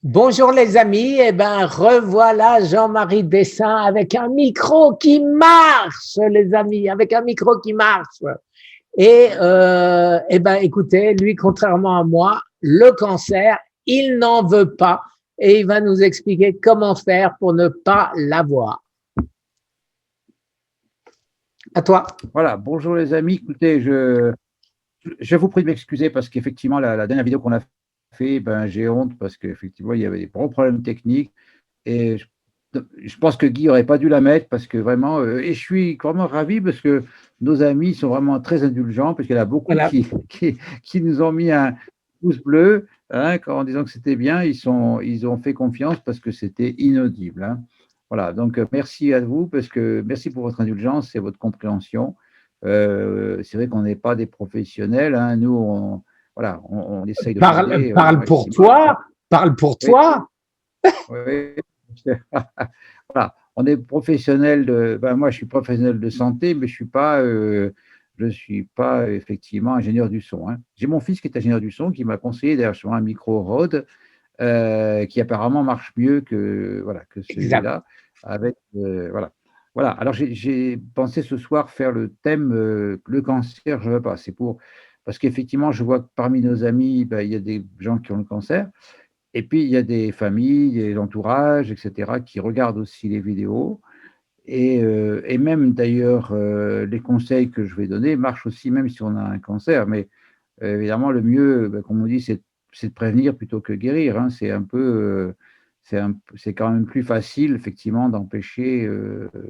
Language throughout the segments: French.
Bonjour les amis, eh ben revoilà Jean-Marie Dessin avec un micro qui marche, les amis, avec un micro qui marche. Et eh ben écoutez, lui, contrairement à moi, le cancer, il n'en veut pas et il va nous expliquer comment faire pour ne pas l'avoir. À toi. Voilà, bonjour les amis. Écoutez, je vous prie de m'excuser parce qu'effectivement, la dernière vidéo qu'on a fait, ben, j'ai honte parce qu'effectivement, il y avait des gros problèmes techniques et je pense que Guy n'aurait pas dû la mettre parce que vraiment, et je suis vraiment ravi parce que nos amis sont vraiment très indulgents parce qu'il y en a beaucoup Voilà. qui nous ont mis un pouce bleu hein, en disant que c'était bien. Ils ont fait confiance parce que c'était inaudible. Hein. Voilà, donc merci à vous parce que merci pour votre indulgence et votre compréhension. C'est vrai qu'on n'est pas des professionnels. Hein. Nous, voilà, on essaye de Parle, parler au parle pour maximum. toi, parle pour Oui, toi. oui. Voilà, on est professionnel de. Ben, moi, je suis professionnel de santé, mais je suis pas effectivement ingénieur du son. Hein. J'ai mon fils qui est ingénieur du son, qui m'a conseillé d'ailleurs sur un micro Rode, qui apparemment marche mieux que voilà que Exact. celui-là. Avec voilà. Voilà. Alors j'ai pensé ce soir faire le thème le cancer, je veux pas. C'est pour parce qu'effectivement, je vois que parmi nos amis, ben, il y a des gens qui ont le cancer. Et puis, il y a des familles, des entourages, et cetera, qui regardent aussi les vidéos et même d'ailleurs, les conseils que je vais donner marchent aussi même si on a un cancer. Mais, évidemment, le mieux, bah, comme on dit, c'est de prévenir plutôt que guérir, hein. C'est un peu, c'est quand même plus facile effectivement d'empêcher,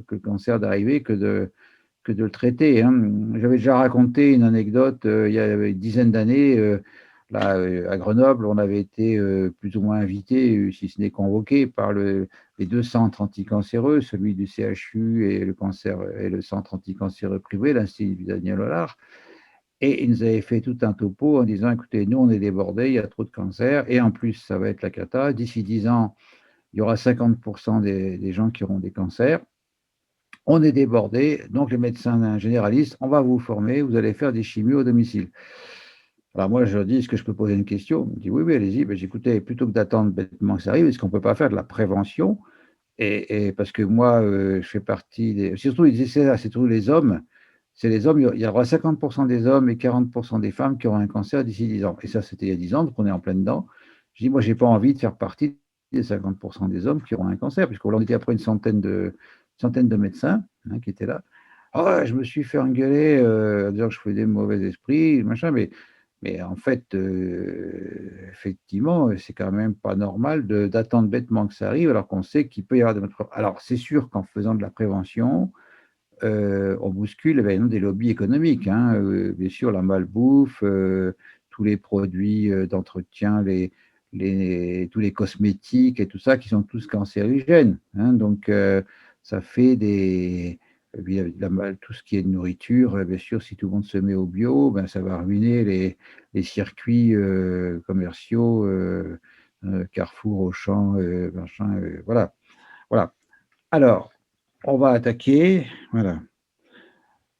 que le cancer d'arriver que de le traiter, hein. J'avais déjà raconté une anecdote, il y a une dizaine d'années, là, à Grenoble, on avait été, plus ou moins invité, si ce n'est convoqué par les 2 centres anticancéreux, celui du CHU et le centre anticancéreux privé, l'Institut Daniel Ollard et ils nous avaient fait tout un topo en disant: «Écoutez, nous, on est débordés, il y a trop de cancers et en plus, ça va être la cata. D'ici 10 ans, il y aura 50 des gens qui auront des cancers. On est débordés, donc les médecins généralistes, on va vous former, vous allez faire des chimios au domicile.» Alors moi, je leur dis: «Est-ce que je peux poser une question?» Ils me dit: «Oui, oui, allez-y.» Ben, j'ai dit: «Écoutez, plutôt que d'attendre bêtement que ça arrive, est-ce qu'on ne peut pas faire de la prévention?» Et parce que moi, je fais partie des surtout ils disaient ça, c'est surtout les hommes. C'est les hommes, il y aura 50 des hommes et 40 des femmes qui auront un cancer d'ici 10 ans. Et ça, c'était il y a 10 ans, donc on est en plein dedans. Je dis: «Moi, j'ai pas envie de faire partie des 50 des hommes qui auront un cancer», puisqu'on était après une centaine de médecins, hein, qui étaient là. Ah ouais, je me suis fait engueuler, en disant que je faisais des mauvais esprits, machin, mais en fait, effectivement, c'est quand même pas normal d'attendre bêtement que ça arrive alors qu'on sait qu'il peut y avoir des alors c'est sûr qu'en faisant de la prévention, on bouscule, eh beh, non, des lobbies économiques, hein, bien sûr la malbouffe, tous les produits, d'entretien, tous les cosmétiques et tout ça qui sont tous cancérigènes, hein, donc ça fait des et puis la mal tout ce qui est de nourriture, bien sûr, si tout le monde se met au bio, ben, ça va ruiner les circuits, commerciaux, Carrefour, Auchan, machin, voilà, voilà. Alors, on va attaquer, voilà.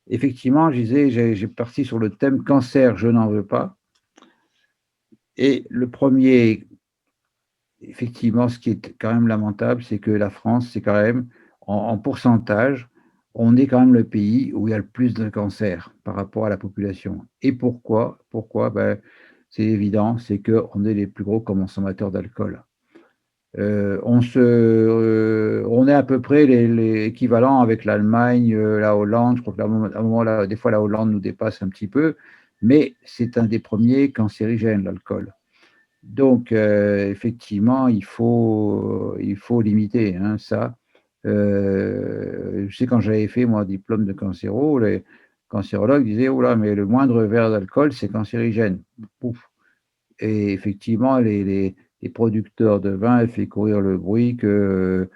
Effectivement, je disais, j'ai parti sur le thème cancer, je n'en veux pas. Et le premier, effectivement, ce qui est quand même lamentable, c'est que la France, c'est quand même, en pourcentage, on est quand même le pays où il y a le plus de cancers par rapport à la population. Et pourquoi? Pourquoi? Ben, c'est évident, c'est qu'on est les plus gros consommateurs d'alcool. On est à peu près les équivalents avec l'Allemagne, la Hollande. Je crois qu'à un moment là, des fois la Hollande nous dépasse un petit peu, mais c'est un des premiers cancérigènes, l'alcool. Donc effectivement, il faut limiter, hein, ça. Je sais quand j'avais fait mon diplôme de cancéro, les cancérologues disaient: «Oh là, mais le moindre verre d'alcool, c'est cancérigène». Pouf! Et effectivement, les producteurs de vin avaient fait courir le bruit que,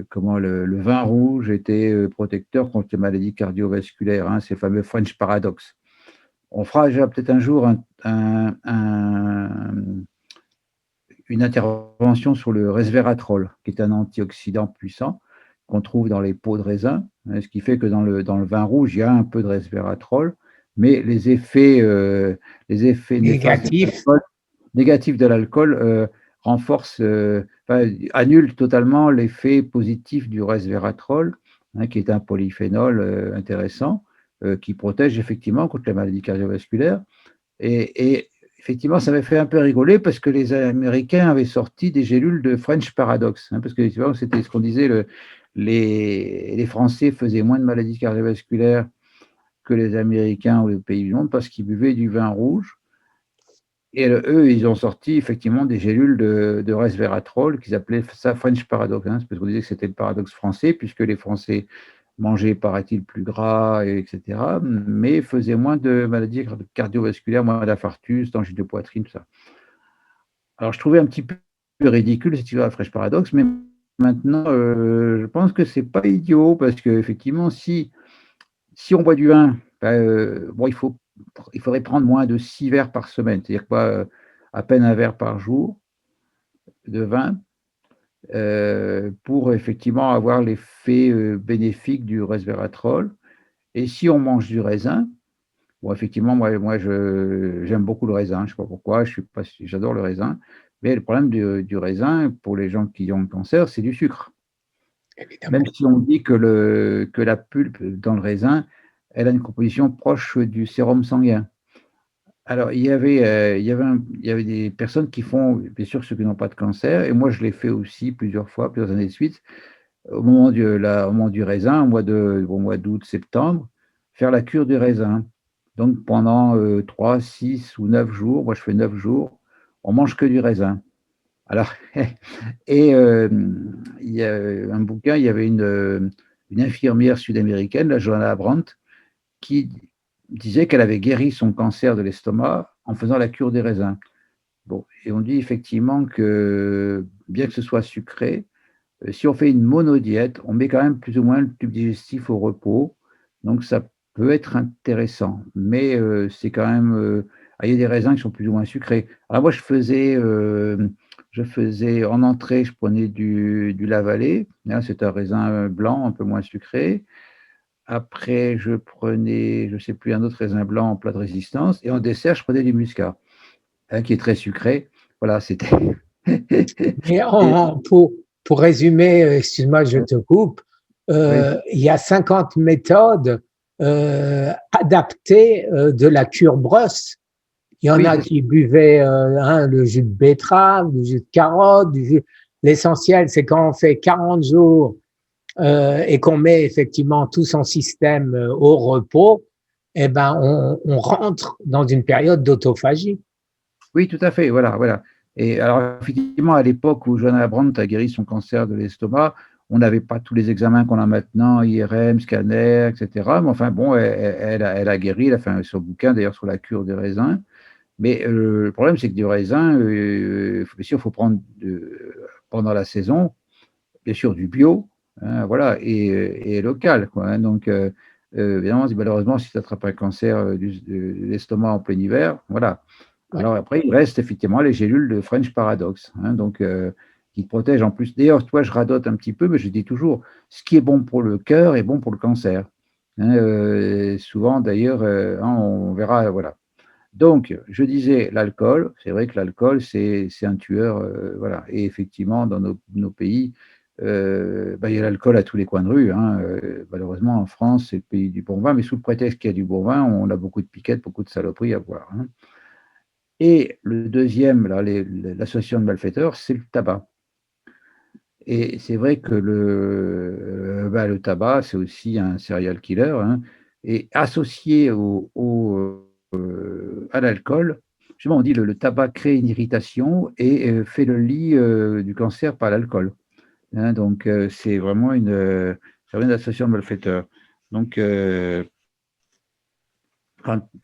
comment le vin rouge était, protecteur contre les maladies cardiovasculaires, hein, ces fameux French paradox. On fera déjà peut-être un jour une intervention sur le resveratrol, qui est un antioxydant puissant qu'on trouve dans les peaux de raisin, hein, ce qui fait que dans le vin rouge, il y a un peu de resveratrol, mais les effets néfastes de Négatif. l'alcool négatif de l'alcool, renforce, annule totalement l'effet positif du resveratrol, hein, qui est un polyphénol intéressant, qui protège effectivement contre les maladies cardiovasculaires. Et effectivement, ça m'avait fait un peu rigoler parce que les Américains avaient sorti des gélules de French Paradox, hein, parce que c'était ce qu'on disait, les Français faisaient moins de maladies cardiovasculaires que les Américains ou les pays du monde parce qu'ils buvaient du vin rouge. Et eux, ils ont sorti effectivement des gélules de resveratrol qu'ils appelaient ça French Paradox, hein, parce qu'on disait que c'était le paradoxe français, puisque les Français mangeaient, paraît-il, plus gras, etc., mais faisaient moins de maladies cardiovasculaires, moins d'infarctus, d'angine de poitrine, tout ça. Alors, je trouvais un petit peu ridicule cette histoire de French Paradox, mais maintenant, je pense que c'est pas idiot, parce qu'effectivement, si on boit du vin, bon, il faudrait prendre moins de 6 verres par semaine, c'est-à-dire quoi, à peine un verre par jour de vin, pour effectivement avoir l'effet bénéfique du resveratrol. Et si on mange du raisin, bon, effectivement, moi j'aime beaucoup le raisin, je ne sais pas pourquoi, j'adore le raisin, mais le problème du raisin, pour les gens qui ont le cancer, c'est du sucre. Évidemment. Même si on dit que la pulpe dans le raisin, elle a une composition proche du sérum sanguin. Alors, il y avait des personnes qui font, bien sûr, ceux qui n'ont pas de cancer, et moi je l'ai fait aussi plusieurs fois, plusieurs années de suite, au moment du raisin, au mois d'août, septembre, faire la cure du raisin. Donc pendant 3, 6 ou 9 jours, moi je fais 9 jours, on mange que du raisin. Alors, et il y a un bouquin, il y avait une infirmière sud-américaine, la Joanna Brandt, qui disait qu'elle avait guéri son cancer de l'estomac en faisant la cure des raisins. Bon, et on dit effectivement que, bien que ce soit sucré, si on fait une monodiète, on met quand même plus ou moins le tube digestif au repos, donc ça peut être intéressant, mais c'est quand même, il y a des raisins qui sont plus ou moins sucrés. Alors moi, je faisais en entrée, je prenais du Lavalais, hein, c'est un raisin blanc un peu moins sucré. Après, je prenais, je ne sais plus, un autre raisin blanc en plat de résistance. Et en dessert, je prenais du muscat, hein, qui est très sucré. Voilà, c'était. Mais pour résumer, excuse-moi, je te coupe, Oui, il y a 50 méthodes adaptées de la cure brosse. Il y en oui, a c'est qui buvaient le jus de betterave, le jus de carotte, L'essentiel, c'est quand on fait 40 jours et qu'on met effectivement tout son système au repos, eh ben, on rentre dans une période d'autophagie. oui, tout à fait. Voilà, voilà. Et alors, effectivement, à l'époque où Joanna Brandt a guéri son cancer de l'estomac, on n'avait pas tous les examens qu'on a maintenant, IRM, scanner, etc. Mais enfin, bon, elle a guéri, elle a fait son bouquin d'ailleurs sur la cure des raisins. Mais le problème, c'est que du raisin, bien sûr, il faut prendre pendant la saison, bien sûr, du bio, hein, voilà, et local, quoi, hein. Donc, évidemment, malheureusement, si tu attrapes un cancer de l'estomac en plein hiver, voilà. Ouais. Alors après, il reste effectivement les gélules de French Paradox, hein, donc, qui te protègent en plus. D'ailleurs, toi, je radote un petit peu, mais je dis toujours, ce qui est bon pour le cœur est bon pour le cancer, hein. Souvent, d'ailleurs, hein, on verra, voilà. Donc, je disais l'alcool, c'est vrai que l'alcool, c'est un tueur, voilà. Et effectivement, dans nos pays, il y a l'alcool à tous les coins de rue, hein. Malheureusement, en France, c'est le pays du bon vin, mais sous le prétexte qu'il y a du bon vin, on a beaucoup de piquettes, beaucoup de saloperies à boire, hein. Et le deuxième, là, l'association de malfaiteurs, c'est le tabac. Et c'est vrai que le tabac, c'est aussi un serial killer, hein, et associé à l'alcool, justement, on dit le tabac crée une irritation et fait le lit du cancer par l'alcool, hein. Donc, c'est vraiment une association de malfaiteurs. Donc,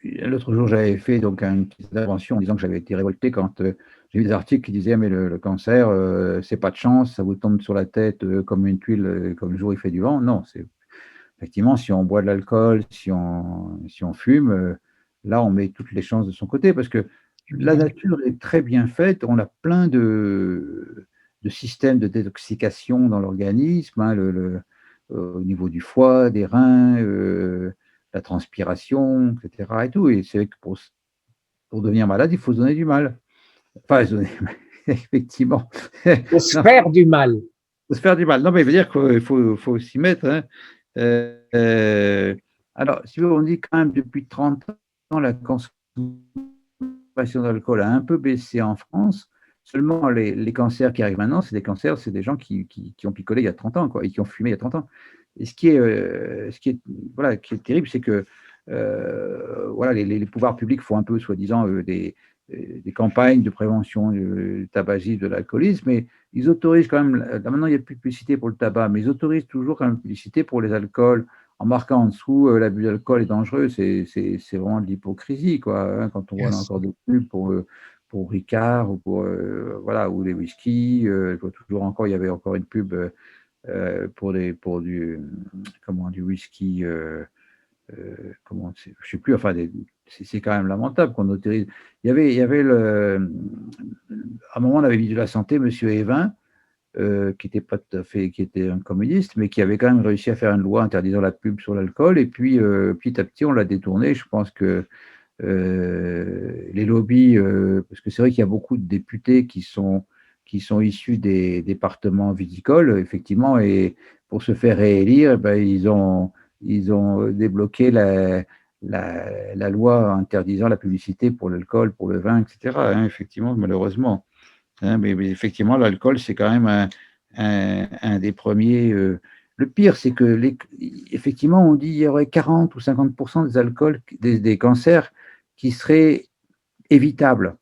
l'autre jour, j'avais fait donc une petite intervention en disant que j'avais été révolté quand j'ai vu des articles qui disaient mais le cancer, c'est pas de chance, ça vous tombe sur la tête comme une tuile, comme le jour il fait du vent. Non, c'est effectivement si on boit de l'alcool, si on fume, là on met toutes les chances de son côté parce que la Évidemment. nature est très bien faite. On a plein de systèmes de détoxication dans l'organisme, hein, au niveau du foie, des reins, la transpiration, etc. Et tout. Et c'est vrai que pour devenir malade, il faut se donner du mal. Enfin, se donner- effectivement. Faut se faire du mal. Faut se faire du mal. Non, mais il veut dire qu'il faut s'y mettre. Hein. Alors, si on dit quand même depuis 30 ans, la consommation d'alcool a un peu baissé en France. Seulement, les cancers qui arrivent maintenant, c'est des cancers, c'est des gens qui ont picolé il y a 30 ans, quoi, et qui ont fumé il y a 30 ans. Et ce qui est, voilà, qui est terrible, c'est que voilà, les pouvoirs publics font un peu, soi-disant, des campagnes de prévention du tabagisme, de l'alcoolisme, mais ils autorisent quand même, là maintenant il n'y a plus de publicité pour le tabac, mais ils autorisent toujours quand même publicité pour les alcools, en marquant en dessous l'abus d'alcool est dangereux, c'est vraiment de l'hypocrisie, quoi, hein, quand on voit encore des pubs pour Ricard ou pour voilà, ou les whisky, je vois toujours encore, il y avait encore une pub pour du whisky, comment, je sais plus, enfin, c'est quand même lamentable qu'on autorise. Il y avait à un moment, on avait vu de la santé, Monsieur Evin, qui était pas tout à fait, qui était un communiste, mais qui avait quand même réussi à faire une loi interdisant la pub sur l'alcool. Et puis, petit à petit, on l'a détourné. Je pense que les lobbies, parce que c'est vrai qu'il y a beaucoup de députés qui sont issus des départements viticoles, effectivement, et pour se faire réélire, ben, ils ont débloqué la loi interdisant la publicité pour l'alcool, pour le vin, etc. Hein, effectivement, malheureusement. Hein, mais effectivement, l'alcool, c'est quand même un des premiers. Le pire, c'est que, effectivement, on dit qu'il y aurait 40 ou 50% des alcools, des cancers qui seraient évitables.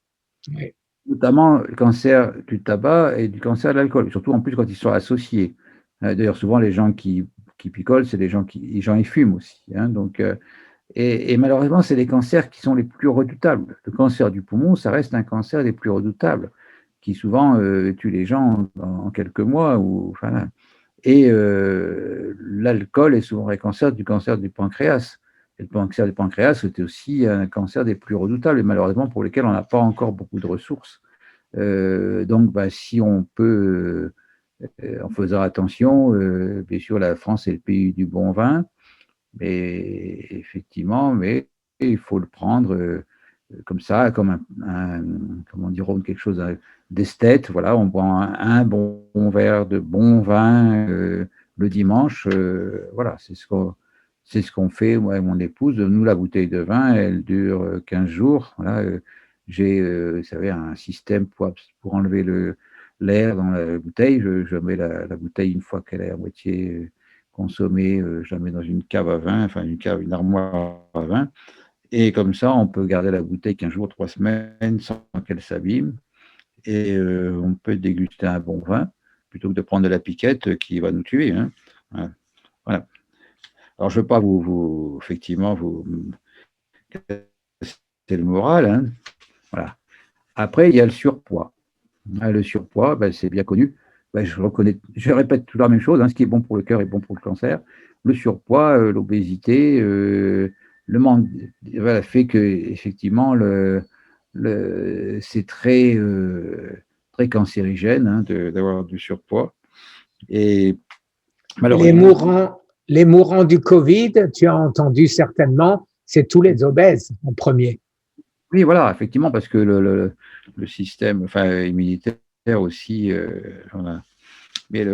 Oui. Notamment le cancer du tabac et du cancer de l'alcool, surtout en plus quand ils sont associés. D'ailleurs, souvent, les gens qui picolent, c'est les gens ils fument aussi. Hein, donc, et malheureusement, c'est les cancers qui sont les plus redoutables. Le cancer du poumon, ça reste un cancer des plus redoutables, qui souvent tue les gens en quelques mois. Enfin, et l'alcool est souvent responsable du cancer du pancréas. Et le cancer du pancréas, c'était aussi un cancer des plus redoutables, et malheureusement pour lesquels on n'a pas encore beaucoup de ressources. Donc, bah, si on peut, en faisant attention, bien sûr, la France est le pays du bon vin, mais effectivement, mais il faut le prendre comme ça, comme comment dirons, quelque chose d'esthète. Voilà, on boit un bon verre de bon vin le dimanche. Voilà, c'est ce qu'on fait, moi et mon épouse. Nous, la bouteille de vin, elle dure 15 jours. Voilà, j'ai, vous savez, un système pour enlever l'air dans la bouteille. Je mets la bouteille une fois qu'elle est à moitié consommée, je la mets dans une cave à vin, enfin une armoire à vin. Et comme ça, on peut garder la bouteille 15 jours, 3 semaines sans qu'elle s'abîme. Et on peut déguster un bon vin plutôt que de prendre de la piquette qui va nous tuer. Hein. Voilà. Alors, je ne veux pas effectivement, c'est le moral. Hein. Voilà. Après, il y a le surpoids. Le surpoids, ben, c'est bien connu. Ben, je répète toujours la même chose. Hein. Ce qui est bon pour le cœur est bon pour le cancer. Le surpoids, l'obésité, le manque, voilà, fait que effectivement c'est très très cancérigène hein, d'avoir du surpoids. Et malheureusement, Les mourants du Covid, tu as entendu certainement, c'est tous les obèses en premier. oui, voilà, effectivement, parce que le système, enfin, immunitaire aussi, mais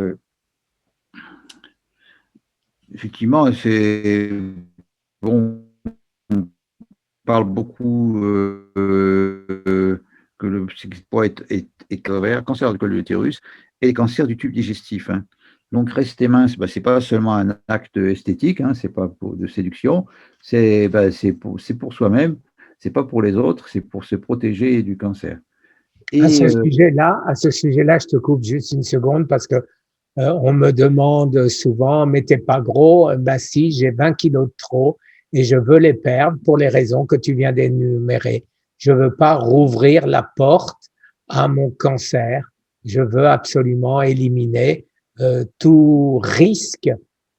effectivement, c'est bon. On parle beaucoup que le surpoids est cancer du col de l'utérus et les cancers du tube digestif. Hein. Donc, rester mince, bah, ce n'est pas seulement un acte esthétique, hein, ce n'est pas de séduction, c'est pour soi-même, ce n'est pas pour les autres, c'est pour se protéger du cancer. Et, à ce sujet-là, je te coupe juste une seconde parce que on me demande souvent, mais t'es pas gros? Ben si, j'ai 20 kilos de trop et je veux les perdre pour les raisons que tu viens d'énumérer. Je veux pas rouvrir la porte à mon cancer. Je veux absolument éliminer tout risque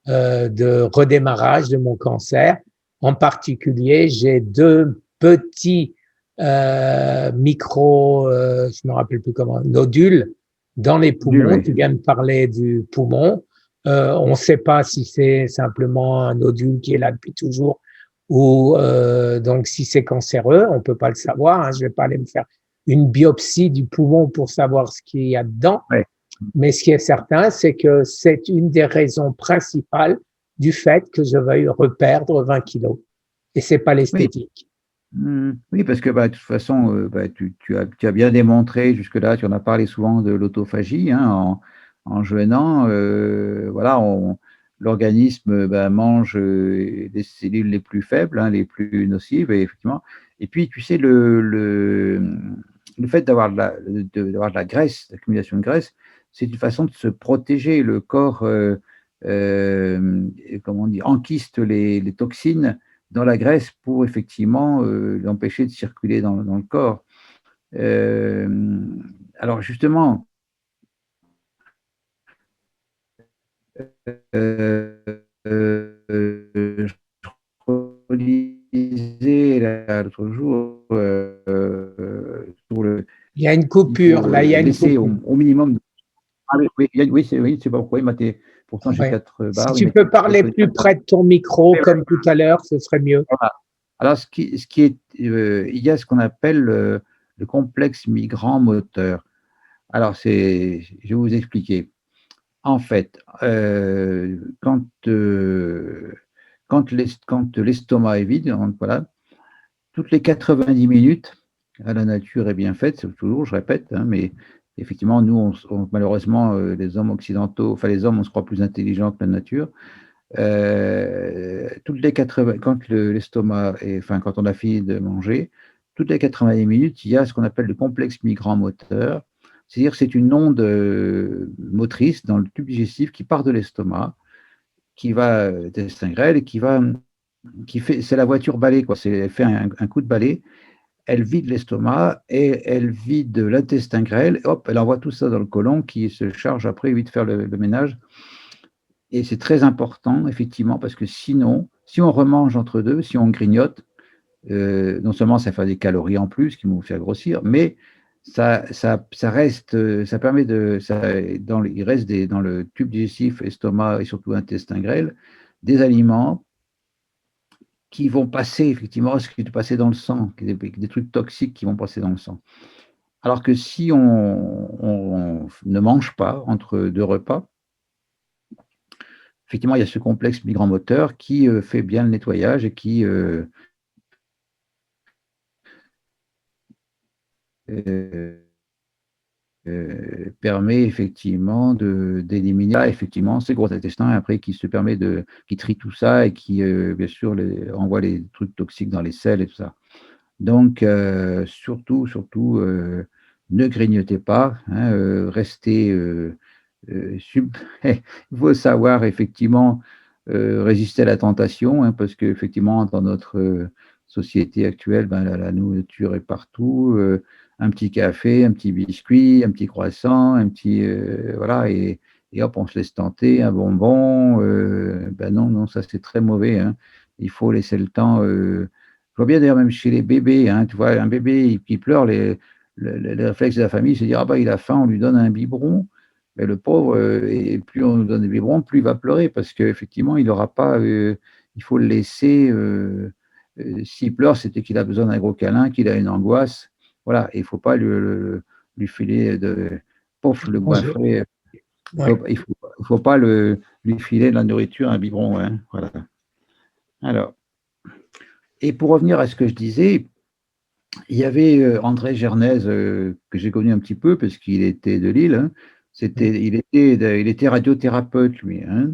de redémarrage de mon cancer. En particulier, j'ai 2 petits je me rappelle plus comment, nodules dans les poumons. oui. Tu viens de parler du poumon. On ne sait pas si c'est simplement un nodule qui est là depuis toujours ou donc si c'est cancéreux. On peut pas le savoir. Hein, je vais pas aller me faire une biopsie du poumon pour savoir ce qu'il y a dedans. Ouais. Mais ce qui est certain, c'est que c'est une des raisons principales du fait que je veuille reperdre 20 kilos. Et c'est pas Oui. l'esthétique. Oui, parce que de toute façon, tu as bien démontré jusque-là, tu en as parlé souvent de l'autophagie, hein, en jeûnant, voilà, l'organisme mange les cellules les plus faibles, hein, les plus nocives, et effectivement. Et puis, tu sais, le fait d'avoir d'avoir de la graisse, l'accumulation de graisse, c'est une façon de se protéger. Le corps, comment on dit, enquiste les toxines dans la graisse pour effectivement l'empêcher de circuler dans le corps. Euh, alors justement, euh, je relisais l'autre jour sur Il y a une il coupure, faut là, il y a une laisser coupure. au minimum. Ah oui, oui, oui, c'est pas pourquoi il m'a pourtant j'ai Ouais. 4 Si barres, il tu m'a peux parler téléphoné. plus près de ton micro, comme tout à l'heure, ce serait mieux. Voilà. Alors, ce qui est, il y a ce qu'on appelle le complexe migrant moteur. Alors, je vais vous expliquer. En fait, quand l'estomac est vide, voilà, toutes les 90 minutes, la nature est bien faite, c'est toujours, je répète, hein, mais effectivement, nous, malheureusement, les hommes occidentaux, enfin les hommes, on se croit plus intelligents que la nature. Toutes les 80, quand l'estomac enfin, quand on a fini de manger, toutes les 90 minutes, il y a ce qu'on appelle le complexe migrant moteur. C'est-à-dire que c'est une onde motrice dans le tube digestif qui part de l'estomac, qui va d'intestin grêle et c'est la voiture balai, quoi. Elle fait un coup de balai, elle vide l'estomac et elle vide l'intestin grêle, et hop, elle envoie tout ça dans le côlon qui se charge après, vite faire le ménage. Et c'est très important, effectivement, parce que sinon, si on remange entre deux, si on grignote, non seulement ça fait des calories en plus qui vont vous faire grossir, mais ça reste, ça permet il reste dans le tube digestif, estomac et surtout intestin grêle, des aliments qui vont passer, effectivement, ce qui est passé dans le sang, des trucs toxiques qui vont passer dans le sang. Alors que si on ne mange pas entre deux repas, effectivement, il y a ce complexe migrant moteur qui fait bien le nettoyage et qui euh, permet effectivement d'éliminer effectivement ces gros intestins, après qui se permet qui trie tout ça et qui bien sûr envoie les trucs toxiques dans les selles et tout ça. Donc surtout ne grignotez pas, hein, restez il faut savoir effectivement résister à la tentation, hein, parce qu'effectivement, dans notre société actuelle, la nourriture est partout. Un petit café, un petit biscuit, un petit croissant, voilà, et hop, on se laisse tenter, un bonbon. Non, non, ça c'est très mauvais, hein. Il faut laisser le temps. Je vois bien d'ailleurs même chez les bébés, hein, tu vois, un bébé qui pleure, les réflexes de la famille, c'est de dire, ah bah il a faim, on lui donne un biberon. Mais le pauvre, et plus on lui donne des biberons, plus il va pleurer, parce qu'effectivement, il n'aura pas. Il faut le laisser. S'il pleure, c'était qu'il a besoin d'un gros câlin, qu'il a une angoisse. Voilà, il ne faut pas lui filer pouf, le Bonjour. goinfrer. Ouais. Il faut pas lui filer de la nourriture, un biberon, hein, voilà. Alors, et pour revenir à ce que je disais, il y avait André Gernez, que j'ai connu un petit peu, parce qu'il était de Lille, hein. Il était radiothérapeute, lui, hein,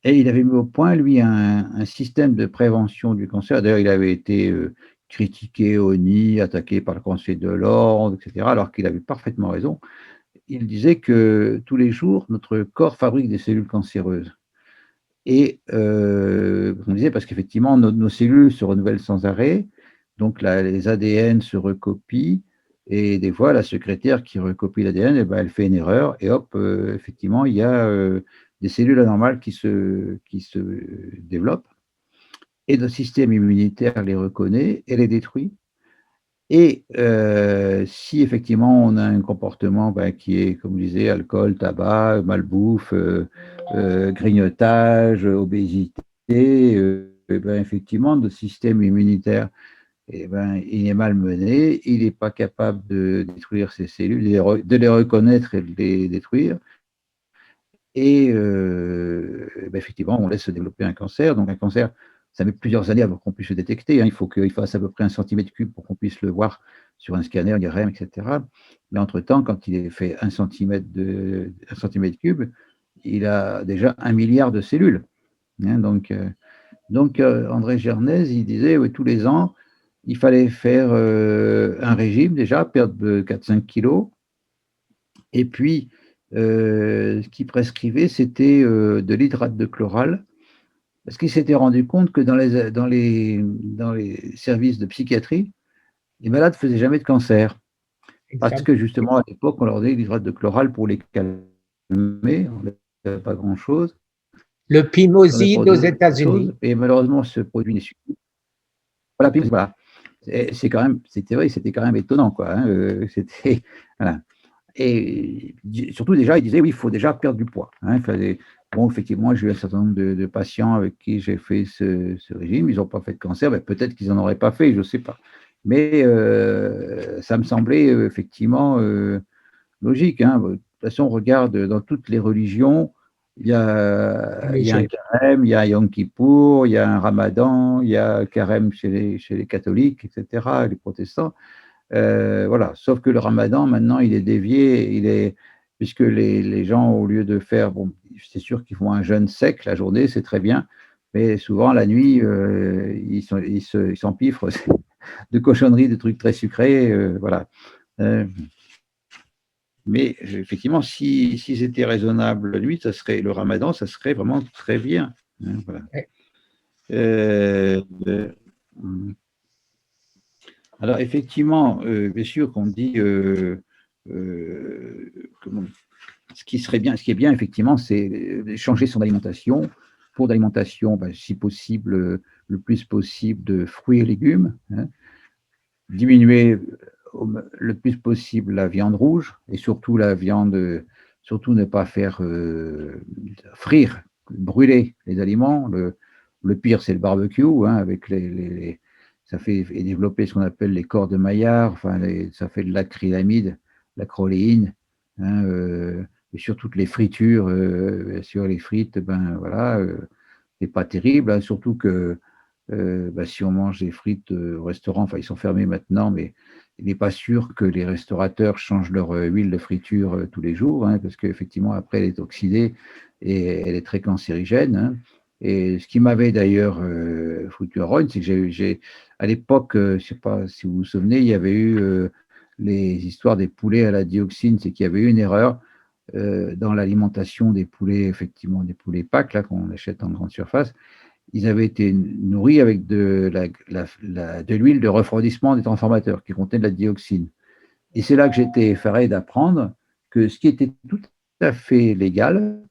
et il avait mis au point, lui, un système de prévention du cancer. D'ailleurs, il avait été critiqué au nid, attaqué par le Conseil de l'Ordre, etc., alors qu'il avait parfaitement raison. Il disait que tous les jours, notre corps fabrique des cellules cancéreuses. Et on disait, parce qu'effectivement, nos cellules se renouvellent sans arrêt, donc les ADN se recopient, et des fois, la secrétaire qui recopie l'ADN, eh ben, elle fait une erreur, et hop, effectivement, il y a des cellules anormales qui se développent, et notre système immunitaire les reconnaît et les détruit. Et si effectivement on a un comportement qui est, comme je disais, alcool, tabac, malbouffe, grignotage, obésité, effectivement, notre système immunitaire eh ben, il est malmené, il n'est pas capable de détruire ses cellules, de les reconnaître et de les détruire. Et ben, effectivement, on laisse se développer un cancer. Donc un cancer, ça met plusieurs années avant qu'on puisse le détecter, hein. Il faut qu'il fasse à peu près 1 cm3 pour qu'on puisse le voir sur un scanner, IRM, etc. Mais entre-temps, quand il est fait 1 cm3, il a déjà 1 milliard de cellules, hein. Donc André Gernez, il disait tous les ans, il fallait faire un régime déjà, perdre 4-5 kilos. Et puis, ce qu'il prescrivait, c'était de l'hydrate de chloral, parce qu'il s'était rendu compte que dans les services de psychiatrie, les malades ne faisaient jamais de cancer. Parce que justement, à l'époque, on leur donnait l'hydrate de chloral pour les calmer, on n'avait pas grand-chose. Le Pimoside aux États-Unis. Et malheureusement, ce produit n'est suffisant. Voilà. C'était vrai, c'était quand même étonnant, quoi, hein, c'était, voilà. Et surtout, déjà, il disait, oui, il faut déjà perdre du poids, hein. Bon, effectivement, j'ai eu un certain nombre de patients avec qui j'ai fait ce régime. Ils n'ont pas fait de cancer, mais peut-être qu'ils n'en auraient pas fait, je ne sais pas. Mais ça me semblait effectivement logique, hein. De toute façon, on regarde dans toutes les religions, il y a un carême, il y a un Yom Kippour, il y a un Ramadan, il y a un carême chez les catholiques, etc., les protestants. Voilà. Sauf que le Ramadan, maintenant, il est dévié, puisque les gens, au lieu de faire, bon, c'est sûr qu'ils font un jeûne sec la journée, c'est très bien, mais souvent la nuit, ils s'empiffrent de cochonneries, de trucs très sucrés, voilà. Mais effectivement, s'ils étaient raisonnables la nuit, le Ramadan, ça serait vraiment très bien, hein, voilà. Alors, effectivement, bien sûr qu'on dit ce qui est bien, effectivement, c'est changer son alimentation. Pour l'alimentation, ben, si possible, le plus possible de fruits et légumes, hein. Diminuer le plus possible la viande rouge et surtout surtout ne pas faire frire, brûler les aliments. Le pire, c'est le barbecue, hein, avec ça fait développer ce qu'on appelle les corps de Maillard, enfin, ça fait de l'acrylamide, la choléine, hein, et sur toutes les fritures, bien sûr, les frites, ben voilà, c'est pas terrible, hein, surtout que bah, si on mange des frites au restaurant, enfin ils sont fermés maintenant, mais il n'est pas sûr que les restaurateurs changent leur huile de friture tous les jours, hein, parce qu'effectivement, après, elle est oxydée et elle est très cancérigène, hein. Et ce qui m'avait d'ailleurs foutu en rogne, c'est que à l'époque, je ne sais pas si vous vous souvenez, il y avait eu les histoires des poulets à la dioxine, c'est qu'il y avait eu une erreur dans l'alimentation des poulets, effectivement, des poulets Pâques, là, qu'on achète en grande surface. Ils avaient été nourris avec de l'huile de refroidissement des transformateurs qui contenait de la dioxine. Et c'est là que j'étais effaré d'apprendre que ce qui était tout à fait légal,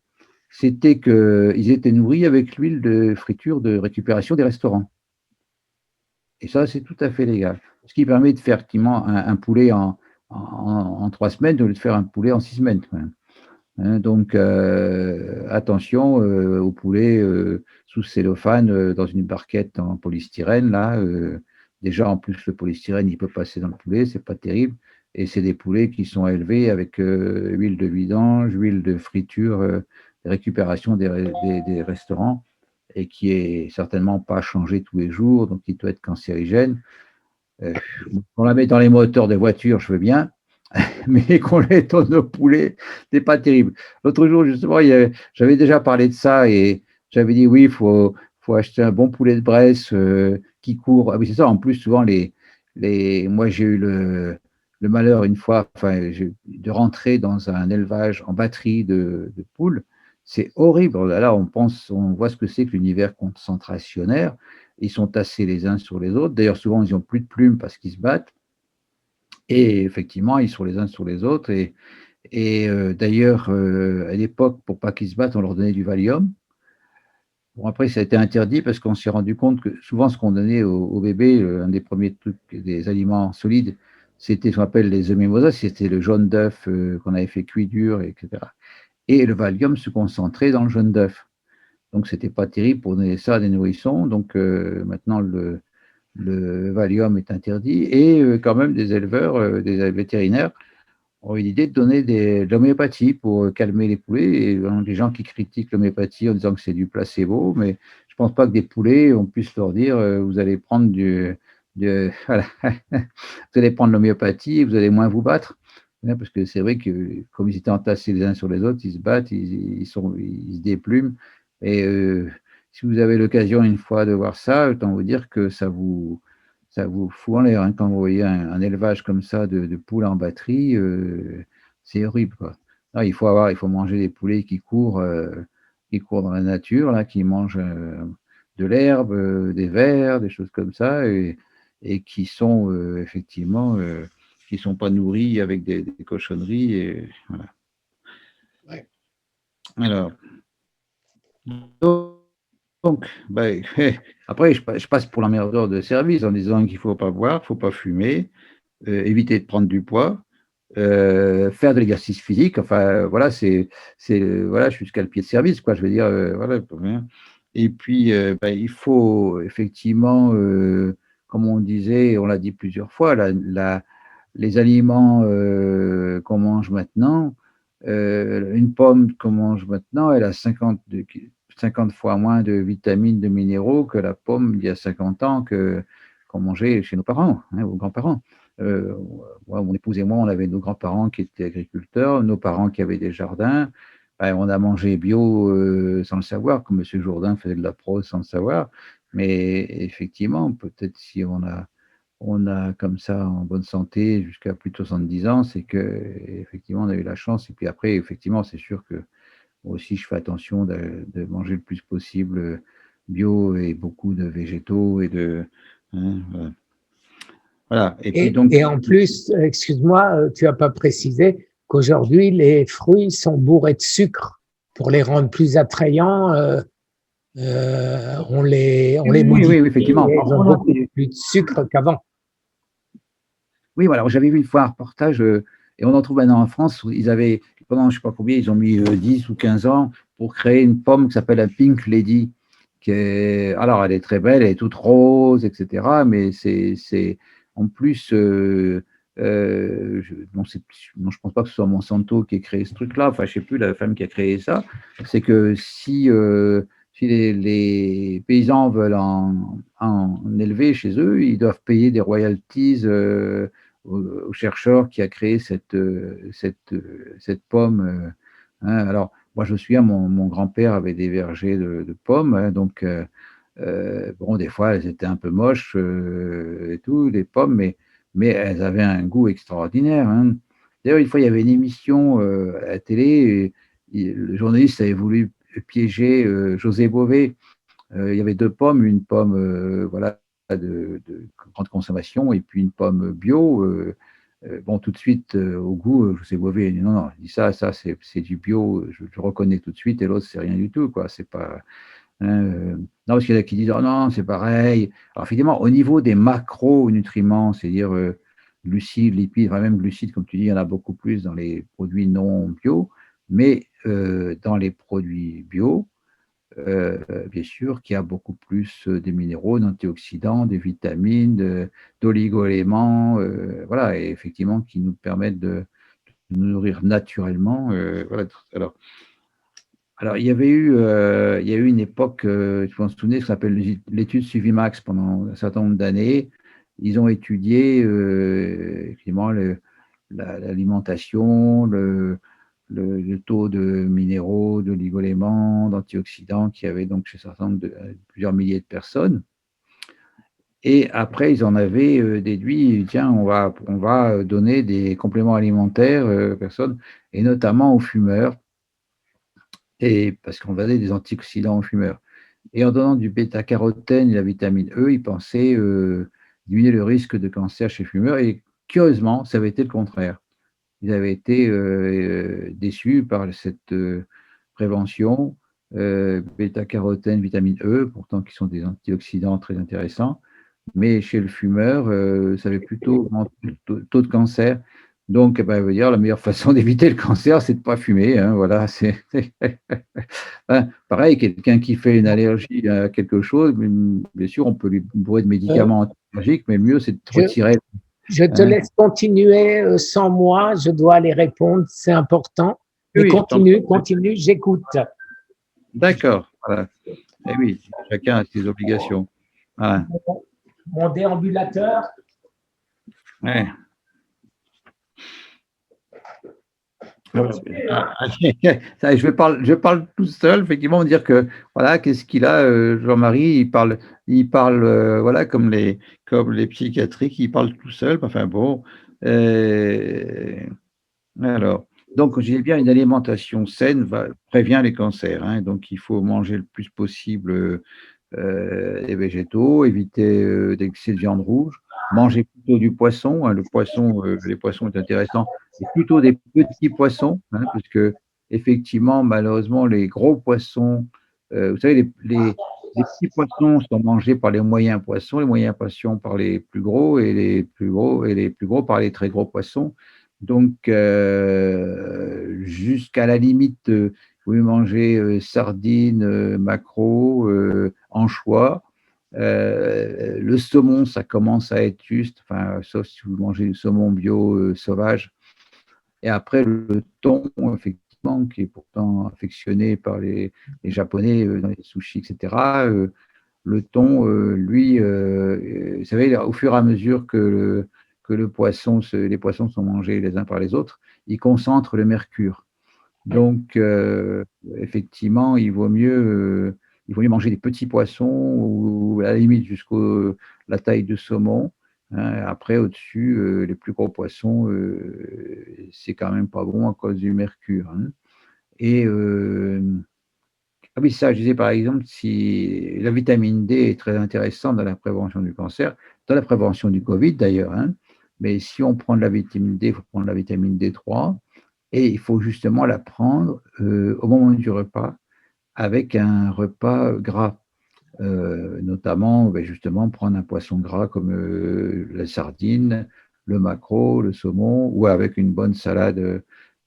c'était qu'ils étaient nourris avec l'huile de friture de récupération des restaurants. Et ça, c'est tout à fait légal. Ce qui permet de faire effectivement un poulet en 3 semaines au lieu de faire un poulet en 6 semaines, quand même. Hein, donc, attention au poulet sous cellophane dans une barquette en polystyrène. Là, déjà, en plus, le polystyrène, il peut passer dans le poulet, c'est pas terrible. Et c'est des poulets qui sont élevés avec huile de vidange, huile de friture, de récupération des restaurants, et qui est certainement pas changé tous les jours, donc il doit être cancérigène. On la met dans les moteurs de voitures, je veux bien, mais qu'on les donne au poulet, c'est pas terrible. L'autre jour, justement, j'avais déjà parlé de ça et j'avais dit oui, faut acheter un bon poulet de Bresse qui court. Ah oui, c'est ça. En plus, souvent, moi, j'ai eu le malheur une fois, enfin, de rentrer dans un élevage en batterie de poules. C'est horrible. Là, on voit ce que c'est que l'univers concentrationnaire. Ils sont tassés les uns sur les autres. D'ailleurs, souvent, ils n'ont plus de plumes parce qu'ils se battent. Et effectivement, ils sont les uns sur les autres. Et d'ailleurs, à l'époque, pour pas qu'ils se battent, on leur donnait du Valium. Bon, après, ça a été interdit parce qu'on s'est rendu compte que souvent, ce qu'on donnait aux bébés, un des premiers trucs, des aliments solides, c'était ce qu'on appelle les œufs c'était le jaune d'œuf qu'on avait fait cuire dur, etc. Et le Valium se concentrait dans le jaune d'œuf. Donc, c'était pas terrible pour donner ça à des nourrissons. Donc, maintenant, le Valium est interdit, et quand même des éleveurs, des vétérinaires ont eu l'idée de donner de l'homéopathie pour calmer les poulets. Et les gens qui critiquent l'homéopathie en disant que c'est du placebo, mais je ne pense pas que des poulets, on puisse leur dire vous allez prendre voilà, vous allez prendre l'homéopathie et vous allez moins vous battre. Parce que c'est vrai que comme ils étaient entassés les uns sur les autres, ils se battent, ils se déplument. Et si vous avez l'occasion une fois de voir ça, autant vous dire que ça vous fout en l'air, hein, quand vous voyez un élevage comme ça de poules en batterie, c'est horrible, quoi. Là, il faut manger des poulets qui courent dans la nature, là, qui mangent de l'herbe, des vers, des choses comme ça, et qui sont effectivement, qui sont pas nourris avec des cochonneries, et voilà. Ouais. Alors, donc, ben, après, je passe pour l'emmerdeur de service en disant qu'il faut pas boire, faut pas fumer, éviter de prendre du poids, faire de l'exercice physique. Enfin, voilà, voilà, jusqu'à le pied de service, quoi. Je veux dire, voilà. Et puis, ben, il faut effectivement, comme on disait, on l'a dit plusieurs fois, les aliments qu'on mange maintenant, une pomme qu'on mange maintenant, elle a 50 fois moins de vitamines, de minéraux que la pomme il y a 50 ans qu'on mangeait chez nos parents, hein, ou grands-parents. Moi, mon épouse et moi, on avait nos grands-parents qui étaient agriculteurs, nos parents qui avaient des jardins. Ben, on a mangé bio sans le savoir, comme M. Jourdain faisait de la prose sans le savoir. Mais effectivement, peut-être si on a comme ça en bonne santé jusqu'à plus de 70 ans, c'est que effectivement on a eu la chance. Et puis après, effectivement, c'est sûr que moi aussi je fais attention de manger le plus possible bio et beaucoup de végétaux hein, voilà. Voilà. Et puis donc, Et en plus, excuse-moi, tu n'as pas précisé qu'aujourd'hui, les fruits sont bourrés de sucre pour les rendre plus attrayants. On les oui, modifie oui, effectivement. et ils ont beaucoup plus de sucre qu'avant. Oui, voilà, j'avais vu une fois un reportage, et on en trouve maintenant en France, où ils avaient, pendant je ne sais pas combien, ils ont mis 10 ou 15 ans pour créer une pomme qui s'appelle la Pink Lady. Alors, elle est très belle, elle est toute rose, etc. Mais c'est en plus, non, je pense pas que ce soit Monsanto qui ait créé ce truc-là. Enfin, je ne sais plus la femme qui a créé ça. C'est que si les paysans veulent en élever chez eux, ils doivent payer des royalties au chercheur qui a créé cette pomme. Hein. Alors, moi, je me souviens, mon grand-père avait des vergers de pommes, hein, donc, bon, des fois, elles étaient un peu moches et tout, les pommes, mais elles avaient un goût extraordinaire. Hein. D'ailleurs, une fois, il y avait une émission à la télé, et le journaliste avait voulu piéger José Bové. Il y avait deux pommes, une pomme voilà, de grande consommation et puis une pomme bio. Bon, tout de suite, au goût, je sais mauvais. Non, non, il dit ça c'est du bio, je reconnais tout de suite, et l'autre, c'est rien du tout, quoi. C'est pas. Hein, non, parce qu'il y en a qui disent, oh non, c'est pareil. Alors, effectivement, au niveau des macronutriments, c'est-à-dire glucides, lipides, enfin, même glucides, comme tu dis, il y en a beaucoup plus dans les produits non bio, mais dans les produits bio, bien sûr, qui a beaucoup plus de minéraux, d'antioxydants, de vitamines, d'oligo-éléments, voilà, et effectivement, qui nous permettent de nous nourrir naturellement. Voilà. Alors, il y a eu une époque, je pense, souvenir, ce qu'on appelle l'étude Suvimax pendant un certain nombre d'années. Ils ont étudié effectivement l'alimentation, le taux de minéraux, d'oligo-éléments, d'antioxydants qu'il y avait donc chez certains nombre plusieurs milliers de personnes. Et après, ils en avaient déduit, tiens, on va donner des compléments alimentaires aux personnes, et notamment aux fumeurs, et parce qu'on va donner des antioxydants aux fumeurs. Et en donnant du bêta-carotène et la vitamine E, ils pensaient diminuer le risque de cancer chez les fumeurs. Et curieusement, ça avait été le contraire. Ils avaient été déçus par cette prévention, bêta-carotène, vitamine E, pourtant qui sont des antioxydants très intéressants. Mais chez le fumeur, ça avait plutôt augmenté le taux de cancer. Donc, ben, veut dire, la meilleure façon d'éviter le cancer, c'est de ne pas fumer. Hein, voilà, hein, pareil, quelqu'un qui fait une allergie à quelque chose, bien sûr, on peut lui bourrer de Euh, médicaments magique, mais le mieux, c'est de Je, retirer. je te Hein. laisse continuer sans moi, je dois aller répondre, c'est important. Oui, Mais oui, je t'en continue, prie. continue, j'écoute. D'accord, voilà. Eh oui, chacun a ses obligations. Voilà. Mon déambulateur. Ouais. Ça, je parle tout seul, effectivement, dire que voilà, qu'est-ce qu'il a, Jean-Marie, il parle, voilà, comme les psychiatriques, il parle tout seul. Enfin bon, alors, donc je disais bien, une alimentation saine prévient les cancers. Hein, donc il faut manger le plus possible les végétaux, éviter d'excès de viande rouge, manger plutôt du poisson. Hein, les poissons est intéressant, et plutôt des petits poissons, hein, parce que effectivement, malheureusement, les gros poissons, vous savez, les petits poissons sont mangés par les moyens poissons, les moyens poissons par les plus gros, et les plus gros par les très gros poissons. Donc, jusqu'à la limite, vous pouvez manger sardines, maquereaux, anchois. Le saumon, ça commence à être juste, enfin, sauf si vous mangez du saumon bio sauvage. Et après, le thon, effectivement, qui est pourtant affectionné par les Japonais dans les sushis, etc. Le thon, lui, vous savez, au fur et à mesure que les poissons sont mangés les uns par les autres, ils concentrent le mercure. Donc, effectivement, il vaut mieux manger des petits poissons ou à la limite jusqu'à la taille de saumon. Hein. Après, au-dessus, les plus gros poissons, c'est quand même pas bon à cause du mercure. Hein. Et ah oui, ça, je disais par exemple, si la vitamine D est très intéressante dans la prévention du cancer, dans la prévention du Covid d'ailleurs, hein, mais si on prend de la vitamine D, il faut prendre la vitamine D3 et il faut justement la prendre au moment du repas avec un repas gras. Notamment, ben, justement, prendre un poisson gras comme la sardine, le maquereau, le saumon, ou avec une bonne salade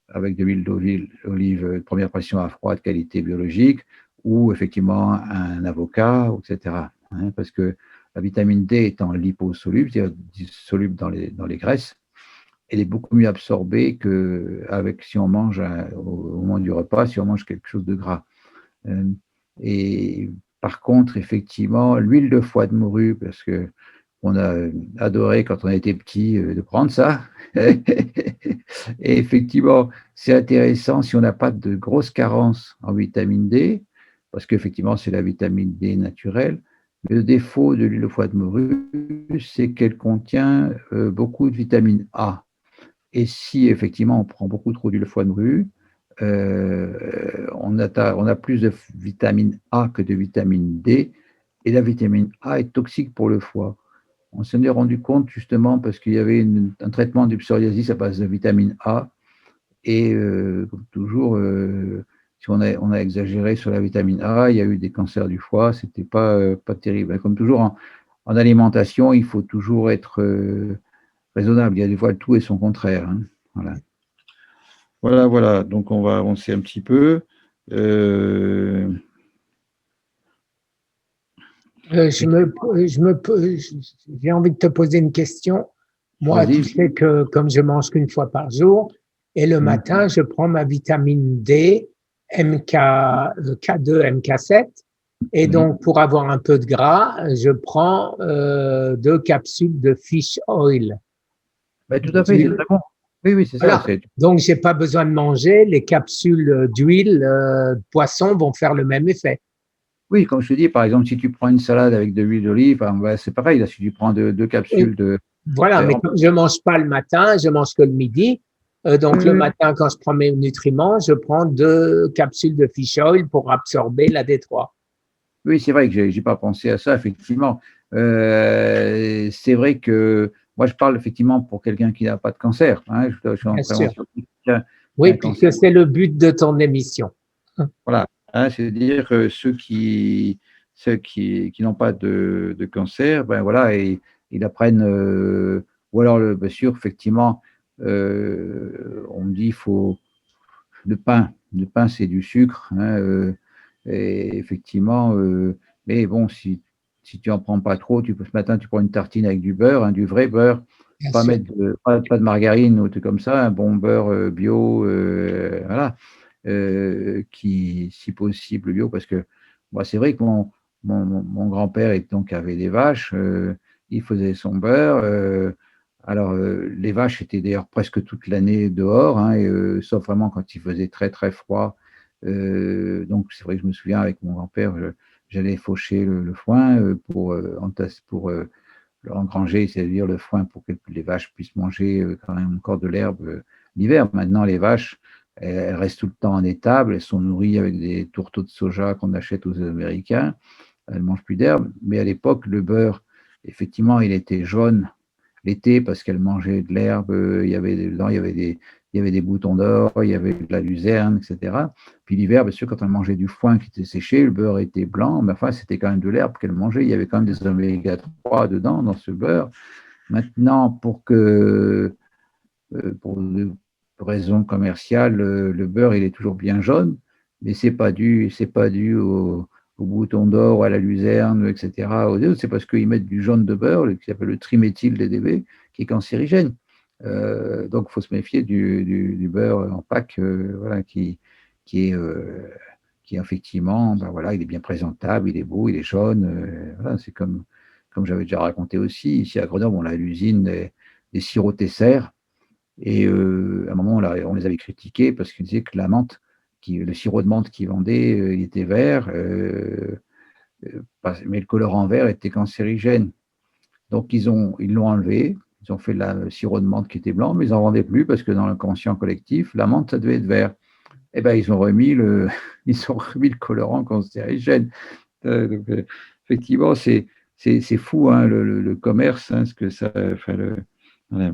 avec de l'huile d'olive de première pression à froid de qualité biologique, ou effectivement un avocat, etc. Hein, parce que la vitamine D étant liposoluble, c'est-à-dire soluble dans les graisses, elle est beaucoup mieux absorbée qu'avec si on mange au moment du repas, si on mange quelque chose de gras. Euh, et par contre, effectivement, l'huile de foie de morue, parce que on a adoré quand on était petit de prendre ça. Et effectivement, c'est intéressant si on n'a pas de grosses carences en vitamine D, parce qu'effectivement, c'est la vitamine D naturelle. Le défaut de l'huile de foie de morue, c'est qu'elle contient beaucoup de vitamine A. Et si effectivement on prend beaucoup trop d'huile de foie de morue, on a plus de vitamine A que de vitamine D, et la vitamine A est toxique pour le foie. On s'en est rendu compte justement parce qu'il y avait un traitement du psoriasis à base de vitamine A, et comme toujours, si on a exagéré sur la vitamine A, il y a eu des cancers du foie, c'était pas terrible. Comme toujours en alimentation, il faut toujours être raisonnable. Il y a des fois le tout et son contraire. Hein. Voilà. Voilà. Donc, on va avancer un petit peu. Euh, J'ai envie de te poser une question. Moi, tu Vas-y. sais que comme je mange qu'une fois par jour, et le matin, je prends ma vitamine D, K2, MK7, et Oui. donc pour avoir un peu de gras, je prends 2 capsules de fish oil. Ben, tout à fait, c'est très bon. Oui, c'est ça. Voilà. Donc, j'ai pas besoin de manger. Les capsules d'huile de poisson vont faire le même effet. Oui, comme je te dis, par exemple, si tu prends une salade avec de l'huile d'olive, ben, c'est pareil. Là, si tu prends deux Et capsules de. voilà, mais comme je mange pas le matin, je mange que le midi. Donc, le Oui, matin, quand je prends mes nutriments, je prends 2 capsules de fish oil pour absorber la D3. oui, c'est vrai que j'ai pas pensé à ça, effectivement. C'est vrai que moi, je parle effectivement pour quelqu'un qui n'a pas de cancer. Hein, je suis en Bien sûr. prévention de quelqu'un qui a Oui, un puisque cancer. c'est le but de ton émission. Voilà, hein, c'est-à-dire que ceux qui n'ont pas de cancer, ben voilà, et ils apprennent, ou alors, bien sûr, effectivement, on me dit, il faut le pain c'est du sucre, hein, et effectivement, mais bon, si si tu en prends pas trop, ce matin, tu prends une tartine avec du beurre, hein, du vrai beurre, bien pas sûr. mettre pas de margarine ou tout comme ça, un bon beurre bio, voilà, qui, si possible, bio, parce que moi, c'est vrai que mon grand-père avait des vaches, il faisait son beurre. Alors, les vaches étaient d'ailleurs presque toute l'année dehors, hein, sauf vraiment quand il faisait très très froid. Donc, c'est vrai que je me souviens avec mon grand-père, j'allais faucher le foin pour engranger, c'est-à-dire le foin pour que les vaches puissent manger quand même encore de l'herbe l'hiver. Maintenant, les vaches, elles restent tout le temps en étable, elles sont nourries avec des tourteaux de soja qu'on achète aux Américains, elles ne mangent plus d'herbe. Mais à l'époque, le beurre, effectivement, il était jaune l'été parce qu'elle mangeait de l'herbe, il y avait dedans, il y avait des boutons d'or, il y avait de la luzerne, etc. Puis l'hiver, bien sûr, quand elle mangeait du foin qui était séché, le beurre était blanc, mais enfin, c'était quand même de l'herbe qu'elle mangeait. Il y avait quand même des oméga 3 dedans, dans ce beurre. Maintenant, pour des raisons commerciales, le beurre, il est toujours bien jaune, mais c'est pas dû au bouton d'or, à la luzerne, etc. C'est parce qu'ils mettent du jaune de beurre, qui s'appelle le triméthyl-DDB, qui est cancérigène. Donc, il faut se méfier du beurre en pack, voilà, qui est, qui effectivement, ben voilà, il est bien présentable, il est beau, il est jaune. Voilà, c'est comme j'avais déjà raconté aussi, ici à Grenoble, on a l'usine des sirops Tesser. Et à un moment, on les avait critiqués parce qu'ils disaient que la menthe, le sirop de menthe qu'ils vendaient, il était vert, mais le colorant vert était cancérigène. Donc, ils l'ont enlevé. Ils ont fait le sirop de menthe qui était blanc, mais ils n'en vendaient plus parce que dans le conscient collectif, la menthe, ça devait être vert. Eh ben, ils ont remis le colorant cancérigène. Donc, effectivement, c'est fou, hein, le commerce, hein, ce que ça. Enfin, voilà.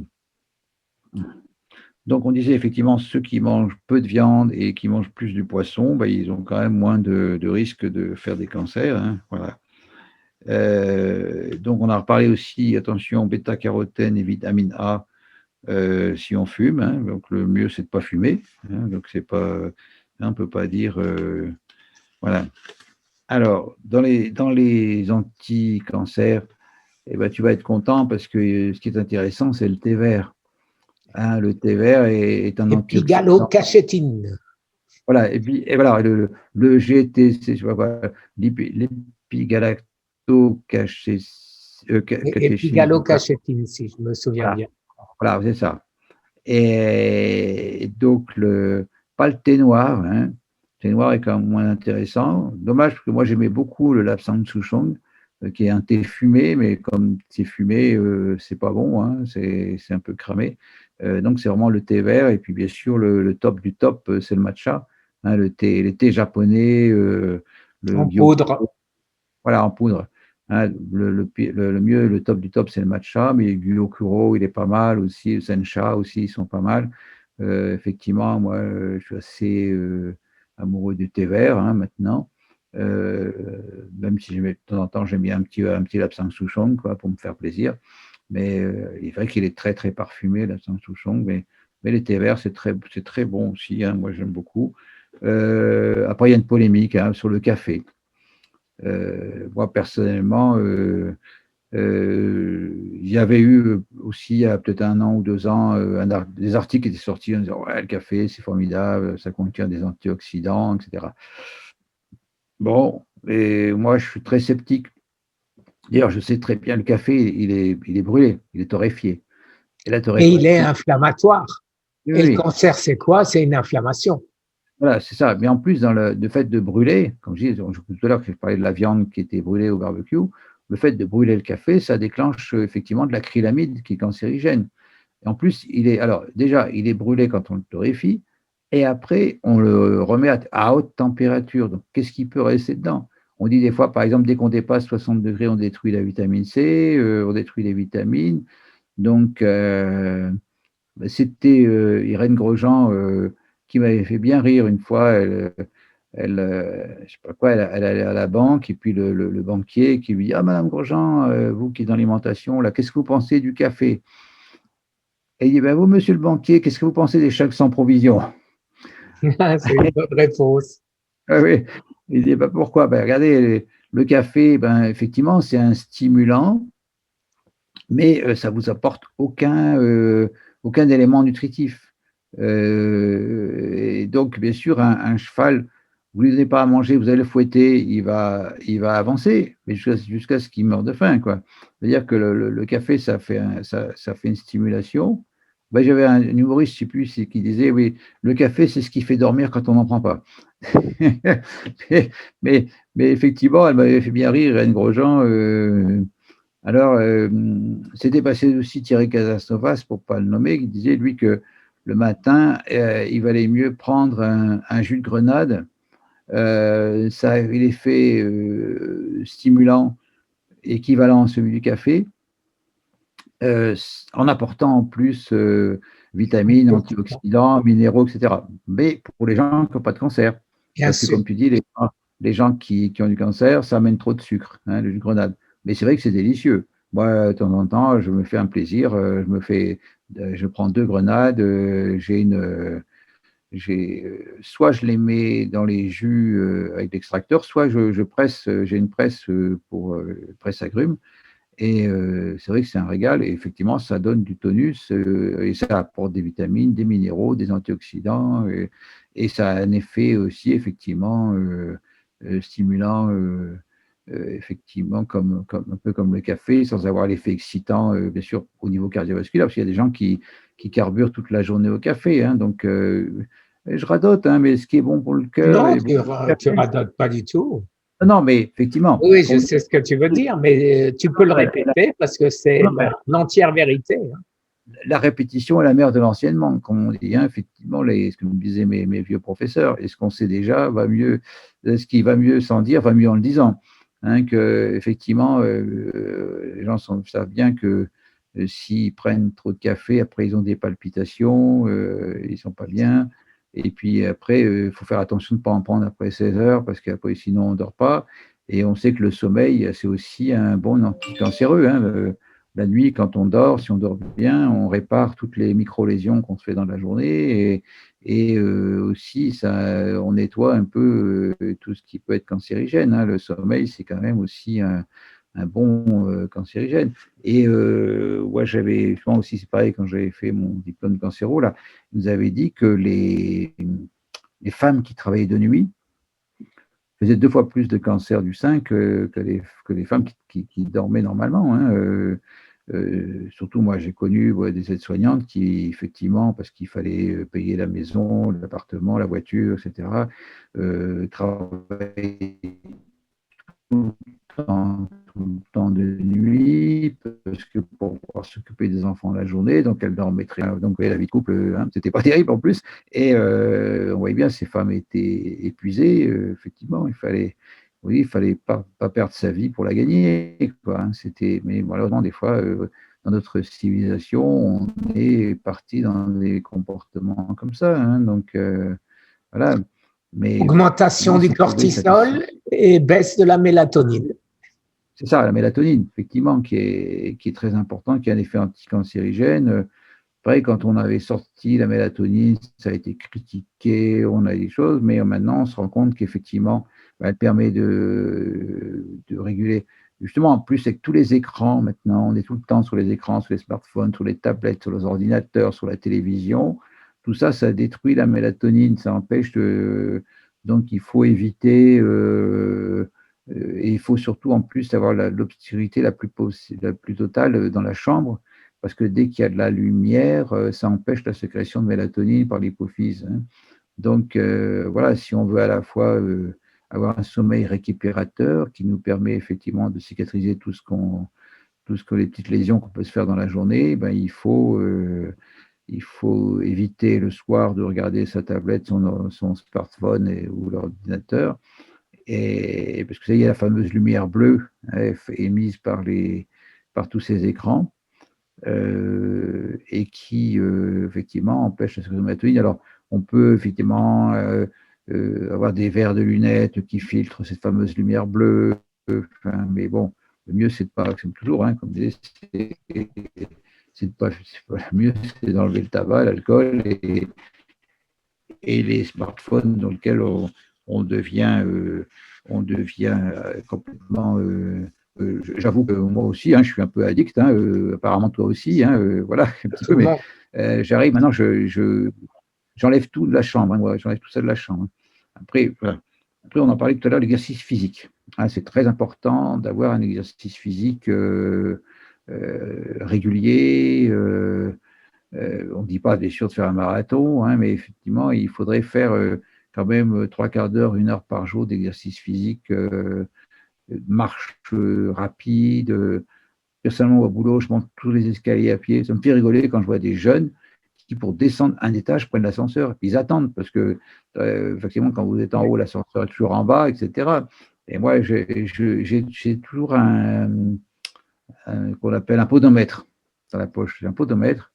Donc, on disait effectivement, ceux qui mangent peu de viande et qui mangent plus du poisson, ben, ils ont quand même moins de risques de faire des cancers, hein, voilà. Donc, on a reparlé aussi, attention, bêta-carotène et vitamine A si on fume, hein. Donc, le mieux, c'est de ne pas fumer, hein. Donc, c'est pas, on ne peut pas dire. Voilà. Alors, dans les anti-cancers, eh ben, tu vas être content parce que ce qui est intéressant, c'est le thé vert. Hein, le thé vert est un antioxydant. Épigallocachétine. Voilà, et voilà, le GTC, je sais pas quoi, l'épigallocachécine, Épigallocachétine, si je me souviens voilà, bien. voilà, c'est ça. Et donc, pas le thé noir, hein. Le thé noir est quand même moins intéressant. Dommage, parce que moi, j'aimais beaucoup le Lapsang Souchong, qui est un thé fumé, mais comme c'est fumé, c'est pas bon, hein, c'est un peu cramé. Donc, c'est vraiment le thé vert. Et puis, bien sûr, le top du top, c'est le matcha, hein, les thés japonais, le En gyokuro, poudre. voilà, en poudre. Hein, le mieux, le top du top, c'est le matcha, mais le gyokuro, il est pas mal aussi, le sencha aussi, ils sont pas mal. Effectivement, moi, je suis assez amoureux du thé vert, hein, maintenant. Euh, Même si de temps en temps, j'aime bien un petit lapsang souchong, quoi, pour me faire plaisir. Mais il est vrai qu'il est très, très parfumé, lapsang souchong, mais les thés verts, c'est très bon aussi, hein, moi, j'aime beaucoup. Après, il y a une polémique, hein, sur le café. Moi, personnellement, il y avait eu aussi, il y a peut-être 1 an ou 2 ans, des articles qui étaient sortis en disant ouais, le café, c'est formidable, ça contient des antioxydants, etc. Bon, et moi, je suis très sceptique. D'ailleurs, je sais très bien, le café, il est brûlé, il est torréfié. Et la Et il est torréfaction, inflammatoire. oui, Et le oui, cancer, c'est quoi? C'est une inflammation. voilà, c'est ça. Mais en plus, dans le fait de brûler, comme je disais tout à l'heure, que je parlais de la viande qui était brûlée au barbecue, le fait de brûler le café, ça déclenche effectivement de l'acrylamide qui est cancérigène. Et en plus, alors déjà, il est brûlé quand on le torréfie, et après, on le remet à haute température. Donc, qu'est-ce qui peut rester dedans? On dit des fois, par exemple, dès qu'on dépasse 60 degrés, on détruit la vitamine C, on détruit les vitamines. Donc, c'était Irène Grosjean qui m'avait fait bien rire une fois. Je sais pas quoi, elle allait à la banque et puis le banquier qui lui dit: Ah, Madame Grosjean, vous qui êtes dans l'alimentation, là, qu'est-ce que vous pensez du café? Et il dit: Ben, vous, monsieur le banquier, qu'est-ce que vous pensez des chèques sans provision? C'est une bonne réponse. Ah oui. Il dit: Ben, pourquoi? Ben, regardez, Le café, ben, effectivement, c'est un stimulant, mais ça vous apporte aucun élément nutritif. Et donc, bien sûr, un cheval, vous ne lui donnez pas à manger, vous allez le fouetter, il va avancer, mais jusqu'à ce qu'il meure de faim, quoi. C'est-à-dire que le café, ça fait une stimulation. Ben, j'avais un humoriste, je ne sais plus, qui disait, oui, le café, c'est ce qui fait dormir quand on n'en prend pas. mais, mais, mais effectivement, elle m'avait fait bien rire, Anne Grosjean. Alors, c'était passé aussi Thierry Casasnovas, pour ne pas le nommer, qui disait, lui, que le matin, il valait mieux prendre un jus de grenade. Ça avait l'effet stimulant équivalent à celui du café, en apportant en plus vitamines, antioxydants, minéraux, etc. Mais pour les gens qui n'ont pas de cancer. Bien Parce que, sûr. comme tu dis, les gens qui ont du cancer, ça amène trop de sucre, hein, le jus de grenade. Mais c'est vrai que c'est délicieux. Moi, de temps en temps, je me fais un plaisir. Je prends 2 grenades. Soit je les mets dans les jus avec l'extracteur, soit je presse. J'ai une presse pour presse agrumes. Et c'est vrai que c'est un régal. Et effectivement, ça donne du tonus et ça apporte des vitamines, des minéraux, des antioxydants. Et ça a un effet aussi, effectivement, stimulant, effectivement, un peu comme le café, sans avoir l'effet excitant, bien sûr, au niveau cardiovasculaire, parce qu'il y a des gens qui carburent toute la journée au café. Hein, donc, je radote, hein, mais ce qui est bon pour le cœur Non, est bon pour le tu café. radotes pas du tout. Non, mais effectivement, Oui, je on sais ce que tu veux dire, mais tu peux le répéter parce que c'est non, mais l'entière vérité, hein. la répétition est la mère de l'enseignement, comme on dit. Hein, effectivement, ce que me disaient mes vieux professeurs, et ce qu'on sait déjà va mieux, ce qui va mieux sans dire va mieux en le disant. Hein, que, effectivement, les gens savent bien que s'ils prennent trop de café, après ils ont des palpitations, ils ne sont pas bien. Et puis après, il faut faire attention de ne pas en prendre après 16 heures, parce qu'après, sinon, on ne dort pas. Et on sait que le sommeil, c'est aussi un bon anticancéreux. Hein, la nuit, quand on dort, si on dort bien, on répare toutes les micro-lésions qu'on se fait dans la journée et aussi, on nettoie un peu tout ce qui peut être cancérigène. Hein. Le sommeil, c'est quand même aussi un bon cancérigène. Et moi, moi aussi, c'est pareil, quand j'avais fait mon diplôme de cancéro, là, ils nous avaient dit que les femmes qui travaillaient de nuit faisaient 2 fois plus de cancer du sein que les femmes qui dormaient normalement. Hein. Surtout, moi, j'ai connu des aides-soignantes qui, effectivement, parce qu'il fallait payer la maison, l'appartement, la voiture, etc., travaillaient tout le temps de nuit, parce que pour pouvoir s'occuper des enfants la journée, donc elles dormaient très bien. Donc, la vie de couple, hein, c'était pas terrible en plus. Et on voyait bien, ces femmes étaient épuisées. Effectivement, il fallait pas perdre sa vie pour la gagner, quoi, hein. Mais malheureusement, des fois, dans notre civilisation, on est parti dans des comportements comme ça. Hein, donc, voilà. Mais Augmentation effectivement, du si on pouvait satisfaire. cortisol et baisse de la mélatonine. C'est ça, la mélatonine, effectivement, qui est très important, qui a un effet anticancérigène. Pareil, quand on avait sorti la mélatonine, ça a été critiqué, on a des choses, mais maintenant, on se rend compte qu'effectivement, elle permet de réguler. Justement, en plus, avec tous les écrans, maintenant, on est tout le temps sur les écrans, sur les smartphones, sur les tablettes, sur les ordinateurs, sur la télévision. Tout ça, ça détruit la mélatonine, ça empêche de. Donc, il faut éviter. Et il faut surtout, en plus, avoir l'obscurité la plus totale dans la chambre, parce que dès qu'il y a de la lumière, ça empêche la sécrétion de mélatonine par l'hypophyse. Hein. Donc, voilà, si on veut à la fois avoir un sommeil récupérateur qui nous permet effectivement de cicatriser tout ce que les petites lésions qu'on peut se faire dans la journée, ben, il faut éviter le soir de regarder sa tablette, son smartphone ou l'ordinateur. Et parce que ça y est, la fameuse lumière bleue, hein, émise par tous ces écrans, et qui effectivement empêche la sécrétion de mélatonine. Alors, on peut effectivement avoir des verres de lunettes qui filtrent cette fameuse lumière bleue, enfin, mais bon, le mieux, c'est de pas, comme toujours, hein, comme je disais, le mieux, c'est d'enlever le tabac, l'alcool et les smartphones dans lesquels on on devient complètement. J'avoue que moi aussi, hein, je suis un peu addict. Hein, apparemment toi aussi. Hein, voilà, un petit peu. Mais j'arrive maintenant, j'enlève tout de la chambre. Hein, ouais, j'enlève tout ça de la chambre. Hein. Après, voilà. Après, on en parlait tout à l'heure, l'exercice physique. Hein, c'est très important d'avoir un exercice physique régulier. On ne dit pas, bien sûr, de faire un marathon, hein, mais effectivement, il faudrait faire quand même 3/4 d'heure, 1 heure par jour d'exercice physique, marche rapide. Personnellement, au boulot, je monte tous les escaliers à pied. Ça me fait rigoler quand je vois des jeunes qui, pour descendre un étage, prennent l'ascenseur. Ils attendent parce que, effectivement, quand vous êtes en haut, l'ascenseur est toujours en bas, etc. Et moi, j'ai toujours qu'on appelle un podomètre dans la poche. J'ai un podomètre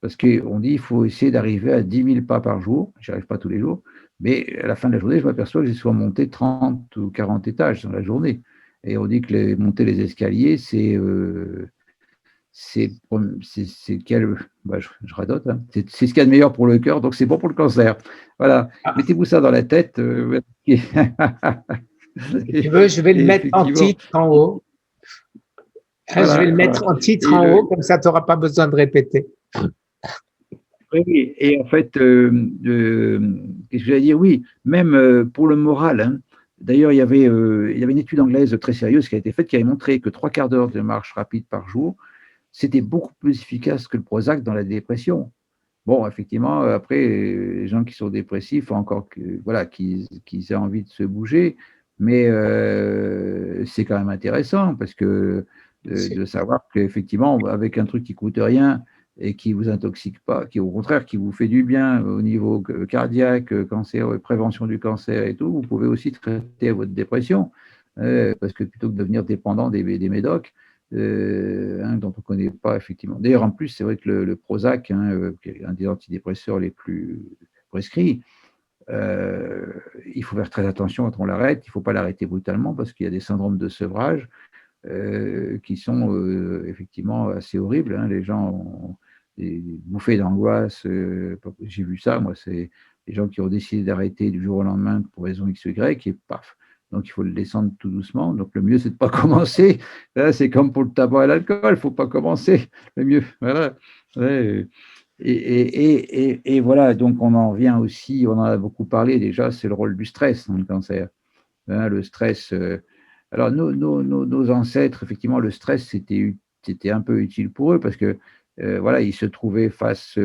parce qu'on dit qu'il faut essayer d'arriver à 10 000 pas par jour. Je n'y arrive pas tous les jours. Mais à la fin de la journée, je m'aperçois que j'ai souvent monté 30 ou 40 étages dans la journée. Et on dit que monter les escaliers, c'est quel, bah, je radote, hein. C'est ce qu'il y a de meilleur pour le cœur, donc c'est bon pour le cancer. Voilà, mettez-vous ça dans la tête. Si tu veux, je vais le mettre en titre en haut. Voilà, je vais le mettre en titre en haut, comme ça tu n'auras pas besoin de répéter. Oui, et en fait, qu'est-ce que j'allais dire? Oui, même pour le moral. Hein. D'ailleurs, il y avait une étude anglaise très sérieuse qui a été faite qui avait montré que 3/4 d'heure de marche rapide par jour, c'était beaucoup plus efficace que le Prozac dans la dépression. Bon, effectivement, après, les gens qui sont dépressifs, il faut encore voilà, qu'ils aient envie de se bouger, mais c'est quand même intéressant parce que de savoir qu'effectivement, avec un truc qui coûte rien et qui vous intoxique pas, qui au contraire qui vous fait du bien au niveau cardiaque, cancer, prévention du cancer et tout, vous pouvez aussi traiter votre dépression parce que plutôt que de devenir dépendant des médocs, dont on ne connaît pas effectivement. D'ailleurs, en plus, c'est vrai que le Prozac, hein, qui est un des antidépresseurs les plus prescrits, il faut faire très attention quand on l'arrête. Il ne faut pas l'arrêter brutalement parce qu'il y a des syndromes de sevrage qui sont effectivement assez horribles. Hein. Les gens ont des bouffées d'angoisse. J'ai vu ça, moi, c'est les gens qui ont décidé d'arrêter du jour au lendemain pour raison X, Y, et paf. Donc, il faut le descendre tout doucement. Donc, le mieux, c'est de ne pas commencer. Là, c'est comme pour le tabac et l'alcool, il ne faut pas commencer. Le mieux, voilà. Ouais. Et voilà, donc on en vient aussi, on en a beaucoup parlé déjà, c'est le rôle du stress dans le cancer. Hein, le stress. Alors, nos ancêtres, effectivement, le stress, c'était un peu utile pour eux parce que, voilà, ils se trouvaient face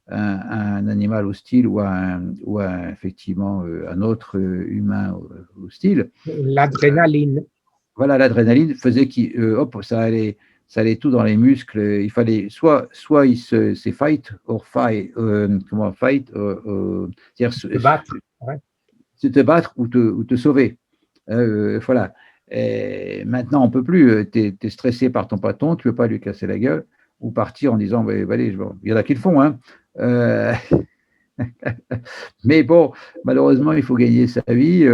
à un animal hostile ou effectivement, un autre humain hostile. L'adrénaline. Voilà, l'adrénaline faisait hop, ça allait tout dans les muscles. Il fallait c'est fight or fight, fight, c'est-à-dire Se battre. Ouais. se te battre ou te sauver. Voilà. Et maintenant, on ne peut plus. Tu es stressé par ton patron, tu ne veux pas lui casser la gueule ou partir en disant bah, allez, bon. Il y en a qui le font. Hein. Mais bon, malheureusement, il faut gagner sa vie.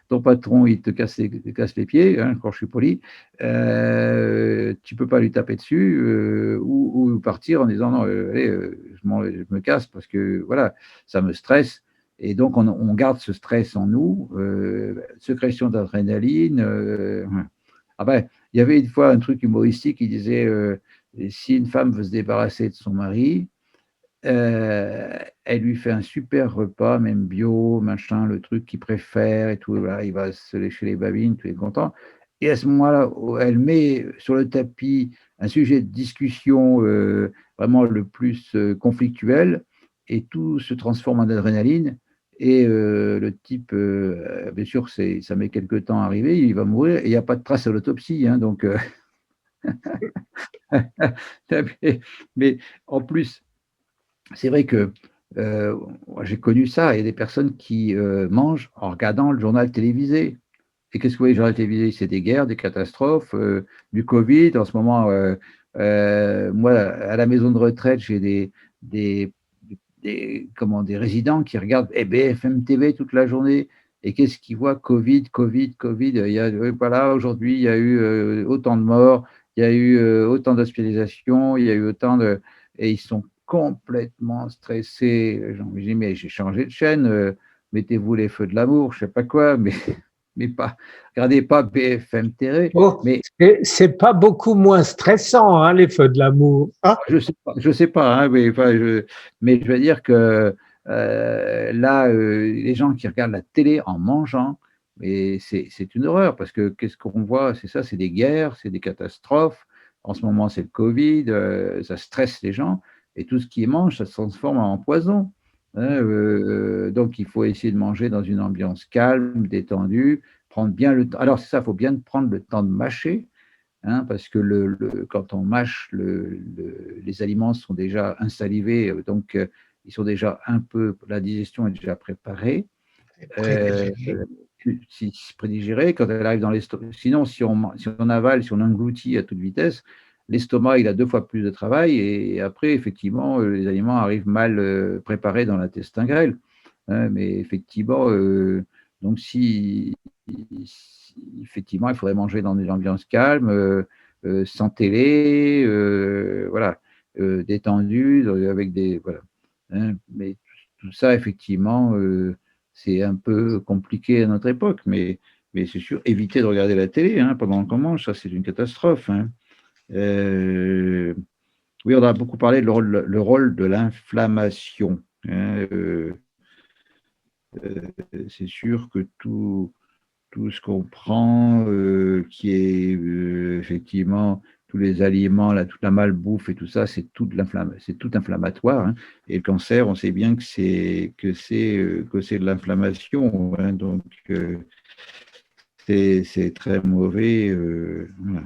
Ton patron, il te casse les pieds, hein, quand je suis poli. Tu ne peux pas lui taper dessus ou partir en disant non, allez, je me casse parce que voilà, ça me stresse. Et donc, on garde ce stress en nous, sécrétion d'adrénaline. Ah ben, il y avait une fois un truc humoristique qui disait si une femme veut se débarrasser de son mari, elle lui fait un super repas, même bio, machin, le truc qu'il préfère et tout. Voilà, il va se lécher les babines, tout est content. Et à ce moment-là, elle met sur le tapis un sujet de discussion vraiment le plus conflictuel et tout se transforme en adrénaline. Et le type, bien sûr, ça met quelques temps à arriver, il va mourir et il n'y a pas de trace à l'autopsie. Hein, donc, mais en plus, c'est vrai que j'ai connu ça. Il y a des personnes qui mangent en regardant le journal télévisé. Et qu'est-ce que vous voyez, le journal télévisé? C'est des guerres, des catastrophes, du Covid. En ce moment, moi, à la maison de retraite, j'ai des, des résidents qui regardent BFM TV toute la journée. Et qu'est-ce qu'ils voient? Covid, Covid, Covid. Il y a, voilà, aujourd'hui, il y a eu autant de morts, il y a eu autant d'hospitalisations, il y a eu autant de. Et ils sont complètement stressés. Je dis, mais j'ai changé de chaîne. mettez-vous les feux de l'amour, je sais pas quoi, mais pas, regardez pas BFM TV. Oh, Mais c'est pas beaucoup moins stressant, hein, les feux de l'amour. Ah, je sais pas, hein, mais je veux dire que là, les gens qui regardent la télé en mangeant, mais c'est une horreur parce que qu'est-ce qu'on voit? C'est ça, c'est des guerres, c'est des catastrophes. En ce moment, c'est le Covid, ça stresse les gens et tout ce qu'ils mangent, ça se transforme en poison. Hein, donc, il faut essayer de manger dans une ambiance calme, détendue, prendre bien le temps. Alors, c'est ça, il faut bien prendre le temps de mâcher. Hein, parce que quand on mâche, les aliments sont déjà insalivés, donc ils sont déjà un peu, la digestion est déjà préparée, prédigéré. si prédigérée, quand elle arrive dans l'estomac. Sinon, si on avale, si on engloutit à toute vitesse, l'estomac, il a 2 fois plus de travail, et après, effectivement, les aliments arrivent mal préparés dans l'intestin grêle. Hein, mais effectivement, donc effectivement, il faudrait manger dans des ambiances calmes, sans télé, voilà, détendu, avec des voilà. Hein, mais tout ça, effectivement, c'est un peu compliqué à notre époque, mais c'est sûr, éviter de regarder la télé hein, pendant qu'on mange, ça c'est une catastrophe. Hein. Oui, on a beaucoup parlé de le rôle de l'inflammation. Hein, c'est sûr que tout ce qu'on prend, qui est effectivement tous les aliments, là, toute la malbouffe et tout ça, c'est tout inflammatoire. Hein. Et le cancer, on sait bien que c'est de l'inflammation. Hein. Donc c'est très mauvais. Voilà.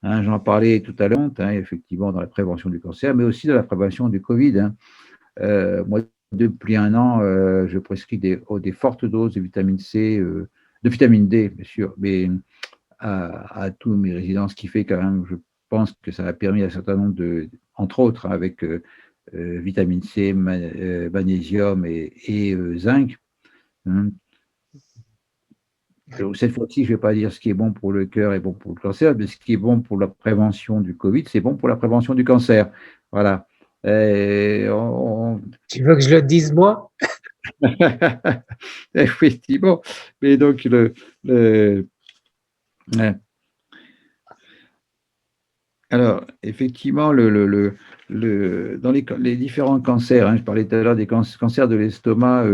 Hein, j'en parlais tout à l'heure, hein, effectivement, dans la prévention du cancer, mais aussi dans la prévention du Covid. Hein. Moi, depuis un an, je prescris des fortes doses de vitamine C, de vitamine D, bien sûr, mais à tous mes résidents, ce qui fait quand même, je pense que ça a permis à un certain nombre entre autres, hein, avec vitamine C, magnésium et zinc. Hein. Cette fois-ci, je ne vais pas dire ce qui est bon pour le cœur est bon pour le cancer, mais ce qui est bon pour la prévention du Covid, c'est bon pour la prévention du cancer. Voilà. Et Tu veux que je le dise moi? Effectivement. Mais donc, alors, effectivement, dans les différents cancers, hein, je parlais tout à l'heure des cancers de l'estomac,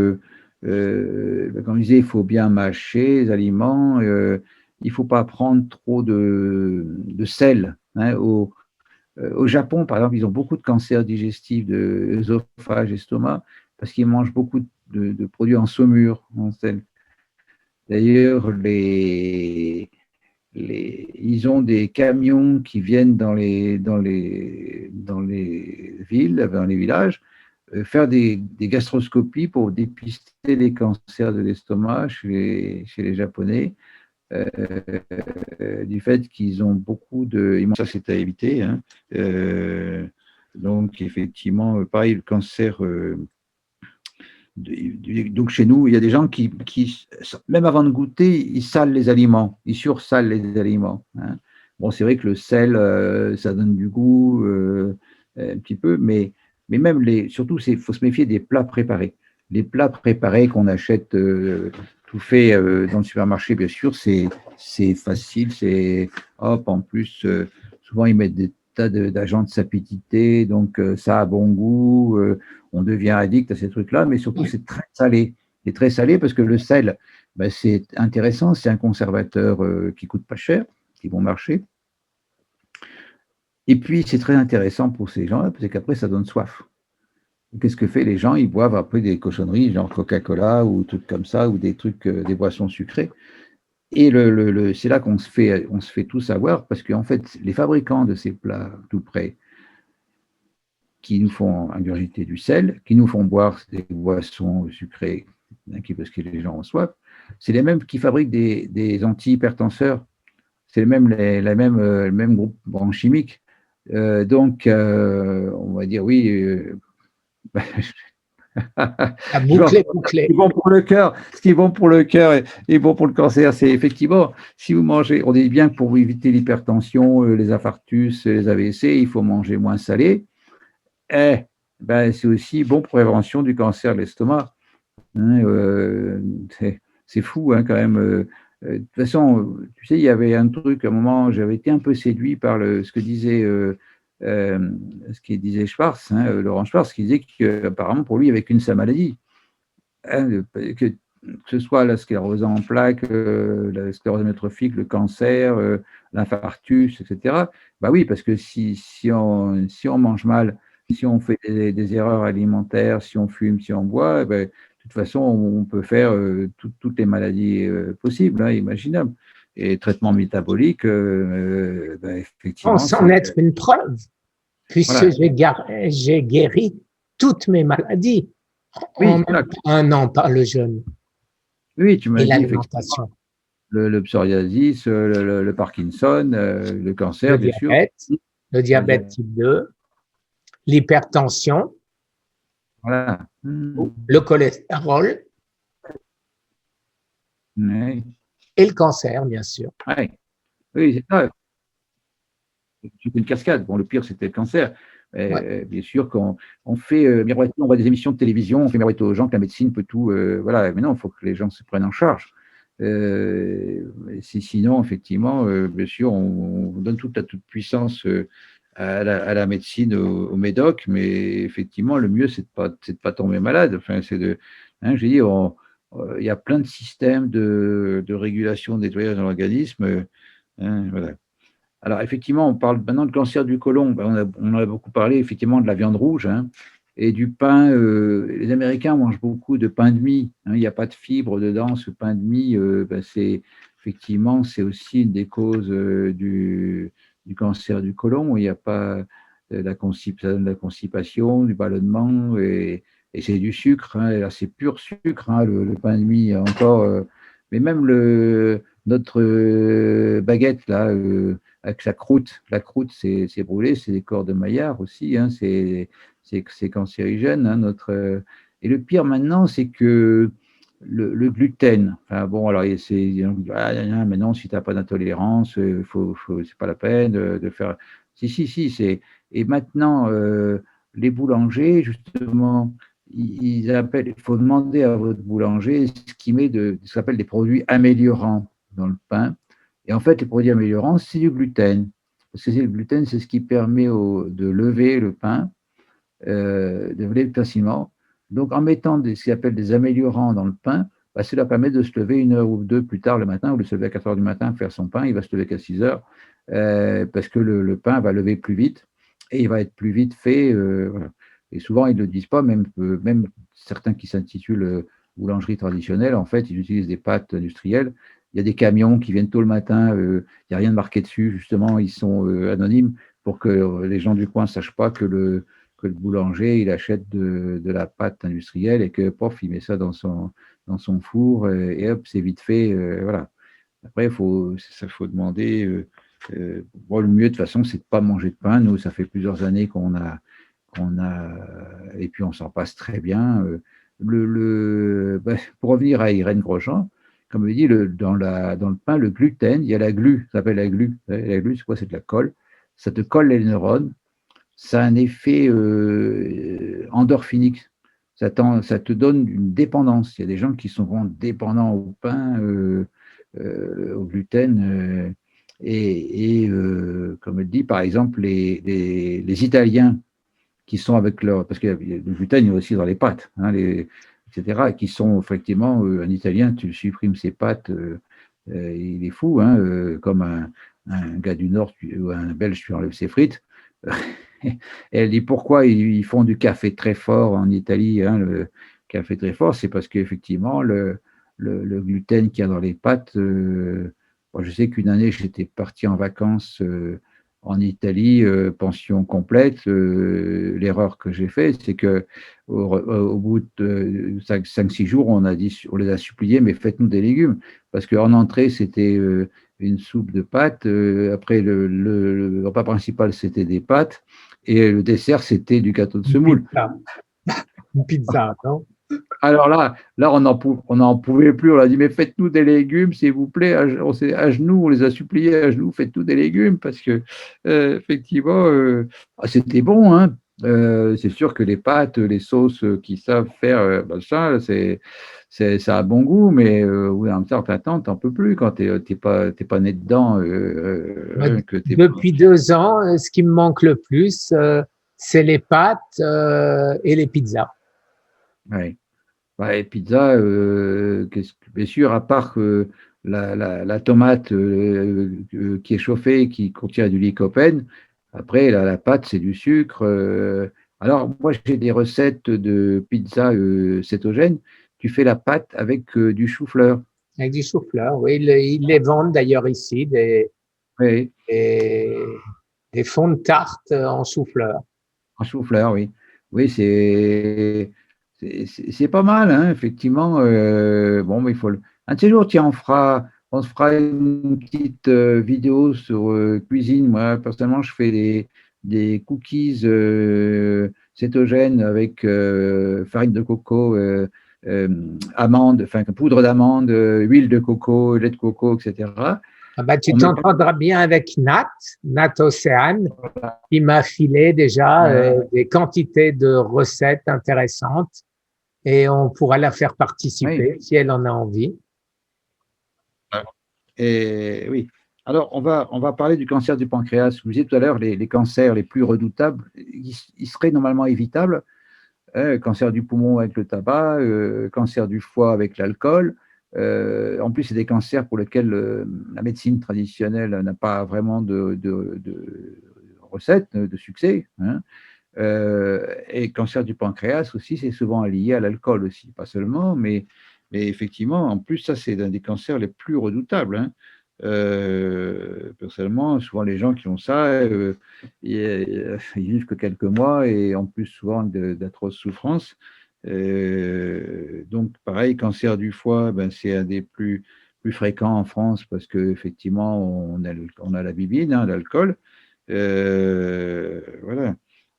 comme je disais, il faut bien mâcher les aliments, il ne faut pas prendre trop de sel. Hein, au Japon, par exemple, ils ont beaucoup de cancers digestifs de œsophage, estomac, parce qu'ils mangent beaucoup de produits en saumure, en sel. D'ailleurs, ils ont des camions qui viennent dans les villes, dans les villages, faire des gastroscopies pour dépister les cancers de l'estomac chez les Japonais, du fait qu'ils ont beaucoup de... Ça, c'est à éviter. Hein. Donc, effectivement, pareil, le cancer... donc chez nous, il y a des gens qui, même avant de goûter, ils salent les aliments, ils sursalent les aliments. Hein. Bon, c'est vrai que le sel, ça donne du goût un petit peu, mais même surtout, il faut se méfier des plats préparés. Les plats préparés qu'on achète tout fait dans le supermarché, bien sûr, c'est facile, c'est hop, en plus, souvent ils mettent des tas d'agents de sapidité, donc ça a bon goût. On devient addict à ces trucs-là, mais surtout c'est très salé. C'est très salé parce que le sel, ben, c'est intéressant, c'est un conservateur qui coûte pas cher, qui bon marché. Et puis c'est très intéressant pour ces gens-là, parce qu'après ça donne soif. Qu'est-ce que fait les gens? Ils boivent après des cochonneries, genre Coca-Cola ou trucs comme ça, ou des trucs, des boissons sucrées. Et c'est là qu'on se fait tout savoir, parce qu'en fait, les fabricants de ces plats tout prêts, qui nous font ingurgiter du sel, qui nous font boire des boissons sucrées, parce que les gens ont soif, c'est les mêmes qui fabriquent des antihypertenseurs. C'est le même groupe branche chimique. Donc, on va dire oui. À boucler, boucler. Ce qui est bon pour le cœur, ce qui est bon pour le cœur et bon pour le cancer, c'est effectivement, si vous mangez, on dit bien que pour éviter l'hypertension, les infarctus, les AVC, il faut manger moins salé. Ben, c'est aussi bon pour prévention du cancer de l'estomac. Hein, c'est fou hein, quand même. De toute façon, tu sais, il y avait un truc, à un moment, j'avais été un peu séduit par ce que disait, ce qu'il disait Schwartz, hein, Laurent Schwartz, qui disait qu'apparemment, pour lui, il n'y avait qu'une seule maladie. Hein, que ce soit la sclérose en plaques, la sclérose amyotrophique, le cancer, l'infarctus, etc. Bah oui, parce que si on mange mal, si on fait des erreurs alimentaires, si on fume, si on boit, eh ben, de toute façon, on peut faire toutes les maladies possibles, hein, imaginables. Et traitement métabolique, ben, effectivement, Sans en c'est être une preuve, puisque voilà. j'ai guéri toutes mes maladies en Oui, même voilà. pas un an par le jeûne Oui, tu et m'as dit effectivement l'alimentation. le psoriasis, le Parkinson, le Le cancer, bien sûr. diabète, le Le diabète diabète. type 2, l'hypertension, Voilà. Mmh. le cholestérol Ouais. et le cancer, bien sûr. Ouais. Oui, c'est ça. C'est une cascade. Bon, le pire, c'était le cancer. Ouais. Bien sûr, quand on fait miroiter, on voit des émissions de télévision, on fait miroiter aux gens que la médecine peut tout. Voilà. Mais non, il faut que les gens se prennent en charge. Sinon, effectivement, bien sûr, on donne toute la toute puissance à la médecine, au médoc, mais effectivement, le mieux, c'est de pas tomber malade. Enfin, hein, je dis, il y a plein de systèmes de régulation, de nettoyage dans l'organisme. Hein, voilà. Alors, effectivement, on parle maintenant de cancer du côlon. Ben, on a beaucoup parlé, effectivement, de la viande rouge hein, et du pain. Les Américains mangent beaucoup de pain de mie. Hein, il n'y a pas de fibres dedans. Ce pain de mie, ben, effectivement, c'est aussi une des causes du cancer du côlon. Il n'y a pas de ça donne de la constipation, du ballonnement, et c'est du sucre. Hein, et là, c'est pur sucre, hein, le pain de mie. Encore, mais même notre baguette, là, avec sa croûte. La croûte, c'est brûlé, c'est des corps de Maillard aussi, hein, c'est cancérigène. Hein, et le pire maintenant, c'est que le gluten, enfin bon, alors mais non, si tu n'as pas d'intolérance, c'est pas la peine de faire. Si. Et maintenant, les boulangers, justement, ils appellent, il faut demander à votre boulanger ce qu'il met ce qu'on appelle des produits améliorants dans le pain. Et en fait, les produits améliorants, c'est du gluten. Parce que le gluten, c'est ce qui permet de lever le pain, de lever facilement. Donc, en mettant ce qu'ils appellent des améliorants dans le pain, bah, cela permet de se lever une heure ou deux plus tard le matin, ou de se lever à 4 heures du matin, faire son pain, il va se lever qu'à 6 heures, parce que le pain va lever plus vite et il va être plus vite fait. Voilà. Et souvent, ils ne le disent pas, même certains qui s'intitulent boulangerie traditionnelle, en fait, ils utilisent des pâtes industrielles. Il y a des camions qui viennent tôt le matin, il n'y a rien de marqué dessus, justement, ils sont anonymes pour que les gens du coin ne sachent pas que le boulanger, il achète de la pâte industrielle et que, pof, il met ça dans son four et hop, c'est vite fait. Voilà. Après, faut demander. Bon, le mieux, de toute façon, c'est de ne pas manger de pain. Nous, ça fait plusieurs années et puis on s'en passe très bien. Pour revenir à Irène Grosjean, comme je dis, dans le pain, le gluten, il y a la glu, ça s'appelle la glu. La glu, c'est quoi? C'est de la colle. Ça te colle les neurones. Ça a un effet endorphinique. Ça te donne une dépendance. Il y a des gens qui sont vraiment dépendants au pain, au gluten. Comme elle dit, par exemple, les Italiens qui sont avec leur. Parce que le gluten, il y a aussi dans les pâtes, hein, etc., qui sont effectivement. Un Italien, tu supprimes ses pâtes, il est fou, hein, comme un gars du Nord ou un Belge, tu enlèves ses frites. Et elle dit pourquoi ils font du café très fort en Italie. Hein, le café très fort, c'est parce qu'effectivement, le gluten qu'il y a dans les pâtes. Moi, je sais qu'une année, j'étais parti en vacances en Italie, pension complète. L'erreur que j'ai faite, c'est que au bout de 5-6 jours, on les a suppliés, mais faites-nous des légumes. Parce qu'en entrée, c'était une soupe de pâtes. Après, le repas principal, c'était des pâtes. Et le dessert, c'était du gâteau de Une semoule. pizza, une pizza, non? Alors là on n'en pouvait plus. On a dit, mais faites-nous des légumes, s'il vous plaît. On s'est à genoux, on les a suppliés à genoux, faites-nous des légumes, parce que effectivement, c'était bon, hein, C'est sûr que les pâtes, les sauces qui savent faire ça, ça a bon goût, mais au bout d'un certain temps, t'en peux plus quand t'es pas né dedans, Moi, que t'es pas. depuis 2 ans, ce qui me manque le plus, c'est les pâtes et les pizzas. Ouais. Ouais, pizza, bien sûr, à part que la tomate qui est chauffée, qui contient du lycopène, après, la pâte, c'est du sucre. Alors, moi, j'ai des recettes de pizza cétogène. Tu fais la pâte avec du chou-fleur. Avec du chou-fleur, oui. Ils les vendent d'ailleurs ici, Oui, des, des fonds de tarte en chou-fleur. en chou-fleur, oui. Oui, c'est pas mal, hein, effectivement. Bon, mais il faut un de ces jours, tiens, on se fera une petite vidéo sur cuisine. Moi, personnellement, je fais des cookies cétogènes avec farine de coco, euh, amandes, enfin, poudre d'amande, huile de coco, lait de coco, etc. Ah bah, tu On met pas. t'entendras bien avec Nat Océane, qui m'a filé déjà des quantités de recettes intéressantes et on pourra la faire Oui. participer si elle en a envie. Et oui. Alors, on va parler du cancer du pancréas. Vous disiez tout à l'heure, les cancers les plus redoutables, ils seraient normalement évitables. Cancer du poumon avec le tabac, cancer du foie avec l'alcool. En plus, c'est des cancers pour lesquels la médecine traditionnelle n'a pas vraiment de recette, de succès, hein. Et cancer du pancréas aussi, c'est souvent lié à l'alcool aussi, pas seulement, mais effectivement, en plus, ça, c'est un des cancers les plus redoutables, hein. Personnellement, souvent les gens qui ont ça, ils vivent que quelques mois et en plus souvent d'atroces souffrances. Donc, pareil, cancer du foie, ben, c'est un des plus fréquents en France parce qu'effectivement, on a la bibine, hein, l'alcool. Voilà.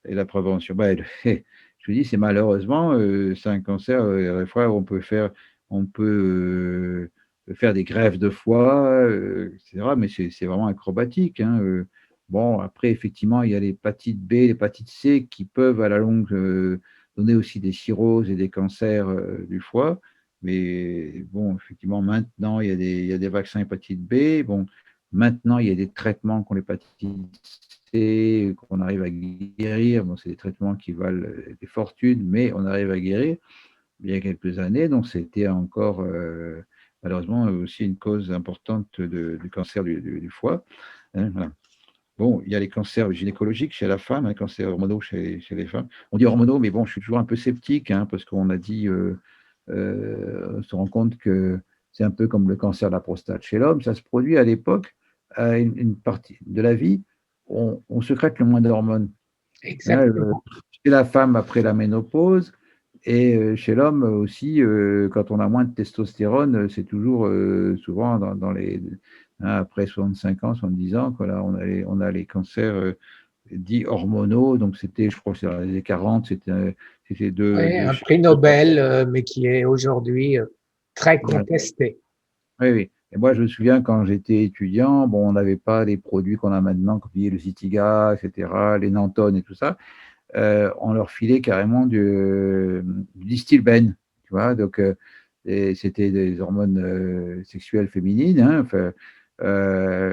Et la prévention, bah, je vous dis, c'est malheureusement, c'est un cancer, des fois, on peut faire des greffes de foie, etc. Mais c'est vraiment acrobatique, hein. Bon, après, effectivement, il y a l'hépatite B, l'hépatite C qui peuvent à la longue donner aussi des cirrhoses et des cancers du foie. Mais bon, effectivement, maintenant, il y a des vaccins hépatite B. Bon, maintenant, il y a des traitements contre l'hépatite C qu'on arrive à guérir. Bon, c'est des traitements qui valent des fortunes, mais on arrive à guérir il y a quelques années. Donc, c'était encore malheureusement aussi une cause importante du cancer du foie, hein, voilà. Bon, il y a les cancers gynécologiques chez la femme, les cancers hormonaux chez les femmes. On dit hormonaux, mais bon, je suis toujours un peu sceptique, hein, parce qu'on a dit, on se rend compte que c'est un peu comme le cancer de la prostate chez l'homme. Ça se produit à l'époque, à une partie de la vie, on sécrète le moins d'hormones, hein, Exactement. chez la femme après la ménopause et chez l'homme aussi, quand on a moins de testostérone, c'est toujours souvent dans les, hein, après 65 ans, 70 ans, quoi, là, on a les cancers dits hormonaux. Donc, c'était, je crois que c'est dans les années 40, c'était Oui, deux un chiffres. prix Nobel, mais qui est aujourd'hui très Ouais. contesté. Oui, oui. Et moi, je me souviens quand j'étais étudiant, bon, on n'avait pas les produits qu'on a maintenant, comme le Zytiga, etc., les Nantone et tout ça. On leur filait carrément du Distilbène, tu vois. Donc, et c'était des hormones sexuelles féminines, hein, enfin,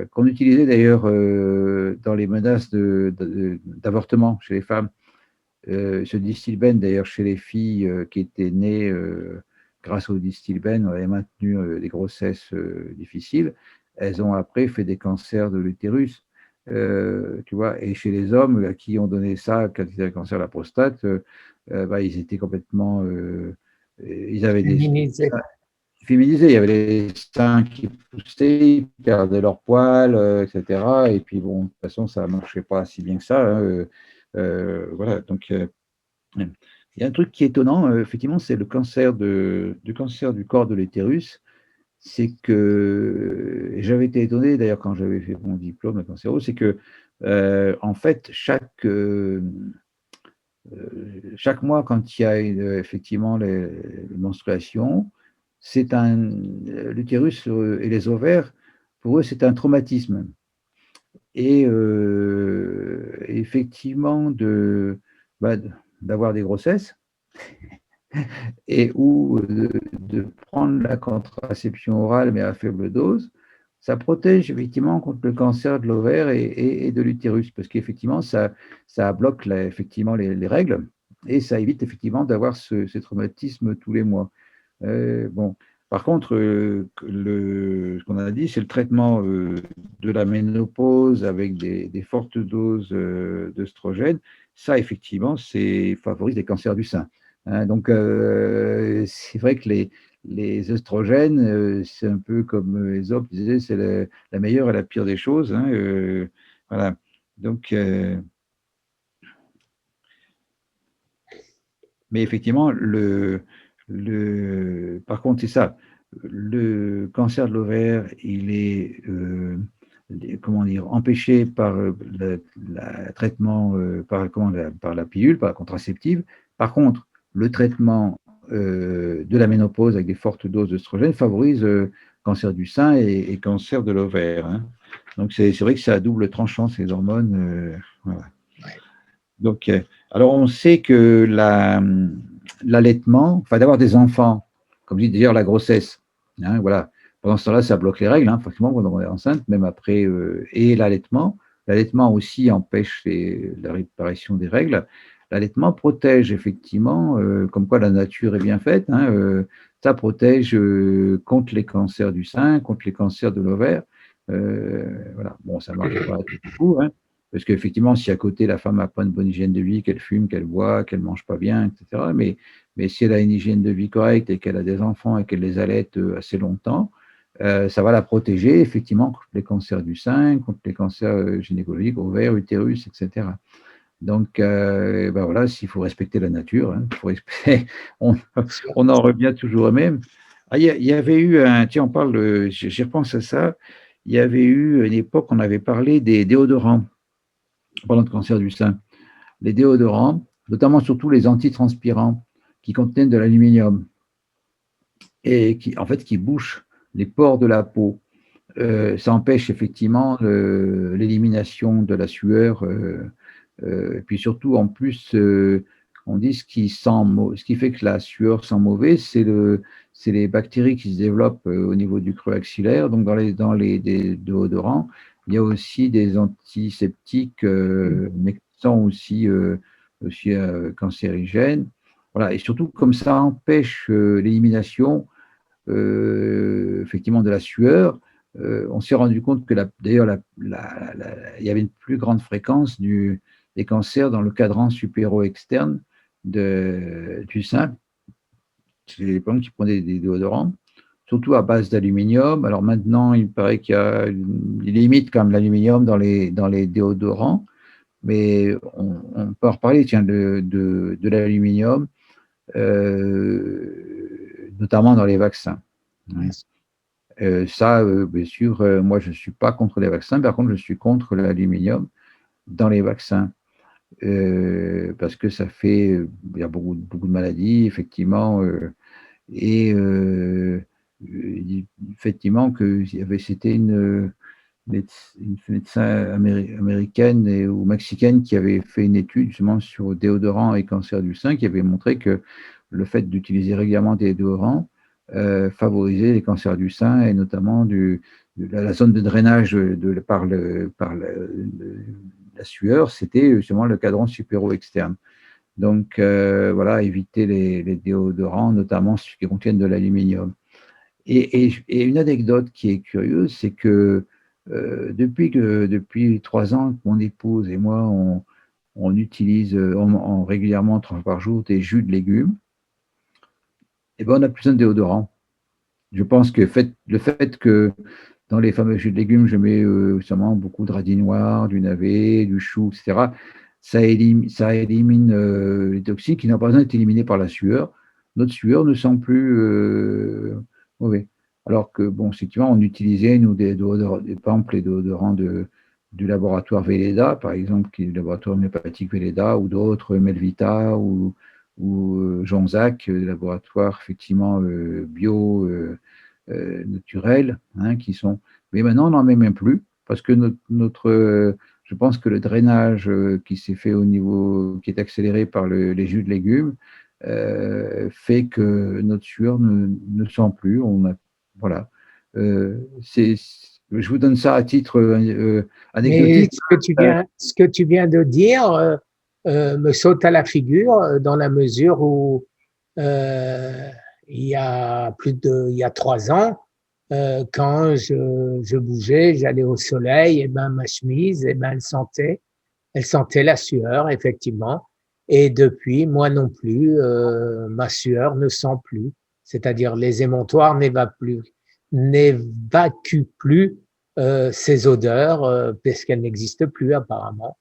qu'on utilisait d'ailleurs dans les menaces d'avortement chez les femmes. Ce Distilbène, d'ailleurs, chez les filles qui étaient nées grâce au Distilbène, on avait maintenu des grossesses difficiles. Elles ont après fait des cancers de l'utérus. Tu vois, et chez les hommes à qui on donnait ça quand ils avaient cancer de la prostate, bah, ils étaient complètement, ils avaient des Féminisé. féminisés, il y avait les seins qui poussaient, ils perdaient leur poils, etc. Et puis bon, de toute façon, ça ne marchait pas si bien que ça, hein, voilà, donc il y a un truc qui est étonnant, effectivement, c'est du cancer du corps de l'utérus. C'est que et j'avais été étonné d'ailleurs quand j'avais fait mon diplôme de cancéro, c'est que en fait chaque mois quand il y a effectivement les menstruations, l'utérus et les ovaires, pour eux, c'est un traumatisme. Et effectivement, bah, d'avoir des grossesses et ou de prendre la contraception orale, mais à faible dose, ça protège effectivement contre le cancer de l'ovaire et de l'utérus, parce qu'effectivement, ça bloque effectivement les règles et ça évite effectivement d'avoir ces traumatismes tous les mois. Bon, par contre, ce qu'on a dit, c'est le traitement de la ménopause avec des fortes doses d'œstrogène. Ça, effectivement, favorise les cancers du sein. Hein, donc, c'est vrai que les œstrogènes, c'est un peu comme Ésope disait, c'est la meilleure et la pire des choses. Hein, voilà. Donc, mais effectivement, par contre, c'est ça. Le cancer de l'ovaire, il est comment dire, empêché par le traitement par la pilule, par la contraceptive. Par contre, le traitement de la ménopause avec des fortes doses d'œstrogène favorise cancer du sein et cancer de l'ovaire. Hein. Donc, c'est vrai que c'est à double tranchant, ces hormones. Voilà. Donc, alors on sait que l'allaitement, enfin d'avoir des enfants, comme dit d'ailleurs la grossesse, hein, voilà. Pendant ce temps-là, ça bloque les règles, hein, forcément, quand on est enceinte, même après, et l'allaitement. L'allaitement aussi empêche la réparation des règles. L'allaitement protège effectivement, comme quoi la nature est bien faite, hein, ça protège contre les cancers du sein, contre les cancers de l'ovaire. Voilà. Bon, ça marche pas tout, hein, parce qu'effectivement, si à côté la femme n'a pas une bonne hygiène de vie, qu'elle fume, qu'elle boit, qu'elle ne mange pas bien, etc. Mais si elle a une hygiène de vie correcte et qu'elle a des enfants et qu'elle les allaite assez longtemps, ça va la protéger effectivement contre les cancers du sein, contre les cancers gynécologiques, ovaires, utérus, etc. Donc, ben voilà, s'il faut respecter la nature, hein, faut respecter, on, on en revient toujours au même. Ah, il y avait eu tiens, on parle, j'y repense à ça, il y avait eu une époque, on avait parlé des déodorants pendant le cancer du sein. Les déodorants, notamment surtout les antitranspirants, qui contiennent de l'aluminium et qui, en fait, qui bouchent les pores de la peau. Ça empêche effectivement l'élimination de la sueur. Et puis surtout, en plus, on dit ce qui fait que la sueur sent mauvais, c'est les bactéries qui se développent au niveau du creux axillaire. Donc, dans les déodorants, il y a aussi des antiseptiques, mais qui sont aussi cancérigènes. Voilà. Et surtout, comme ça empêche l'élimination effectivement de la sueur, on s'est rendu compte que d'ailleurs il y avait une plus grande fréquence des cancers dans le cadran supéro-externe du sein chez les femmes qui prenaient des déodorants, surtout à base d'aluminium. Alors maintenant, il paraît qu'il y a une limite quand même l'aluminium dans les déodorants, mais on peut en reparler tiens, de l'aluminium, notamment dans les vaccins. Ouais. Ça, bien sûr, moi, je ne suis pas contre les vaccins. Par contre, je suis contre l'aluminium dans les vaccins. Parce que ça fait, il y a beaucoup de maladies, effectivement, et effectivement que c'était une médecin américaine ou mexicaine qui avait fait une étude justement sur déodorant et cancer du sein, qui avait montré que le fait d'utiliser régulièrement des déodorants favorisait les cancers du sein et notamment la zone de drainage par la sueur, c'était justement le cadran supéro-externe. Donc voilà, éviter les déodorants, notamment ceux qui contiennent de l'aluminium. Et une anecdote qui est curieuse, c'est que depuis 3 ans, mon épouse et moi, on utilise régulièrement 3 fois par jour des jus de légumes, et ben on n'a plus besoin de déodorant. Je pense que le fait que dans les fameux jus de légumes, je mets sûrement beaucoup de radis noirs, du navet, du chou, etc. Ça élimine les toxines qui n'ont pas besoin d'être éliminées par la sueur. Notre sueur ne sent plus mauvais. Alors que, bon, effectivement, on utilisait, nous, des par exemple, les déodorants du laboratoire Velleda, par exemple, qui est le laboratoire homéopathique Velleda, ou d'autres, Melvita, ou Jonzac, laboratoire, effectivement, bio, naturels, hein, qui sont. Mais maintenant, on n'en met même plus, parce que je pense que le drainage qui s'est fait au niveau, qui est accéléré par les jus de légumes, fait que notre sueur ne sent plus. Voilà. Je vous donne ça à titre Mais anecdotique. ce que tu viens de dire me saute à la figure dans la mesure où euh, il y a 3 ans, quand je bougeais, j'allais au soleil, et ben ma chemise, et ben elle sentait la sueur effectivement. Et depuis, moi non plus, ma sueur ne sent plus, c'est-à-dire les émontoires n'évacuent plus ces odeurs parce qu'elles n'existent plus apparemment.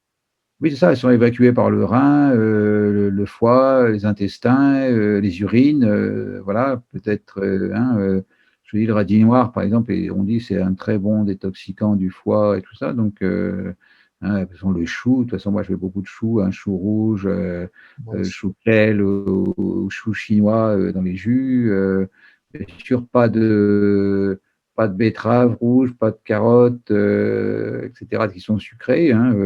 Oui, c'est ça, elles sont évacuées par le rein, le foie, les intestins, les urines, voilà, peut-être, je dis le radis noir, par exemple, et on dit que c'est un très bon détoxicant du foie et tout ça, donc, de toute façon, le chou, de toute façon, moi, je fais beaucoup de choux, un chou rouge, Moi aussi. chou kale ou chou chinois dans les jus, bien sûr, pas de betterave rouge, pas de carottes, etc., qui sont sucrées, hein,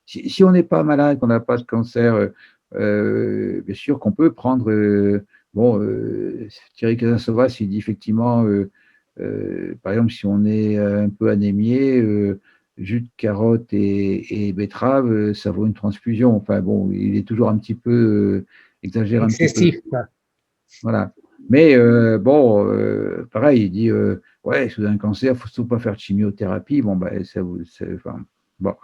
si on n'est pas malade, qu'on n'a pas de cancer, bien sûr qu'on peut prendre. Bon, Thierry Casansovas, il dit effectivement, par exemple, si on est un peu anémié, jus de carotte et betterave, ça vaut une transfusion. Enfin bon, il est toujours un petit peu, exagère un petit peu. Excessif, quoi. Voilà. Mais bon, pareil, il dit ouais, sous un cancer, il ne faut surtout pas faire de chimiothérapie. Bon, ben, enfin, bon.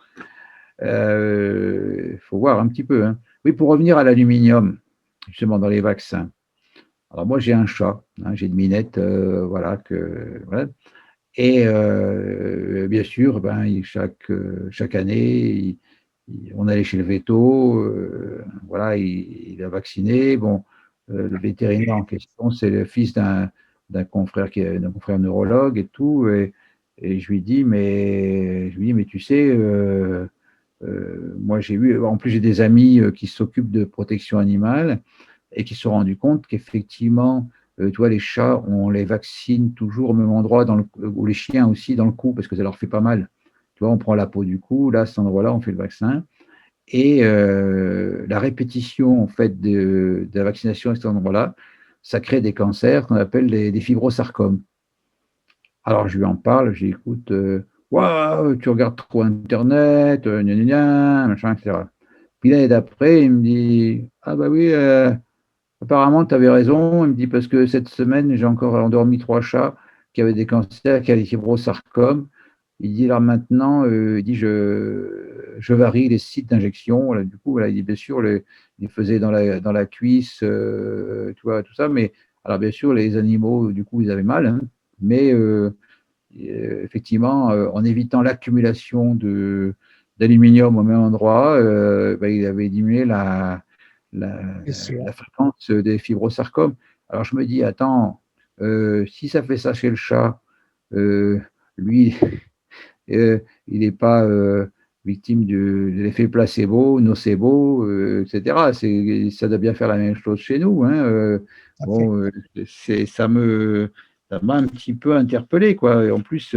Faut voir un petit peu, hein. Oui, pour revenir à l'aluminium, justement dans les vaccins. Alors moi j'ai un chat, hein, j'ai une minette, voilà voilà. Et bien sûr, ben, chaque année, on allait chez le véto, voilà, il a vacciné. Bon, le vétérinaire en question, c'est le fils d'un confrère d'un confrère neurologue et tout. Et je lui dis, mais tu sais, moi, en plus, j'ai des amis qui s'occupent de protection animale et qui se sont rendus compte qu'effectivement, tu vois, les chats, on les vaccine toujours au même endroit, ou les chiens aussi dans le cou, parce que ça leur fait pas mal. Tu vois, on prend la peau du cou, là, à cet endroit-là, on fait le vaccin. Et la répétition, en fait, de la vaccination à cet endroit-là, ça crée des cancers qu'on appelle des fibrosarcomes. Alors, je lui en parle, je dis, écoute, waouh, tu regardes trop Internet, gna gna gna, machin, etc. Puis l'année d'après, il me dit, ah bah oui, apparemment, tu avais raison. Il me dit, parce que cette semaine, j'ai encore endormi 3 chats qui avaient des cancers, qui avaient des fibrosarcomes. Il dit, là maintenant, il dit, je varie les sites d'injection. Voilà, du coup, voilà, il dit, bien sûr, il faisait dans la cuisse, tu vois, tout ça. Mais alors, bien sûr, les animaux, du coup, ils avaient mal, hein. Mais effectivement, en évitant l'accumulation d'aluminium au même endroit, ben, il avait diminué la, C'est sûr. la fréquence des fibrosarcomes. Alors je me dis, attends, si ça fait ça chez le chat, euh, lui, il n'est pas victime de l'effet placebo, nocebo, etc. Ça doit bien faire la même chose chez nous, hein. Ça fait. Bon, ça m'a un petit peu interpellé, quoi. Et en plus,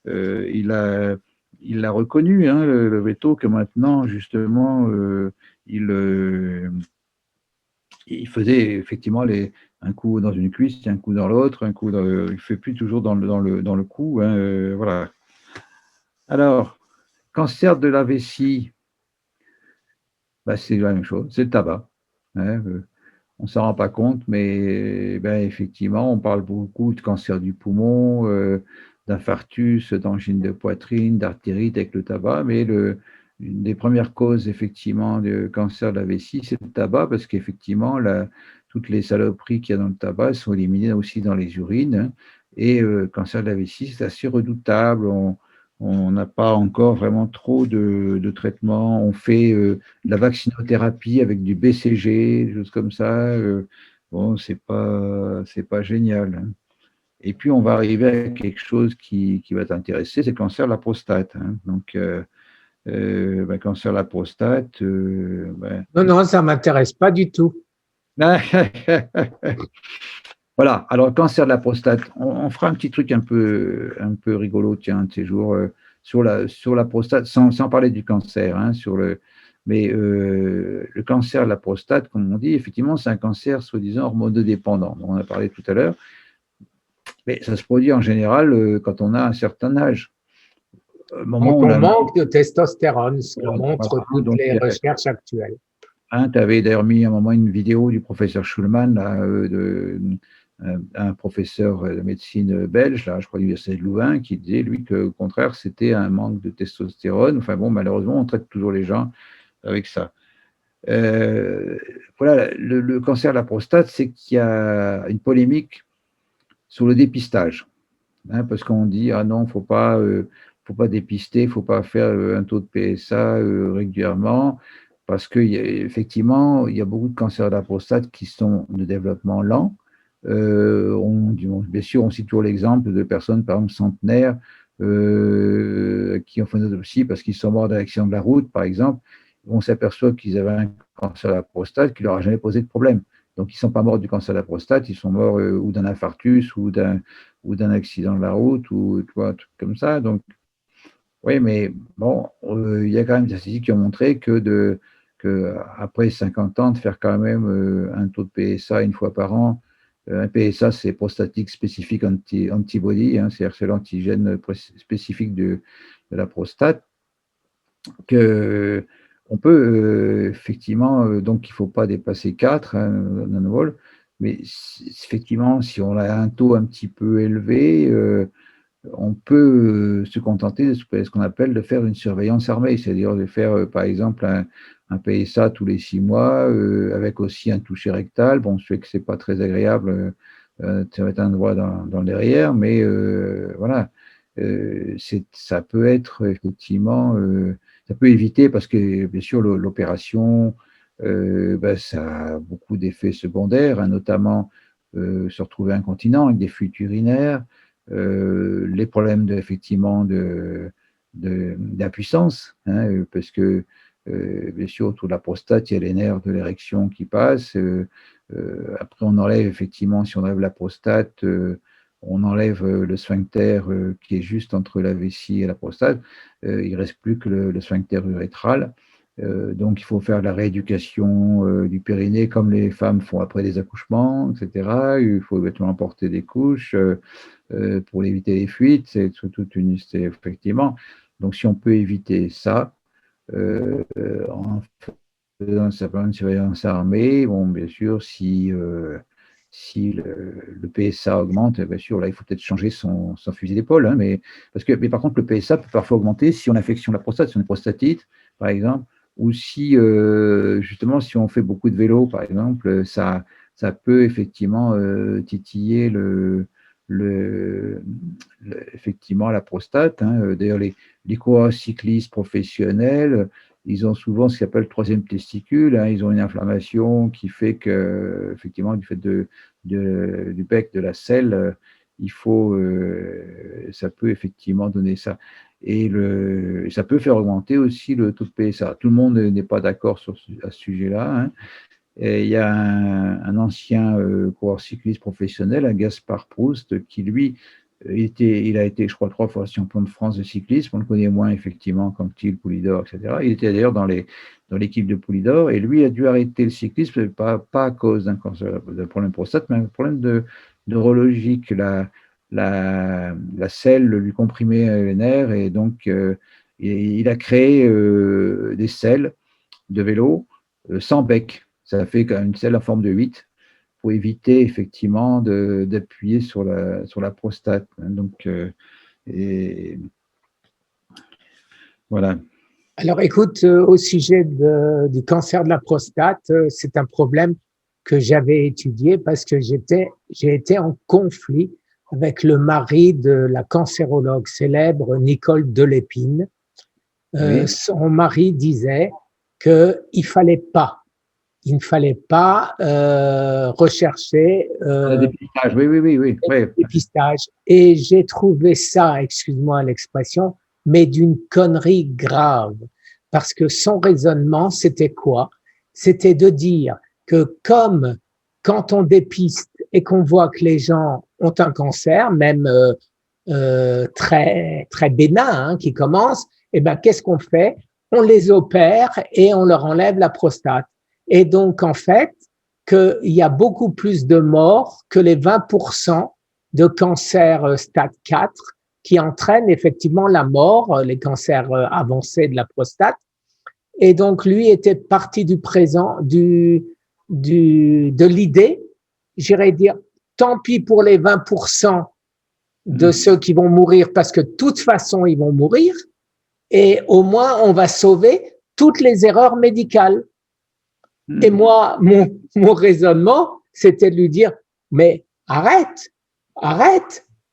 il a reconnu, hein, le veto, que maintenant, justement, il, euh, il faisait effectivement un coup dans une cuisse, un coup dans l'autre, il ne fait plus toujours dans le cou, hein, voilà. Alors, cancer de la vessie, bah, c'est la même chose, c'est le tabac, hein, on ne s'en rend pas compte, mais ben, effectivement, on parle beaucoup de cancer du poumon, d'infarctus, d'angine de poitrine, d'artérite avec le tabac, mais une des premières causes, effectivement, de cancer de la vessie, c'est le tabac, parce qu'effectivement, toutes les saloperies qu'il y a dans le tabac sont éliminées aussi dans les urines, hein. Et cancer de la vessie, c'est assez redoutable. On n'a pas encore vraiment trop de traitements. On fait de la vaccinothérapie avec du BCG, des choses comme ça. Bon, c'est pas génial, hein. Et puis, on va arriver à quelque chose qui va t'intéresser, c'est le cancer de la prostate, hein. Donc, ben, cancer de la prostate, ben, Non, non, ça m'intéresse pas du tout. voilà, alors cancer de la prostate, on fera un petit truc un peu rigolo, tiens, de ces jours. sur la prostate, sans parler du cancer, hein, mais le cancer de la prostate, comme on dit, effectivement, c'est un cancer soi-disant hormonodépendant. On en a parlé tout à l'heure, mais ça se produit en général quand on a un certain âge. Quand on manque de testostérone, ce que montrent toutes donc, les recherches actuelles. Hein, tu avais d'ailleurs mis à un moment une vidéo du professeur Schulman, là, un professeur de médecine belge, là, je crois de l'Université de Louvain, qui disait, lui, qu'au contraire, c'était un manque de testostérone. Enfin bon, malheureusement, on traite toujours les gens avec ça. Voilà, le cancer de la prostate, c'est qu'il y a une polémique sur le dépistage. Hein, parce qu'on dit, ah non, faut pas dépister, il ne faut pas faire un taux de PSA régulièrement, parce qu'effectivement, il y a beaucoup de cancers de la prostate qui sont de développement lent. Bien sûr, on cite toujours l'exemple de personnes, par exemple, centenaires, qui ont fait une autopsie parce qu'ils sont morts d'un accident de la route, par exemple. On s'aperçoit qu'ils avaient un cancer de la prostate qui ne leur a jamais posé de problème. Donc, ils ne sont pas morts du cancer de la prostate, ils sont morts ou d'un infarctus ou d'un accident de la route ou tu vois, un truc comme ça. Donc, oui, mais bon, il y a quand même des statistiques qui ont montré que après 50 ans, de faire quand même un taux de PSA une fois par an, un PSA, c'est prostatique spécifique antibody, hein, c'est-à-dire c'est l'antigène spécifique de la prostate, que on peut effectivement, donc il ne faut pas dépasser 4 nanomoles, mais effectivement, si on a un taux un petit peu élevé, on peut se contenter de ce qu'on appelle de faire une surveillance armée, c'est-à-dire de faire par exemple un PSA tous les 6 mois, avec aussi un toucher rectal. Bon, je sais que ce n'est pas très agréable, de mettre un doigt dans le derrière, mais voilà, ça peut être effectivement, ça peut éviter, parce que bien sûr l'opération, ça a beaucoup d'effets secondaires, hein, notamment se retrouver incontinent avec des fuites urinaires, les problèmes effectivement d'impuissance, hein, parce que bien sûr autour de la prostate, il y a les nerfs de l'érection qui passent. Après, on enlève effectivement, si on enlève la prostate, on enlève le sphincter qui est juste entre la vessie et la prostate. Il ne reste plus que le sphincter urétral. Donc, il faut faire la rééducation du périnée comme les femmes font après des accouchements, etc. Il faut éventuellement porter des couches pour éviter les fuites. C'est toute une liste, effectivement. Donc, si on peut éviter ça en faisant simplement une surveillance armée, bon, bien sûr, si le PSA augmente, bien sûr, là, il faut peut-être changer son fusil d'épaule. Hein, mais par contre, le PSA peut parfois augmenter si on a affection de la prostate, si on a une prostatite, par exemple, ou si, justement, si on fait beaucoup de vélo, par exemple, ça peut effectivement titiller effectivement la prostate. Hein. D'ailleurs, les coureurs cyclistes professionnels, ils ont souvent ce qu'on appelle le troisième testicule. Hein. Ils ont une inflammation qui fait que, effectivement, du fait du bec, de la selle, ça peut effectivement donner ça. Et ça peut faire augmenter aussi le taux de PSA. Tout le monde n'est pas d'accord à ce sujet-là. Hein. Et il y a un ancien coureur cycliste professionnel, un Gaspard Proust, qui lui, il a été, je crois, 3 fois champion de France de cyclisme. On le connaît moins, effectivement, comme Thiel, Poulidor, etc. Il était d'ailleurs dans l'équipe de Poulidor, et lui a dû arrêter le cyclisme, pas à cause d'un problème de prostate, mais un problème neurologique. La selle lui comprimait les nerfs, et donc il a créé des selles de vélo sans bec. Ça fait une selle en forme de 8 pour éviter effectivement d'appuyer sur la prostate. Donc, et voilà. Alors écoute, au sujet du cancer de la prostate, c'est un problème que j'avais étudié parce que j'ai été en conflit avec le mari de la cancérologue célèbre Nicole Delépine. Oui. Son mari disait qu'il ne fallait pas rechercher Le dépistage, oui. le dépistage. Et j'ai trouvé ça, excuse-moi l'expression, mais d'une connerie grave. Parce que son raisonnement, c'était quoi? C'était de dire que comme quand on dépiste et qu'on voit que les gens ont un cancer, même très, très bénins hein, qui commencent, eh ben, qu'est-ce qu'on fait? On les opère et on leur enlève la prostate. Et donc, en fait, qu'il y a beaucoup plus de morts que les 20% de cancers stade 4 qui entraînent effectivement la mort, les cancers avancés de la prostate. Et donc, lui était parti du présent, de l'idée, j'irais dire, tant pis pour les 20% de ceux qui vont mourir parce que de toute façon, ils vont mourir. Et au moins, on va sauver toutes les erreurs médicales. Et moi, mon raisonnement, c'était de lui dire, mais arrête,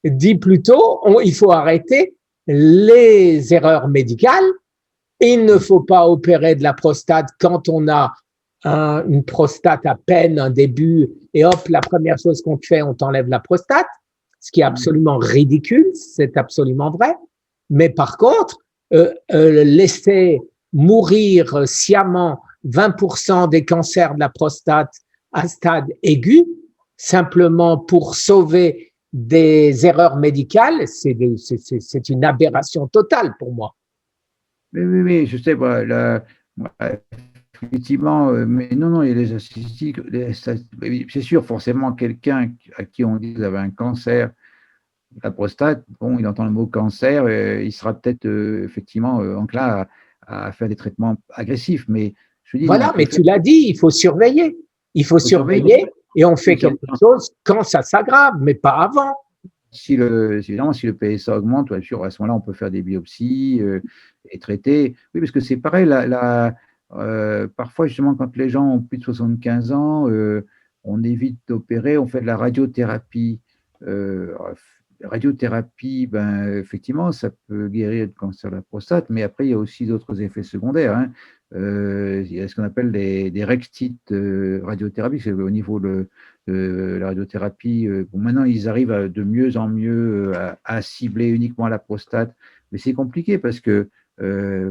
dis plutôt, il faut arrêter les erreurs médicales. Il ne faut pas opérer de la prostate quand on a une prostate à peine, un début, et hop, la première chose qu'on te fait, on t'enlève la prostate, ce qui est absolument ridicule, c'est absolument vrai. Mais par contre, laisser mourir sciemment 20% des cancers de la prostate à stade aigu, simplement pour sauver des erreurs médicales, c'est une aberration totale pour moi. Oui, je sais, effectivement, mais non, il y a les statistiques, c'est sûr, forcément, quelqu'un à qui on dit qu'il avait un cancer de la prostate, bon, il entend le mot cancer, il sera peut-être effectivement enclin à faire des traitements agressif. Mais je dis, voilà, mais tu l'as dit, il faut surveiller. Il faut surveiller et on fait quelque chose quand ça s'aggrave, mais pas avant. Évidemment, si le PSA augmente, bien sûr, à ce moment-là, on peut faire des biopsies et traiter. Oui, parce que c'est pareil, parfois, justement, quand les gens ont plus de 75 ans, on évite d'opérer, on fait de la radiothérapie. Radiothérapie, ben, effectivement, ça peut guérir le cancer de la prostate, mais après, il y a aussi d'autres effets secondaires. Hein. Il y a ce qu'on appelle des rectites radiothérapie, c'est au niveau de la radiothérapie. Bon, maintenant, ils arrivent de mieux en mieux à cibler uniquement la prostate, mais c'est compliqué parce que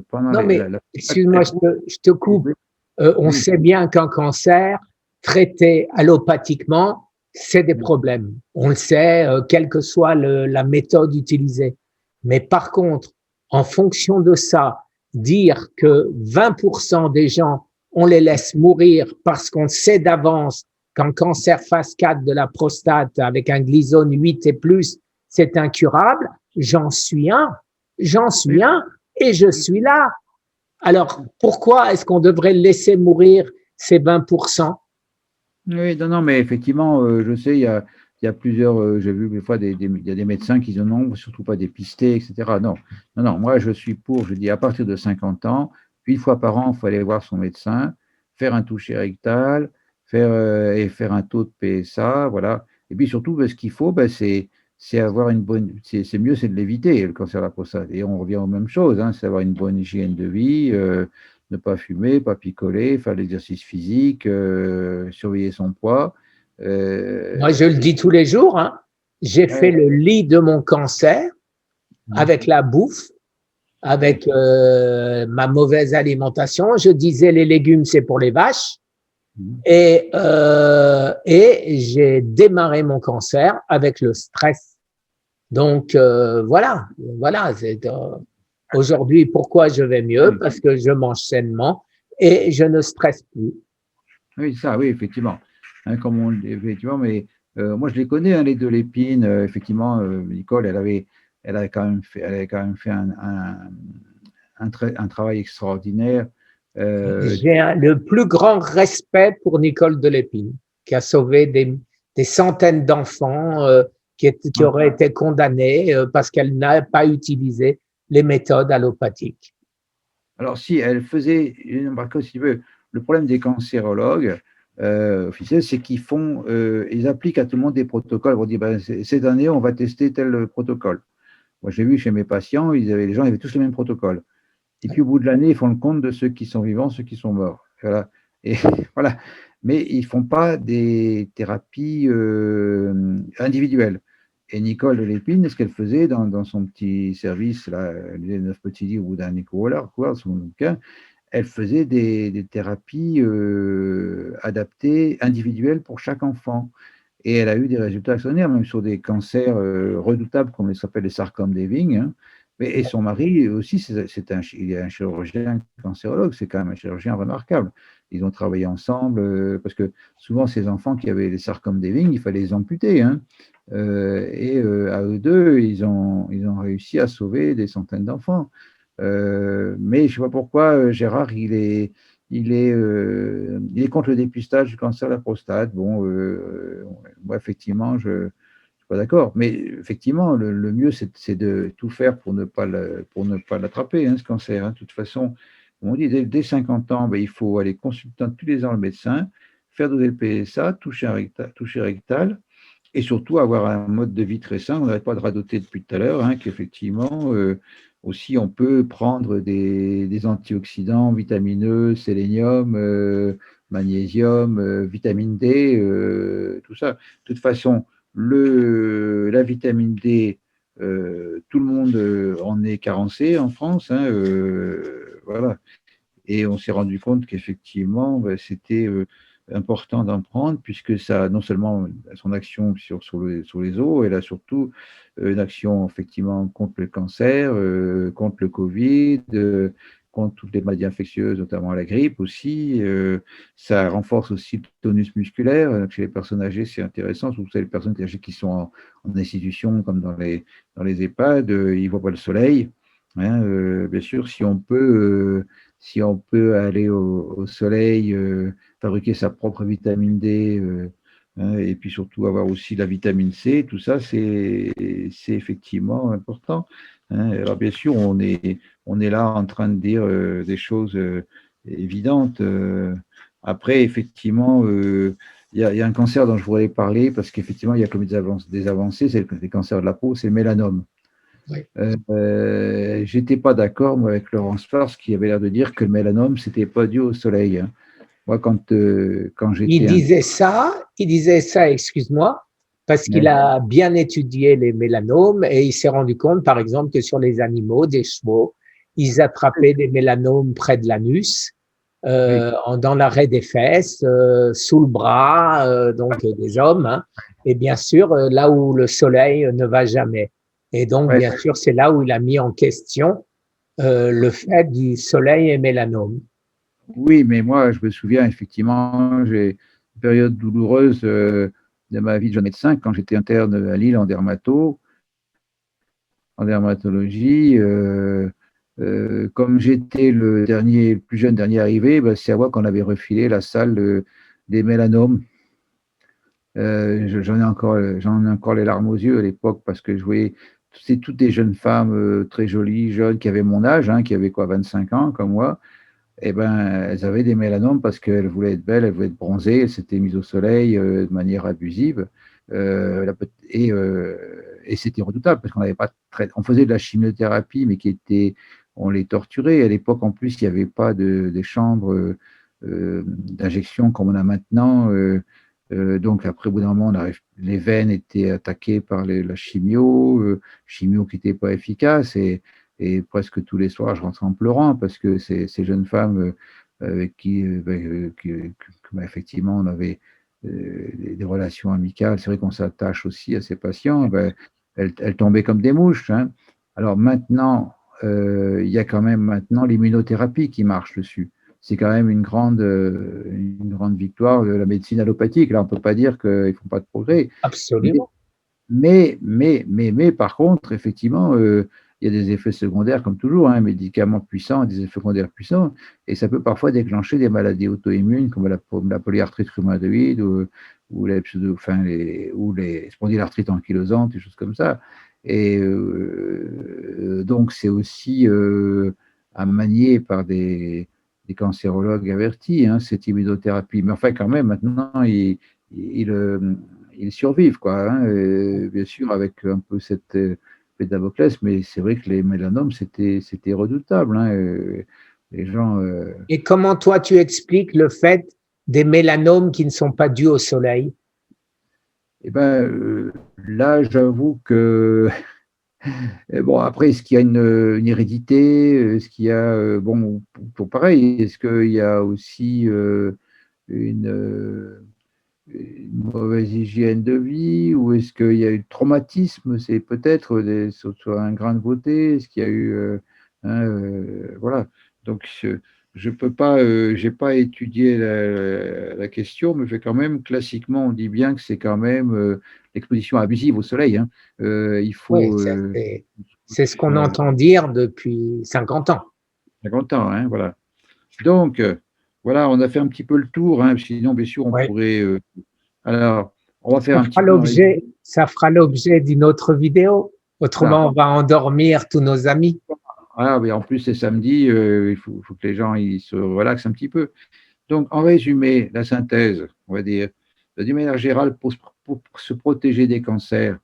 pendant non, mais excuse-moi, je te coupe. On sait bien qu'un cancer traité allopathiquement, c'est des problèmes. On le sait, quelle que soit la méthode utilisée. Mais par contre, en fonction de ça, dire que 20% des gens, on les laisse mourir parce qu'on sait d'avance qu'un cancer phase 4 de la prostate avec un glisone 8 et plus, c'est incurable, j'en suis un et je suis là. Alors, pourquoi est-ce qu'on devrait laisser mourir ces 20%? Oui, non, mais effectivement, je sais, il y a plusieurs, j'ai vu des fois, il y a des médecins qui disent non, surtout pas dépister, etc. Non, moi je suis pour, je dis à partir de 50 ans, une fois par an, il faut aller voir son médecin, faire un toucher rectal, et faire un taux de PSA, voilà. Et puis surtout, ce qu'il faut, c'est avoir une bonne, c'est mieux, c'est de l'éviter, le cancer de la prostate. Et on revient aux mêmes choses, hein, c'est avoir une bonne hygiène de vie, ne pas fumer, pas picoler, faire de l'exercice physique, surveiller son poids. Moi, je le dis tous les jours, hein, j'ai fait le lit de mon cancer avec la bouffe, avec ma mauvaise alimentation. Je disais les légumes, c'est pour les vaches. Et j'ai démarré mon cancer avec le stress. Donc voilà. Aujourd'hui, pourquoi je vais mieux? Parce que je mange sainement et je ne stresse plus. Oui, ça, oui, effectivement. Hein, comme on le dit, effectivement, mais moi je les connais, hein, les deux Lépine. Effectivement, Nicole, elle avait quand même fait un travail extraordinaire. J'ai le plus grand respect pour Nicole Delépine, qui a sauvé des centaines d'enfants qui auraient été condamnés parce qu'elle n'a pas utilisé les méthodes allopathiques. Alors, si elle faisait, si tu veux, le problème des cancérologues officiels, c'est ils appliquent à tout le monde des protocoles. Ils vont dire, ben, cette année, on va tester tel protocole. Moi, j'ai vu chez mes patients, les gens avaient tous les mêmes protocoles. Et puis, au bout de l'année, ils font le compte de ceux qui sont vivants, ceux qui sont morts. Voilà. Et voilà. Mais ils ne font pas des thérapies individuelles. Et Nicole de Lépine, ce qu'elle faisait dans son petit service, là, les 9 petits livres ou d'un Nicolas, son bouquin, elle faisait des thérapies adaptées, individuelles pour chaque enfant. et elle a eu des résultats extraordinaires, même sur des cancers redoutables, comme les s'appelle les sarcomes d'Ewing, hein. Et son mari aussi, il est un chirurgien cancérologue, c'est quand même un chirurgien remarquable. Ils ont travaillé ensemble, parce que souvent, ces enfants qui avaient les sarcomes d'Ewing, il fallait les amputer, hein. À eux deux, ils ont réussi à sauver des centaines d'enfants. Mais je ne sais pas pourquoi Gérard, il est contre le dépistage du cancer de la prostate. Bon, moi, effectivement, je ne suis pas d'accord. Mais effectivement, le mieux, c'est de tout faire pour ne pas l'attraper, hein, ce cancer, hein. De toute façon, comme on dit, dès 50 ans, ben, il faut aller consulter tous les ans le médecin, faire doser le PSA, toucher rectal, et surtout avoir un mode de vie très sain. On n'arrête pas de radoter depuis tout à l'heure, hein, qu'effectivement, aussi on peut prendre des antioxydants vitamineux, sélénium, magnésium, vitamine D, tout ça. De toute façon, la vitamine D, tout le monde en est carencé en France, hein, voilà. Et on s'est rendu compte qu'effectivement, ben, c'était important d'en prendre, puisque ça a non seulement son action sur les os, elle a surtout une action effectivement contre le cancer, contre le Covid, contre toutes les maladies infectieuses, notamment la grippe aussi. Ça renforce aussi le tonus musculaire. Chez les personnes âgées, c'est intéressant, surtout les personnes âgées qui sont en institution, comme dans les EHPAD, ils ne voient pas le soleil, hein. Bien sûr, si on peut aller au soleil, fabriquer sa propre vitamine D, hein, et puis surtout avoir aussi la vitamine C, tout ça, c'est effectivement important, hein. Alors bien sûr, on est là en train de dire des choses évidentes. Après, effectivement, il y a un cancer dont je voudrais parler, parce qu'effectivement, il y a comme des avancées, c'est les cancers de la peau, c'est le mélanome. Oui. J'étais pas d'accord, moi, avec Laurence Farce, qui avait l'air de dire que le mélanome, c'était pas dû au soleil, hein. Moi, quand Il j'étais un... disait ça, excuse-moi, parce qu'il Ouais, a bien étudié les mélanomes et il s'est rendu compte, par exemple, que sur les animaux, des chevaux, ils attrapaient des mélanomes près de l'anus, oui, dans l'arrêt des fesses, sous le bras, donc des hommes, hein, et bien sûr, là où le soleil ne va jamais. Et donc, ouais. bien sûr, c'est là où il a mis en question le fait du soleil et mélanome. Oui, mais moi, je me souviens, effectivement, j'ai une période douloureuse de ma vie de jeune médecin, quand j'étais interne à Lille en dermatologie. Comme j'étais le plus jeune dernier arrivé, ben, c'est à moi qu'on avait refilé la salle des mélanomes. J'en ai encore les larmes aux yeux à l'époque, parce que je voyais, c'est toutes des jeunes femmes très jolies, jeunes, qui avaient mon âge, hein, qui avaient quoi, 25 ans, comme moi. Et ben, elles avaient des mélanomes parce qu'elles voulaient être belles, elles voulaient être bronzées, elles s'étaient mises au soleil de manière abusive. Et c'était redoutable, parce qu'on n'avait pas on faisait de la chimiothérapie, mais on les torturait. À l'époque, en plus, il n'y avait pas des chambres d'injection comme on a maintenant. Donc après, au bout d'un moment, les veines étaient attaquées par la chimio qui n'était pas efficace, et presque tous les soirs, je rentrais en pleurant, parce que ces jeunes femmes avec qui, effectivement, on avait des relations amicales, c'est vrai qu'on s'attache aussi à ces patients, ben, elles tombaient comme des mouches, hein. Alors maintenant, il y a quand même maintenant l'immunothérapie qui marche dessus. C'est quand même une grande victoire de la médecine allopathique. Là, on ne peut pas dire qu'ils ne font pas de progrès. Mais, Absolument. par contre, effectivement, il y a des effets secondaires, comme toujours, hein, un médicament puissant, des effets secondaires puissants, et ça peut parfois déclencher des maladies auto-immunes, comme la polyarthrite rhumatoïde, ou les spondylarthrites ankylosantes, des choses comme ça. Et donc, c'est aussi à manier par des cancérologues avertis, hein, cette immunothérapie. Mais enfin, quand même, maintenant, ils survivent, quoi, hein, bien sûr, avec un peu cette épée de Damoclès, mais c'est vrai que les mélanomes, c'était redoutable, hein, les gens. Et comment toi tu expliques le fait des mélanomes qui ne sont pas dus au soleil? Eh ben, là, j'avoue que bon, après, est-ce qu'il y a une hérédité? Est-ce qu'il y a, bon, pour pareil, est-ce qu'il y a aussi une, une mauvaise hygiène de vie, ou est-ce qu'il y a eu de traumatisme? C'est peut-être soit un grain de beauté, est-ce qu'il y a eu, voilà. Donc, je peux pas, j'ai pas étudié la question, mais fait quand même, classiquement, on dit bien que c'est quand même l'exposition abusive au soleil, hein. Il Oui, faut, c'est ce qu'on voilà, entend dire depuis 50 ans. 50 ans, hein, voilà. Donc, voilà, on a fait un petit peu le tour, hein, sinon, bien sûr, on Oui. pourrait. Alors, on va faire un petit peu un résumé. Ça fera l'objet d'une autre vidéo. Voilà. Autrement, on va endormir tous nos amis. Ah, mais en plus, c'est samedi, il faut que les gens ils se relaxent un petit peu. Donc, en résumé, la synthèse, on va dire, d'une manière générale, pour se protéger des cancers,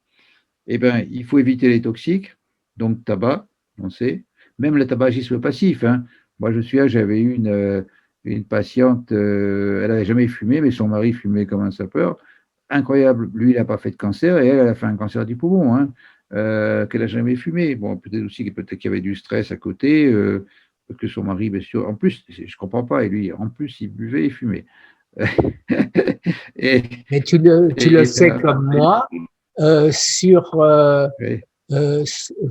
eh ben, il faut éviter les toxiques, donc tabac, on sait, même le tabagisme passif, hein. Moi, j'avais eu une patiente, elle n'avait jamais fumé, mais son mari fumait comme un sapeur. Incroyable, lui, il n'a pas fait de cancer, et elle a fait un cancer du poumon, hein, qu'elle n'a jamais fumé. Bon, peut-être aussi qu'il y avait du stress à côté, parce que son mari, bien sûr, en plus, je ne comprends pas, et lui, en plus, il buvait et fumait. et, Mais tu le et, sais comme moi, euh, sur, euh, ouais.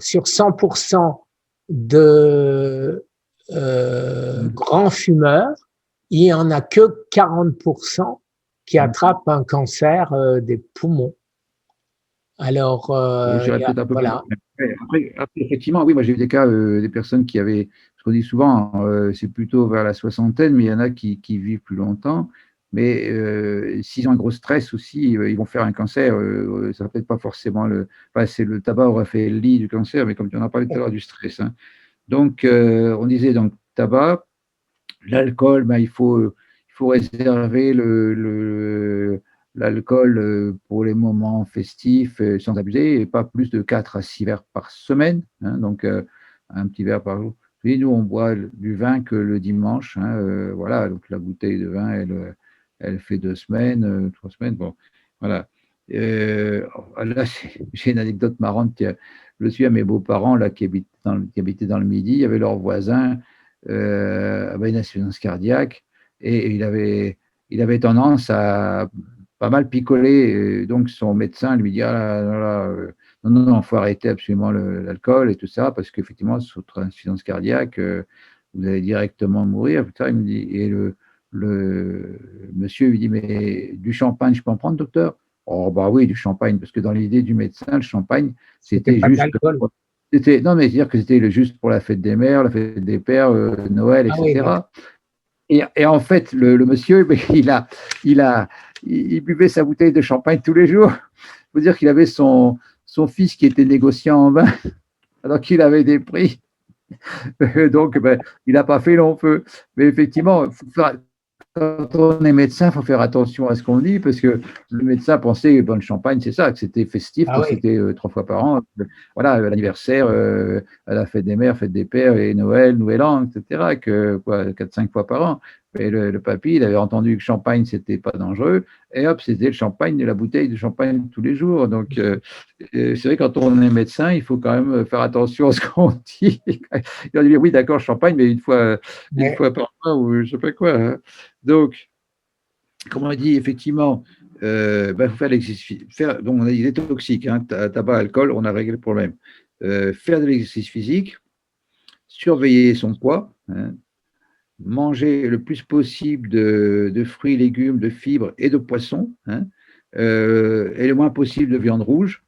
sur 100% de grands fumeurs, il n'y en a que 40% qui attrapent un cancer des poumons. Alors, J'irais peut-être un peu plus loin. voilà. Après, effectivement, oui, moi j'ai eu des cas, des personnes qui avaient, ce qu'on dit souvent, c'est plutôt vers la soixantaine, mais il y en a qui vivent plus longtemps. Mais s'ils ont un gros stress aussi, ils vont faire un cancer. Ça va peut-être pas forcément enfin, c'est le tabac aurait fait le lit du cancer, mais comme tu en as parlé tout à l'heure du stress, hein. Donc, on disait donc tabac, l'alcool, ben, il faut réserver l'alcool pour les moments festifs sans abuser, et pas plus de 4 à 6 verres par semaine, hein, donc un petit verre par jour. Et nous, on boit du vin que le dimanche, hein, voilà, donc la bouteille de vin, elle fait 2 semaines, 3 semaines, bon, voilà. Euh, Là, j'ai une anecdote marrante. Je suis à mes beaux-parents là, qui habitaient dans le Midi, il y avait leur voisin avait une insuffisance cardiaque, et il avait tendance à pas mal picoler. Et donc son médecin lui dit ah là, là, non, non, non, il faut arrêter absolument l'alcool et tout ça, parce qu'effectivement, sous insuffisance cardiaque, vous allez directement mourir. Putain, il me dit, et le monsieur lui dit mais du champagne, je peux en prendre, docteur? Oh, bah oui, du champagne, parce que dans l'idée du médecin, le champagne, C'était c'était pas de juste l'alcool. non, mais c'est-à-dire que c'était juste pour la fête des mères, la fête des pères, Noël, Ah oui, d'accord. etc. Et en fait, le monsieur, ben, il, a, il buvait sa bouteille de champagne tous les jours. Il faut dire qu'il avait son fils qui était négociant en vin, alors qu'il avait des prix. Donc, ben, il n'a pas fait long feu. Mais effectivement, quand on est médecin, il faut faire attention à ce qu'on dit, parce que le médecin pensait bonne champagne, c'est ça, que c'était festif Ah quand oui. c'était 3 fois par an. Voilà, l'anniversaire, la fête des mères, fête des pères, et Noël, Nouvel An, etc., que 4-5 fois par an. Mais le papy, il avait entendu que champagne, c'était pas dangereux, et hop, c'était le champagne, la bouteille de champagne tous les jours. Donc, c'est vrai, quand on est médecin, il faut quand même faire attention à ce qu'on dit. Il a dit, oui, d'accord, champagne, mais une Mais fois par mois, ou je sais pas quoi, hein. Donc, comme on a dit, effectivement, ben, faut faire l'exercice. Donc, on a dit les toxiques, hein, tabac, alcool, on a réglé le problème. Faire de l'exercice physique, surveiller son poids, hein, manger le plus possible de fruits, légumes, de fibres et de poissons, hein, et le moins possible de viande rouge.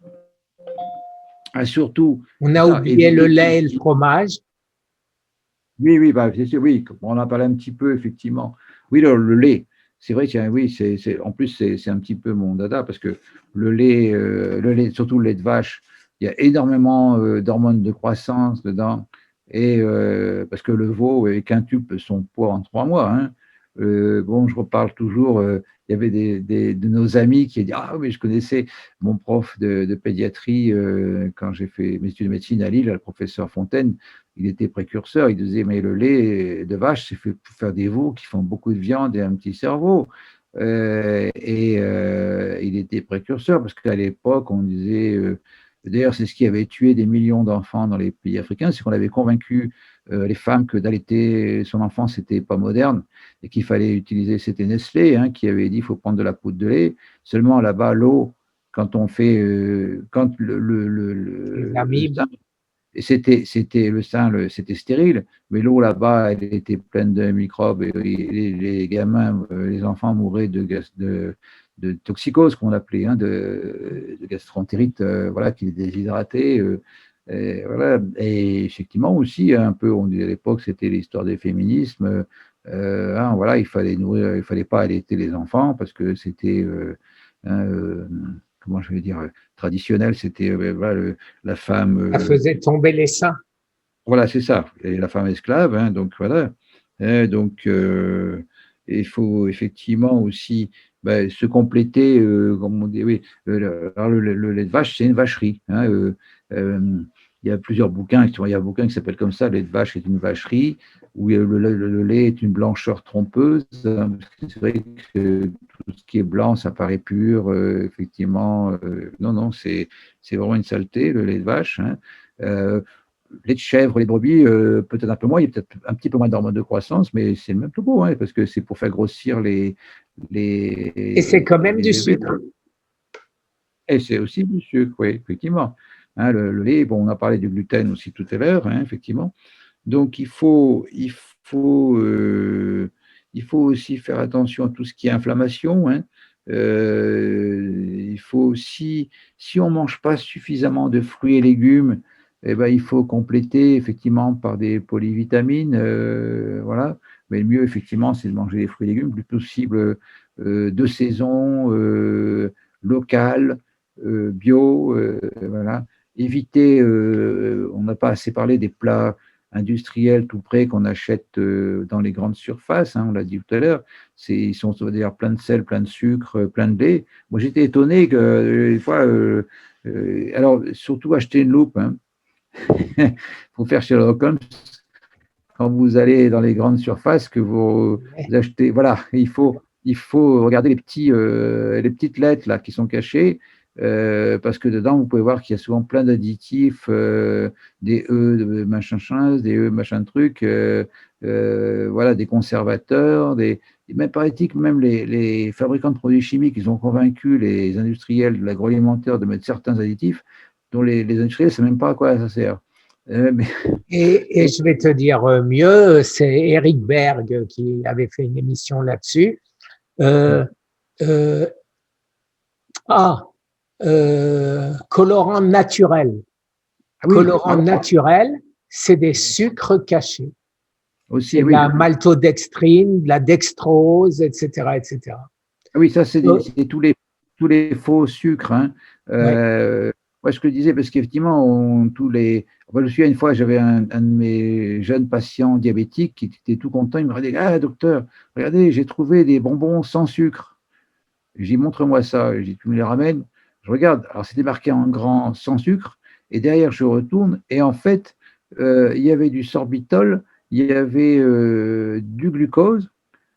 Ah, surtout, on c'est a ça, oublié le éviter tout. lait et le fromage. Oui, oui, bah, c'est sûr, oui, on en a parlé un petit peu, effectivement. Oui, le lait, c'est vrai que oui, en plus, c'est un petit peu mon dada, parce que le lait, surtout le lait de vache, il y a énormément d'hormones de croissance dedans, et parce que le veau quintuple son poids en 3 mois, hein. Bon, je reparle toujours, il y avait de nos amis qui disaient, ah, mais je connaissais mon prof de pédiatrie quand j'ai fait mes études de médecine à Lille, le professeur Fontaine. Il était précurseur. Il disait, mais le lait de vache, c'est fait pour faire des veaux qui font beaucoup de viande et un petit cerveau. Il était précurseur, parce qu'à l'époque, on disait D'ailleurs, c'est ce qui avait tué des millions d'enfants dans les pays africains, c'est qu'on avait convaincu les femmes que d'allaiter son enfant, c'était pas moderne et qu'il fallait utiliser, c'était Nestlé hein, qui avait dit qu'il faut prendre de la poudre de lait. Seulement là-bas, l'eau, quand on fait, quand Les le amibes. sein, c'était le sein, c'était stérile, mais l'eau là-bas, elle était pleine de microbes et les gamins, les enfants mouraient de toxicose qu'on appelait, hein, de gastroentérite, voilà, qui les déshydratait. Et, voilà. Et effectivement aussi, un peu, on disait à l'époque, c'était l'histoire des féminismes. Hein, voilà, il fallait nourrir, il fallait pas allaiter les enfants parce que c'était, hein, comment je vais dire, traditionnel, c'était voilà, la femme. Ça faisait tomber les seins. Voilà, c'est ça. Et la femme esclave, hein, donc voilà. Donc, il faut effectivement aussi ben, se compléter, comme on dit, oui. Alors, le lait de vache, c'est une vacherie. Hein, il y a plusieurs bouquins, il y a un bouquin qui s'appelle comme ça, le lait de vache est une vacherie, où le lait est une blancheur trompeuse. Hein, parce que c'est vrai que tout ce qui est blanc, ça paraît pur, effectivement. Non, non, c'est vraiment une saleté, le lait de vache. Hein. Les chèvres, les brebis, peut-être un peu moins, il y a peut-être un petit peu moins d'hormones de croissance, mais c'est le même topo, hein, parce que c'est pour faire grossir Et c'est quand même du les bébés. sucre. Et c'est aussi du sucre, oui, effectivement. Hein, le lait, bon, on a parlé du gluten aussi tout à l'heure, hein, effectivement. Donc, il faut aussi faire attention à tout ce qui est inflammation. Hein. Il faut aussi, si on ne mange pas suffisamment de fruits et légumes, eh ben, il faut compléter effectivement par des polyvitamines. Voilà. Mais le mieux, effectivement, c'est de manger des fruits et légumes, le plus possible de saison, local, bio. Voilà. Éviter, on n'a pas assez parlé des plats industriels tout près qu'on achète dans les grandes surfaces, hein, on l'a dit tout à l'heure, ils sont d'ailleurs plein de sel, plein de sucre, plein de lait. Moi j'étais étonné que des fois, alors surtout acheter une loupe, hein. Il faut faire Sherlock Holmes quand vous allez dans les grandes surfaces que vous achetez, voilà, il faut regarder les petites lettres là qui sont cachées. Parce que dedans, vous pouvez voir qu'il y a souvent plein d'additifs, des E de machin chose, des E machin truc, voilà, des conservateurs, même paraît-il que même les fabricants de produits chimiques, ils ont convaincu les industriels de l'agroalimentaire de mettre certains additifs dont les industriels ne savent même pas à quoi ça sert. Mais, Et je vais te dire mieux, c'est Eric Berg qui avait fait une émission là-dessus. Euh, euh, ah, colorant naturel. ah oui, Colorant naturel, c'est des sucres cachés. aussi, C'est de oui. la maltodextrine, de la dextrose, etc., etc. Ah oui, ça, c'est tous les faux sucres. Hein. Ouais. Moi, je te disais, parce qu'effectivement, moi, je me souviens une fois, j'avais un de mes jeunes patients diabétiques qui était tout content. Il me dit: Ah, docteur, regardez, j'ai trouvé des bonbons sans sucre. J'ai dit: Montre-moi ça. J'ai dit: Tu me les ramènes. Je regarde. Alors, c'était marqué en grand sans sucre. Et derrière, je retourne. Et en fait, il y avait du sorbitol, il y avait du glucose.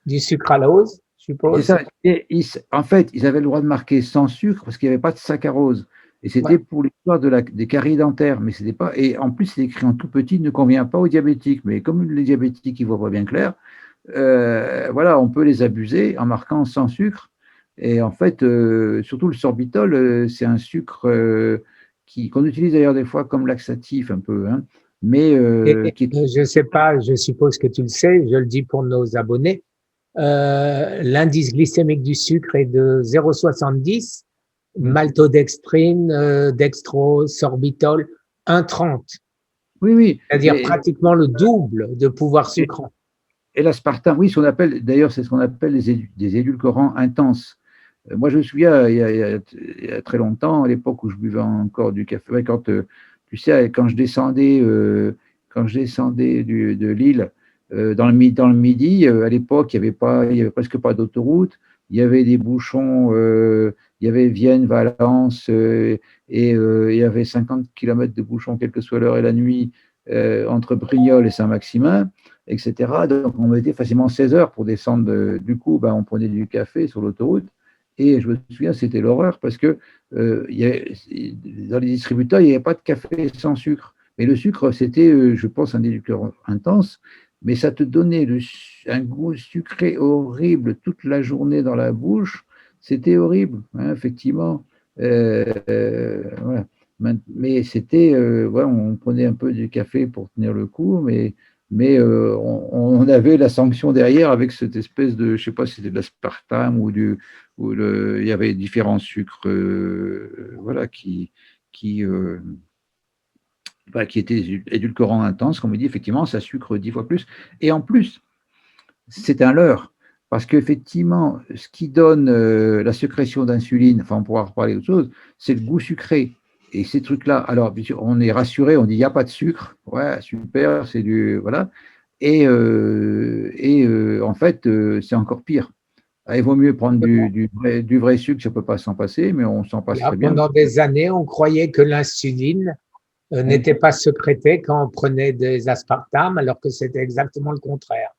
Du sucralose, je C'est suppose. ça. Et en fait, ils avaient le droit de marquer sans sucre parce qu'il n'y avait pas de saccharose. Et Ouais. c'était pour l'histoire des caries dentaires. Mais c'était pas. Et en plus, c'est écrit en tout petit, ne convient pas aux diabétiques. Mais comme les diabétiques, ils ne voient pas bien clair, voilà, on peut les abuser en marquant sans sucre. Et en fait, surtout le sorbitol, c'est un sucre qu'on utilise d'ailleurs des fois comme laxatif un peu, hein, mais Et qui est. je ne sais pas, je suppose que tu le sais, je le dis pour nos abonnés, l'indice glycémique du sucre est de 0,70, maltodextrine, dextrose, sorbitol, 1,30. Oui, oui. C'est-à-dire pratiquement le double de pouvoir sucrant. Et l'aspartame, oui, d'ailleurs, c'est ce qu'on appelle des édulcorants intenses. Moi, je me souviens, il y a très longtemps, à l'époque où je buvais encore du café, ouais, tu sais, quand je descendais de Lille dans le Midi, à l'époque, il y avait presque pas d'autoroute. Il y avait des bouchons, il y avait Vienne, Valence, il y avait 50 km de bouchons, quelle que soit l'heure et la nuit, entre Brignoles et Saint-Maximin, etc. Donc, on mettait facilement 16 heures pour descendre. Du coup, ben, on prenait du café sur l'autoroute. Et je me souviens, c'était l'horreur parce que dans les distributeurs, il n'y avait pas de café sans sucre. Mais le sucre, c'était, je pense, un éducteur intense, mais ça te donnait un goût sucré horrible toute la journée dans la bouche. C'était horrible, hein, effectivement. Voilà. Mais c'était, ouais, on prenait un peu du café pour tenir le coup, mais on avait la sanction derrière avec cette espèce de, je sais pas si c'était de l'aspartame il y avait différents sucres, voilà, qui étaient édulcorants intenses, comme on dit, effectivement, ça sucre 10 fois plus. Et en plus, c'est un leurre, parce qu'effectivement, ce qui donne la sécrétion d'insuline, enfin, on pourra reparler d'autre chose, c'est le goût sucré. Et ces trucs-là, alors, bien sûr, on est rassuré, on dit, il n'y a pas de sucre, ouais, super, c'est du, voilà. En fait, c'est encore pire. Ah, il vaut mieux prendre du vrai sucre, ça ne peut pas s'en passer, mais on s'en passe Là, très bien. pendant des années, on croyait que l'insuline n'était pas sécrétée quand on prenait des aspartames, alors que c'était exactement le contraire.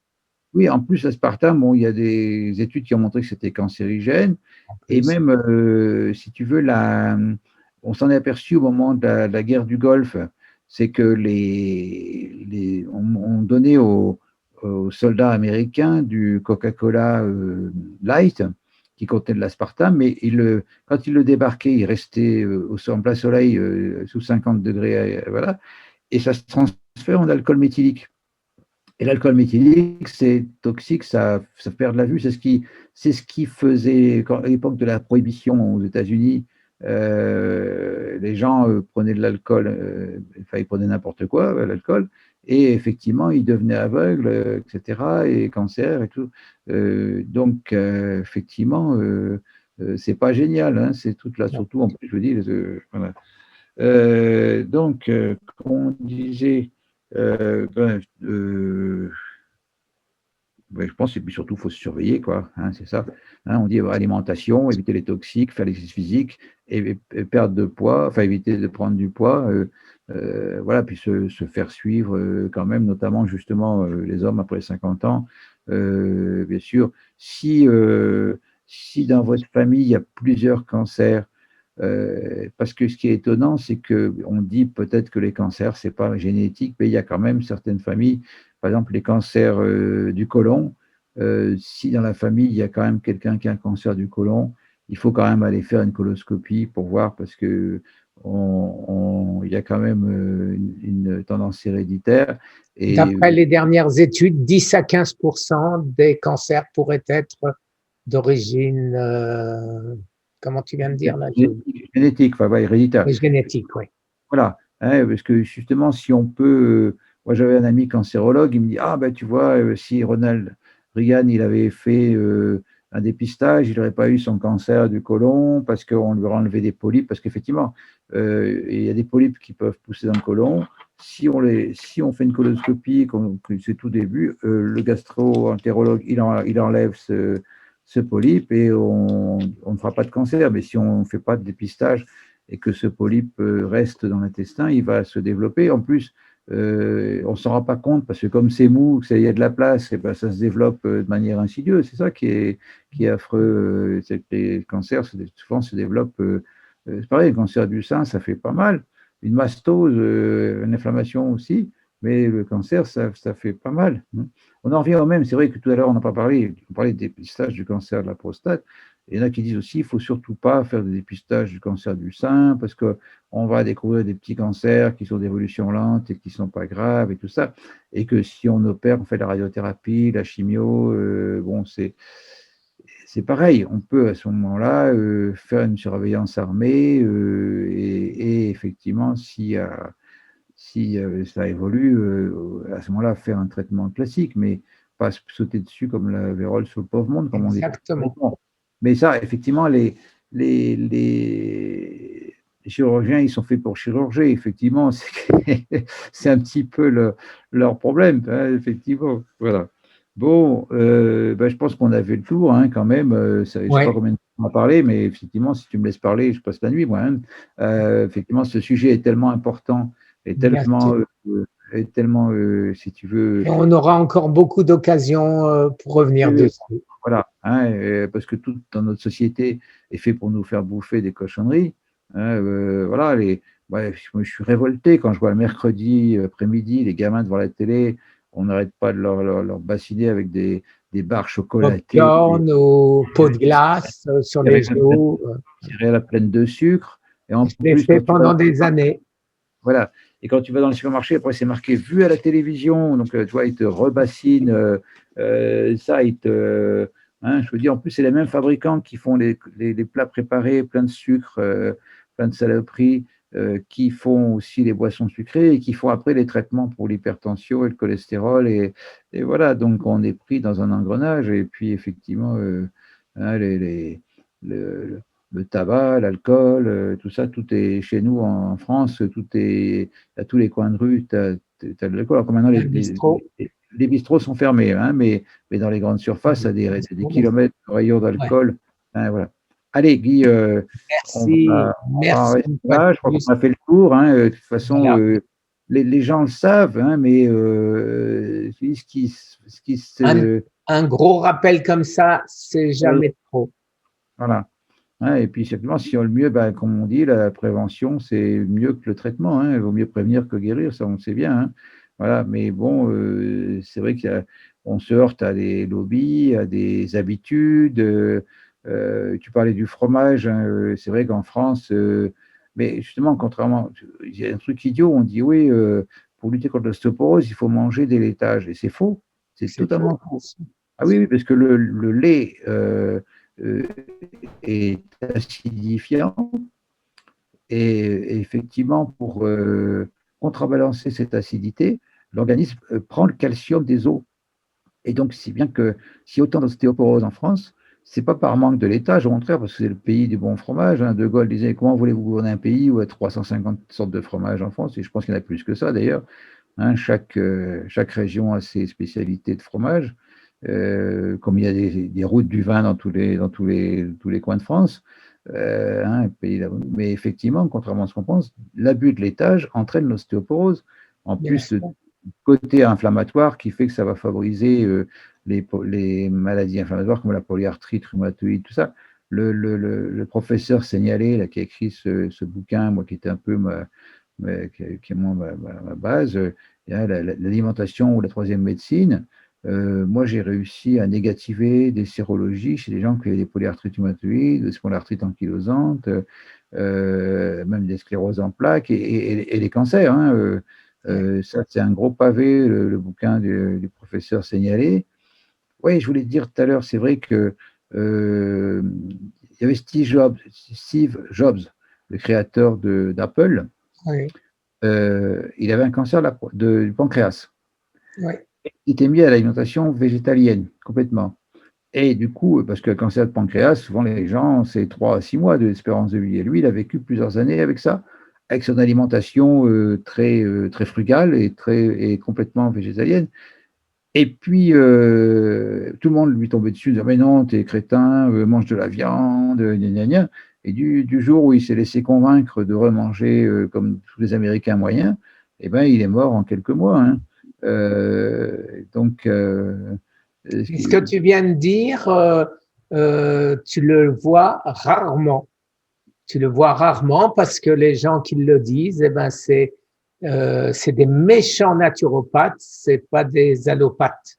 Oui, en plus, l'aspartame, bon, il y a des études qui ont montré que c'était cancérigène. Et même, si tu veux, on s'en est aperçu au moment de la guerre du Golfe, c'est que on donnait aux soldats américains du Coca-Cola Light qui contenait de l'aspartame, mais quand ils le débarquaient, il restait en plein soleil sous 50 degrés, voilà, et ça se transfère en alcool méthylique. Et l'alcool méthylique, c'est toxique, ça perd de la vue. C'est ce qui faisait, à l'époque de la prohibition aux États-Unis, les gens prenaient de l'alcool, enfin, ils prenaient n'importe quoi, l'alcool, et effectivement, ils devenaient aveugles, etc., et cancer et tout. Donc, effectivement, c'est pas génial, hein, ces trucs-là, surtout, en plus, je vous dis, voilà. Donc, comme on disait, je pense que surtout, il faut se surveiller, quoi, hein, c'est ça. Hein, on dit alimentation, éviter les toxiques, faire l'exercice physique, et perdre de poids, enfin éviter de prendre du poids, voilà, puis se faire suivre quand même, notamment justement les hommes après 50 ans. Bien sûr, si dans votre famille, il y a plusieurs cancers, parce que ce qui est étonnant, c'est qu'on dit peut-être que les cancers, ce n'est pas génétique, mais il y a quand même certaines familles, par exemple les cancers du côlon, si dans la famille, il y a quand même quelqu'un qui a un cancer du côlon, il faut quand même aller faire une coloscopie pour voir, parce que il y a quand même une tendance héréditaire. D'après les dernières études, 10 à 15% des cancers pourraient être d'origine, comment tu viens de dire là? Génétique, enfin, héréditaire. Génétique, oui. Voilà, hein, parce que justement, si on peut. Moi, j'avais un ami cancérologue, il me dit, ah ben tu vois, si Ronald Reagan, il avait fait un dépistage, il n'aurait pas eu son cancer du côlon parce qu'on lui aurait enlevé des polypes, parce qu'effectivement, il y a des polypes qui peuvent pousser dans le côlon. Si on fait une coloscopie, c'est tout début, le gastro-entérologue, il enlève ce polype et on ne fera pas de cancer. Mais si on ne fait pas de dépistage et que ce polype reste dans l'intestin, il va se développer. En plus, on ne s'en rend pas compte parce que comme c'est mou, qu'il y a de la place, et ben ça se développe de manière insidieuse. C'est ça qui est affreux. C'est que les cancers souvent se développent. C'est pareil, le cancer du sein, ça fait pas mal. Une mastose, une inflammation aussi, mais le cancer, ça fait pas mal. On en revient au même. C'est vrai que tout à l'heure, on n'a pas parlé, on parlait des dépistage du cancer de la prostate. Il y en a qui disent aussi qu'il ne faut surtout pas faire des dépistages du cancer du sein parce qu'on va découvrir des petits cancers qui sont d'évolution lente et qui ne sont pas graves et tout ça. Et que si on opère, on fait la radiothérapie, la chimio, bon, c'est pareil. On peut à ce moment-là faire une surveillance armée et effectivement, si ça évolue, à ce moment-là, faire un traitement classique, mais pas sauter dessus comme la vérole sur le pauvre monde, comme on dit. Exactement. Mais ça, effectivement, les chirurgiens, ils sont faits pour chirurger. Effectivement, c'est un petit peu leur problème, hein, effectivement. Voilà. Bon, ben, je pense qu'on a fait le tour, hein, quand même. Je ne sais pas combien de temps on a parlé, mais effectivement, si tu me laisses parler, je passe la nuit, moi. Hein. Effectivement, ce sujet est tellement important est bien sûr. si tu veux, Et on aura encore beaucoup d'occasions pour revenir oui, dessus. voilà, hein, parce que tout dans notre société est fait pour nous faire bouffer des cochonneries, hein, voilà, ouais, moi, je suis révolté quand je vois le mercredi après-midi les gamins devant la télé, on n'arrête pas de leur bassiner avec des barres chocolatées, Popcorn ou pot de glace sur les joues. céréales pleines de sucre et en Je l'ai plus fait quand tu vas pendant des années. voilà, et quand tu vas dans le supermarché, après c'est marqué «vu à la télévision», donc tu vois, ils te rebassinent, ça, hein, je veux dire, en plus, c'est les mêmes fabricants qui font les plats préparés pleins de sucre, plein de saloperies, qui font aussi les boissons sucrées et qui font après les traitements pour l'hypertension et le cholestérol et voilà, donc on est pris dans un engrenage et puis effectivement, hein, le le tabac, l'alcool, tout ça, tout est chez nous en France, tout est à tous les coins de rue, tu as de l'alcool. Alors que maintenant Un bistrot. les bistrots sont fermés, hein, mais dans les grandes surfaces, à des kilomètres de rayons Ouais. d'alcool, hein, voilà. Allez Guy, Merci, on va en merci rester une fois de là, je crois plus. qu'on a fait le tour, hein, de toute façon, Voilà, les gens le savent, hein, mais ce qui un, se un gros rappel comme ça, c'est oui, jamais trop. voilà. Ouais, et puis simplement, si on le mieux, bah, comme on dit, la prévention, c'est mieux que le traitement, hein. Il vaut mieux prévenir que guérir, ça on le sait bien, hein. Voilà, mais bon, c'est vrai qu'on se heurte à des lobbies, à des habitudes. Tu parlais du fromage, hein, c'est vrai qu'en France, mais justement, contrairement, il y a un truc idiot, on dit oui, pour lutter contre l'ostéoporose, il faut manger des laitages, et c'est faux, c'est C'est faux. totalement faux. Ah oui, oui, parce que le lait euh, est acidifiant et effectivement, pour contrebalancer cette acidité, l'organisme prend le calcium des os. Et donc, si bien que si autant d'ostéoporose en France, c'est pas par manque de laitage, au contraire, parce que c'est le pays du bon fromage, hein. De Gaulle disait: «Comment voulez-vous gouverner un pays où il y a 350 sortes de fromages en France?» Et je pense qu'il y en a plus que ça d'ailleurs, hein. Chaque région a ses spécialités de fromage, comme il y a des routes du vin tous les coins de France, hein, mais effectivement, contrairement à ce qu'on pense, l'abus de laitage entraîne l'ostéoporose. En Bien plus, sûr. côté inflammatoire qui fait que ça va favoriser les maladies inflammatoires comme la polyarthrite rhumatoïde, tout ça. Le professeur Seignalé, là, qui a écrit ce bouquin, moi qui était un peu qui est moi, ma base, l'alimentation ou la troisième médecine, moi j'ai réussi à négativer des sérologies chez des gens qui avaient des polyarthrites rhumatoïdes, des spondylarthrites ankylosantes, même des scléroses en plaques et les cancers, hein, ça, c'est un gros pavé, le bouquin du professeur Seignalé. Oui, je voulais te dire tout à l'heure, c'est vrai que il y avait Steve Jobs, le créateur d'Apple. Oui, Il avait un cancer du pancréas. oui, Il était mis à l'alimentation végétalienne, complètement. Et du coup, parce que le cancer de pancréas, souvent les gens, c'est 3 à 6 mois de l'espérance de vie. Et lui, il a vécu plusieurs années avec ça, avec son alimentation très frugale et complètement végétalienne. Et puis, tout le monde lui tombait dessus, disait: «Mais non, t'es crétin, mange de la viande, gna gna gna». Et du jour où il s'est laissé convaincre de remanger, comme tous les Américains moyens, et ben, il est mort en quelques mois, hein. Donc, ce et ce que qui tu viens de dire, tu le vois rarement. Tu le vois rarement parce que les gens qui le disent, eh ben, c'est des méchants naturopathes, c'est pas des allopathes.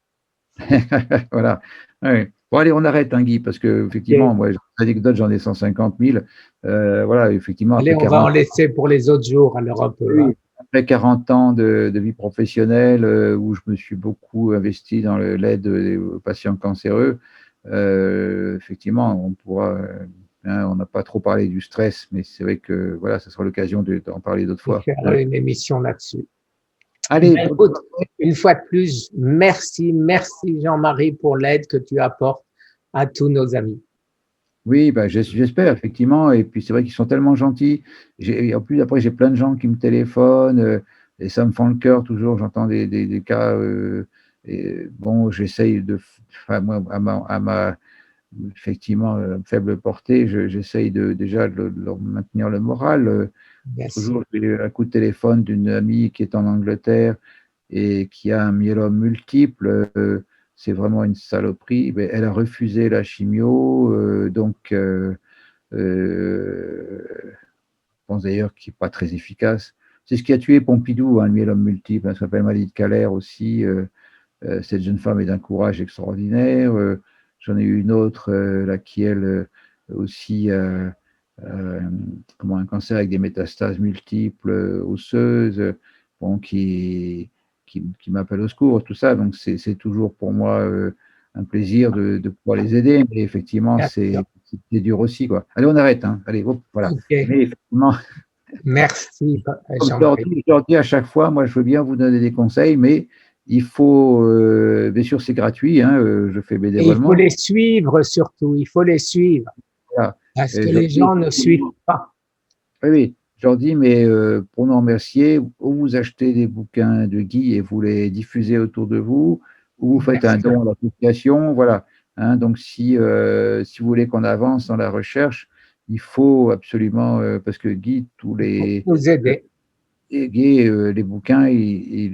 voilà, ouais. Bon allez, on arrête, hein, Guy, parce qu'effectivement, Ok. moi, anecdotes, j'en ai 150 000. Voilà, effectivement, Allez, après on va en 40 laisser pour les autres jours alors un peu, hein. oui, après 40 ans de vie professionnelle, où je me suis beaucoup investi dans l'aide aux patients cancéreux, effectivement, hein, on n'a pas trop parlé du stress, mais c'est vrai que voilà, ça sera l'occasion d'en parler d'autres De fois. faire une émission là-dessus. Allez, Ben, bonne écoute, soirée. une fois de plus, merci, merci Jean-Marie pour l'aide que tu apportes à tous nos amis. Oui, bah, j'espère effectivement et puis c'est vrai qu'ils sont tellement gentils. En plus après j'ai plein de gens qui me téléphonent, et ça me fend le cœur toujours. J'entends des cas, et bon j'essaye enfin moi à ma effectivement, faible portée, j'essaye déjà de leur maintenir le moral, Yes. L'autre jour, j'ai eu un coup de téléphone d'une amie qui est en Angleterre et qui a un myélome multiple. C'est vraiment une saloperie. Mais elle a refusé la chimio, je pense d'ailleurs qu'il n'est pas très efficace. C'est ce qui a tué Pompidou, hein, le myélome multiple, hein, ça s'appelle maladie de Calère aussi. Cette jeune femme est d'un courage extraordinaire. J'en ai eu une autre là, qui, elle, aussi, comment, un cancer avec des métastases multiples osseuses, bon, qui m'appelle au secours, tout ça. Donc, c'est toujours pour moi un plaisir de pouvoir les aider. Mais effectivement, c'est dur aussi, quoi. Allez, on arrête. Hein. Allez, hop, voilà. Okay. Mais effectivement, merci, comme je leur dis à chaque fois, moi, je veux bien vous donner des conseils, mais il faut, bien sûr, c'est gratuit, hein, je fais bénévolement. Et il faut les suivre surtout, il faut les suivre. Voilà. Parce que les gens ne suivent pas. Oui, oui, je leur dis, mais pour nous remercier, ou vous achetez des bouquins de Guy et vous les diffusez autour de vous, ou vous faites un don à l'association, voilà. Hein, donc, si vous voulez qu'on avance dans la recherche, il faut absolument, parce que Guy, Il faut nous aider. Guy, les bouquins, il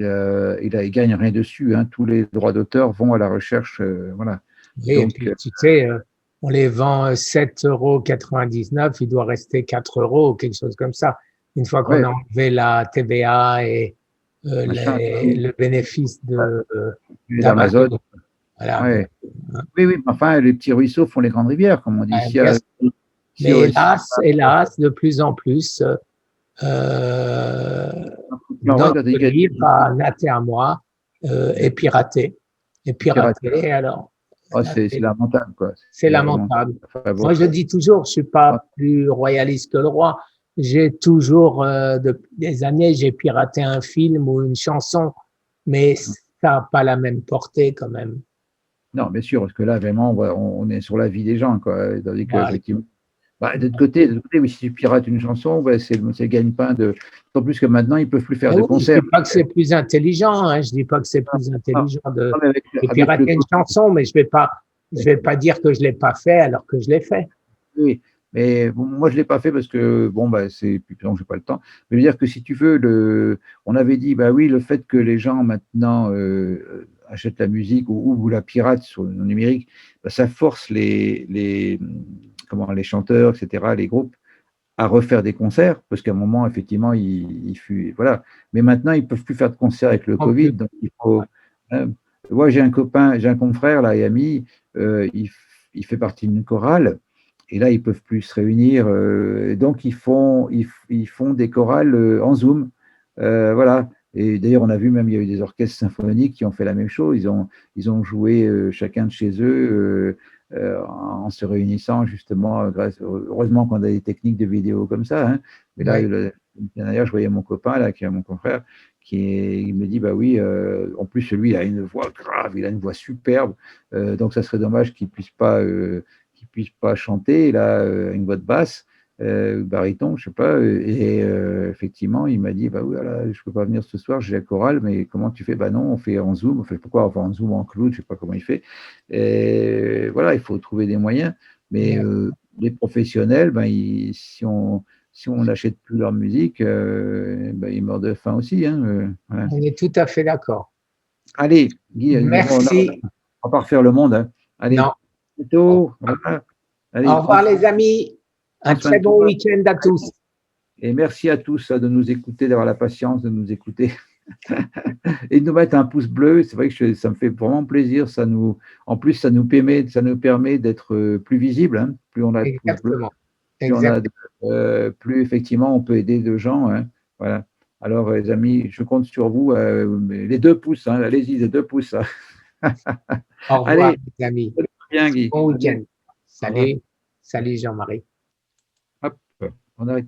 gagne rien dessus. Hein, tous les droits d'auteur vont à la recherche. Voilà. Oui, donc, et puis, tu sais, on les vend 7,99 €, il doit rester 4 € ou quelque chose comme ça. Une fois qu'on a enlevé la TVA et le bénéfice d'Amazon. Voilà. Ouais. Oui, oui, enfin, les petits ruisseaux font les grandes rivières, comme on dit. Mais hélas, de plus en plus, notre livre, à Nat et à moi, est piraté. Alors, c'est lamentable, quoi. C'est lamentable. Moi, je dis toujours, je suis pas plus royaliste que le roi. J'ai toujours, depuis des années, j'ai piraté un film ou une chanson, mais ça n'a pas la même portée quand même. Non, bien sûr, parce que là, vraiment, on est sur la vie des gens, quoi. Tandis que, effectivement, d'autre côté, oui, si tu pirates une chanson, c'est le gagne-pain de. D'autant plus que maintenant, ils ne peuvent plus faire de concerts. Je ne dis pas que c'est plus intelligent, hein, je dis pas que c'est plus intelligent de pirater une chanson, mais je vais pas dire que je l'ai pas fait alors que je l'ai fait. Oui, mais bon, moi je l'ai pas fait parce que bon c'est plus j'ai pas le temps. Mais je veux dire que si tu veux on avait dit bah oui, le fait que les gens maintenant achètent la musique ou la piratent sur le numérique, ça force les chanteurs, etc., les groupes à refaire des concerts parce qu'à un moment effectivement voilà. Mais maintenant ils peuvent plus faire de concerts avec le Covid, donc il faut. Moi j'ai un confrère là et ami, il fait partie d'une chorale. Et là, ils ne peuvent plus se réunir. Donc, ils font des chorales en Zoom. Voilà. Et d'ailleurs, on a vu même, il y a eu des orchestres symphoniques qui ont fait la même chose. Ils ont joué chacun de chez eux en se réunissant, justement. Heureusement qu'on a des techniques de vidéo comme ça. Hein. Mais là, d'ailleurs, je voyais mon copain, là, qui est mon confrère, il me dit, bah oui, en plus, lui, il a une voix grave, il a une voix superbe. Donc, ça serait dommage qu'il ne puisse pas chanter là une voix de basse, baryton, je sais pas. Et effectivement, il m'a dit bah oui, voilà, je peux pas venir ce soir, j'ai la chorale, mais comment tu fais? Bah non, on fait en Zoom. On fait pourquoi on fait en Zoom en cloud, je sais pas comment il fait. Et voilà, il faut trouver des moyens. Mais les professionnels, si on n'achète plus leur musique, ils meurent de faim aussi. Hein, voilà. On est tout à fait d'accord. Allez, Guy, merci. On va pas refaire le monde. Hein. Allez. Non. Bientôt. Voilà. Allez, au revoir les amis, un très bon week-end à tous. Et merci à tous de nous écouter, d'avoir la patience de nous écouter et de nous mettre un pouce bleu. C'est vrai que ça me fait vraiment plaisir. En plus, ça nous permet d'être plus visible. Hein. Plus on a de pouces bleus, plus effectivement on peut aider de gens. Hein. Voilà. Alors les amis, je compte sur vous. Les 2 pouces, hein. Allez-y, les 2 pouces. Hein. Au revoir, allez, les amis. Bien, Guy. Bon week-end. Salut. Salut Jean-Marie. Hop, on arrête.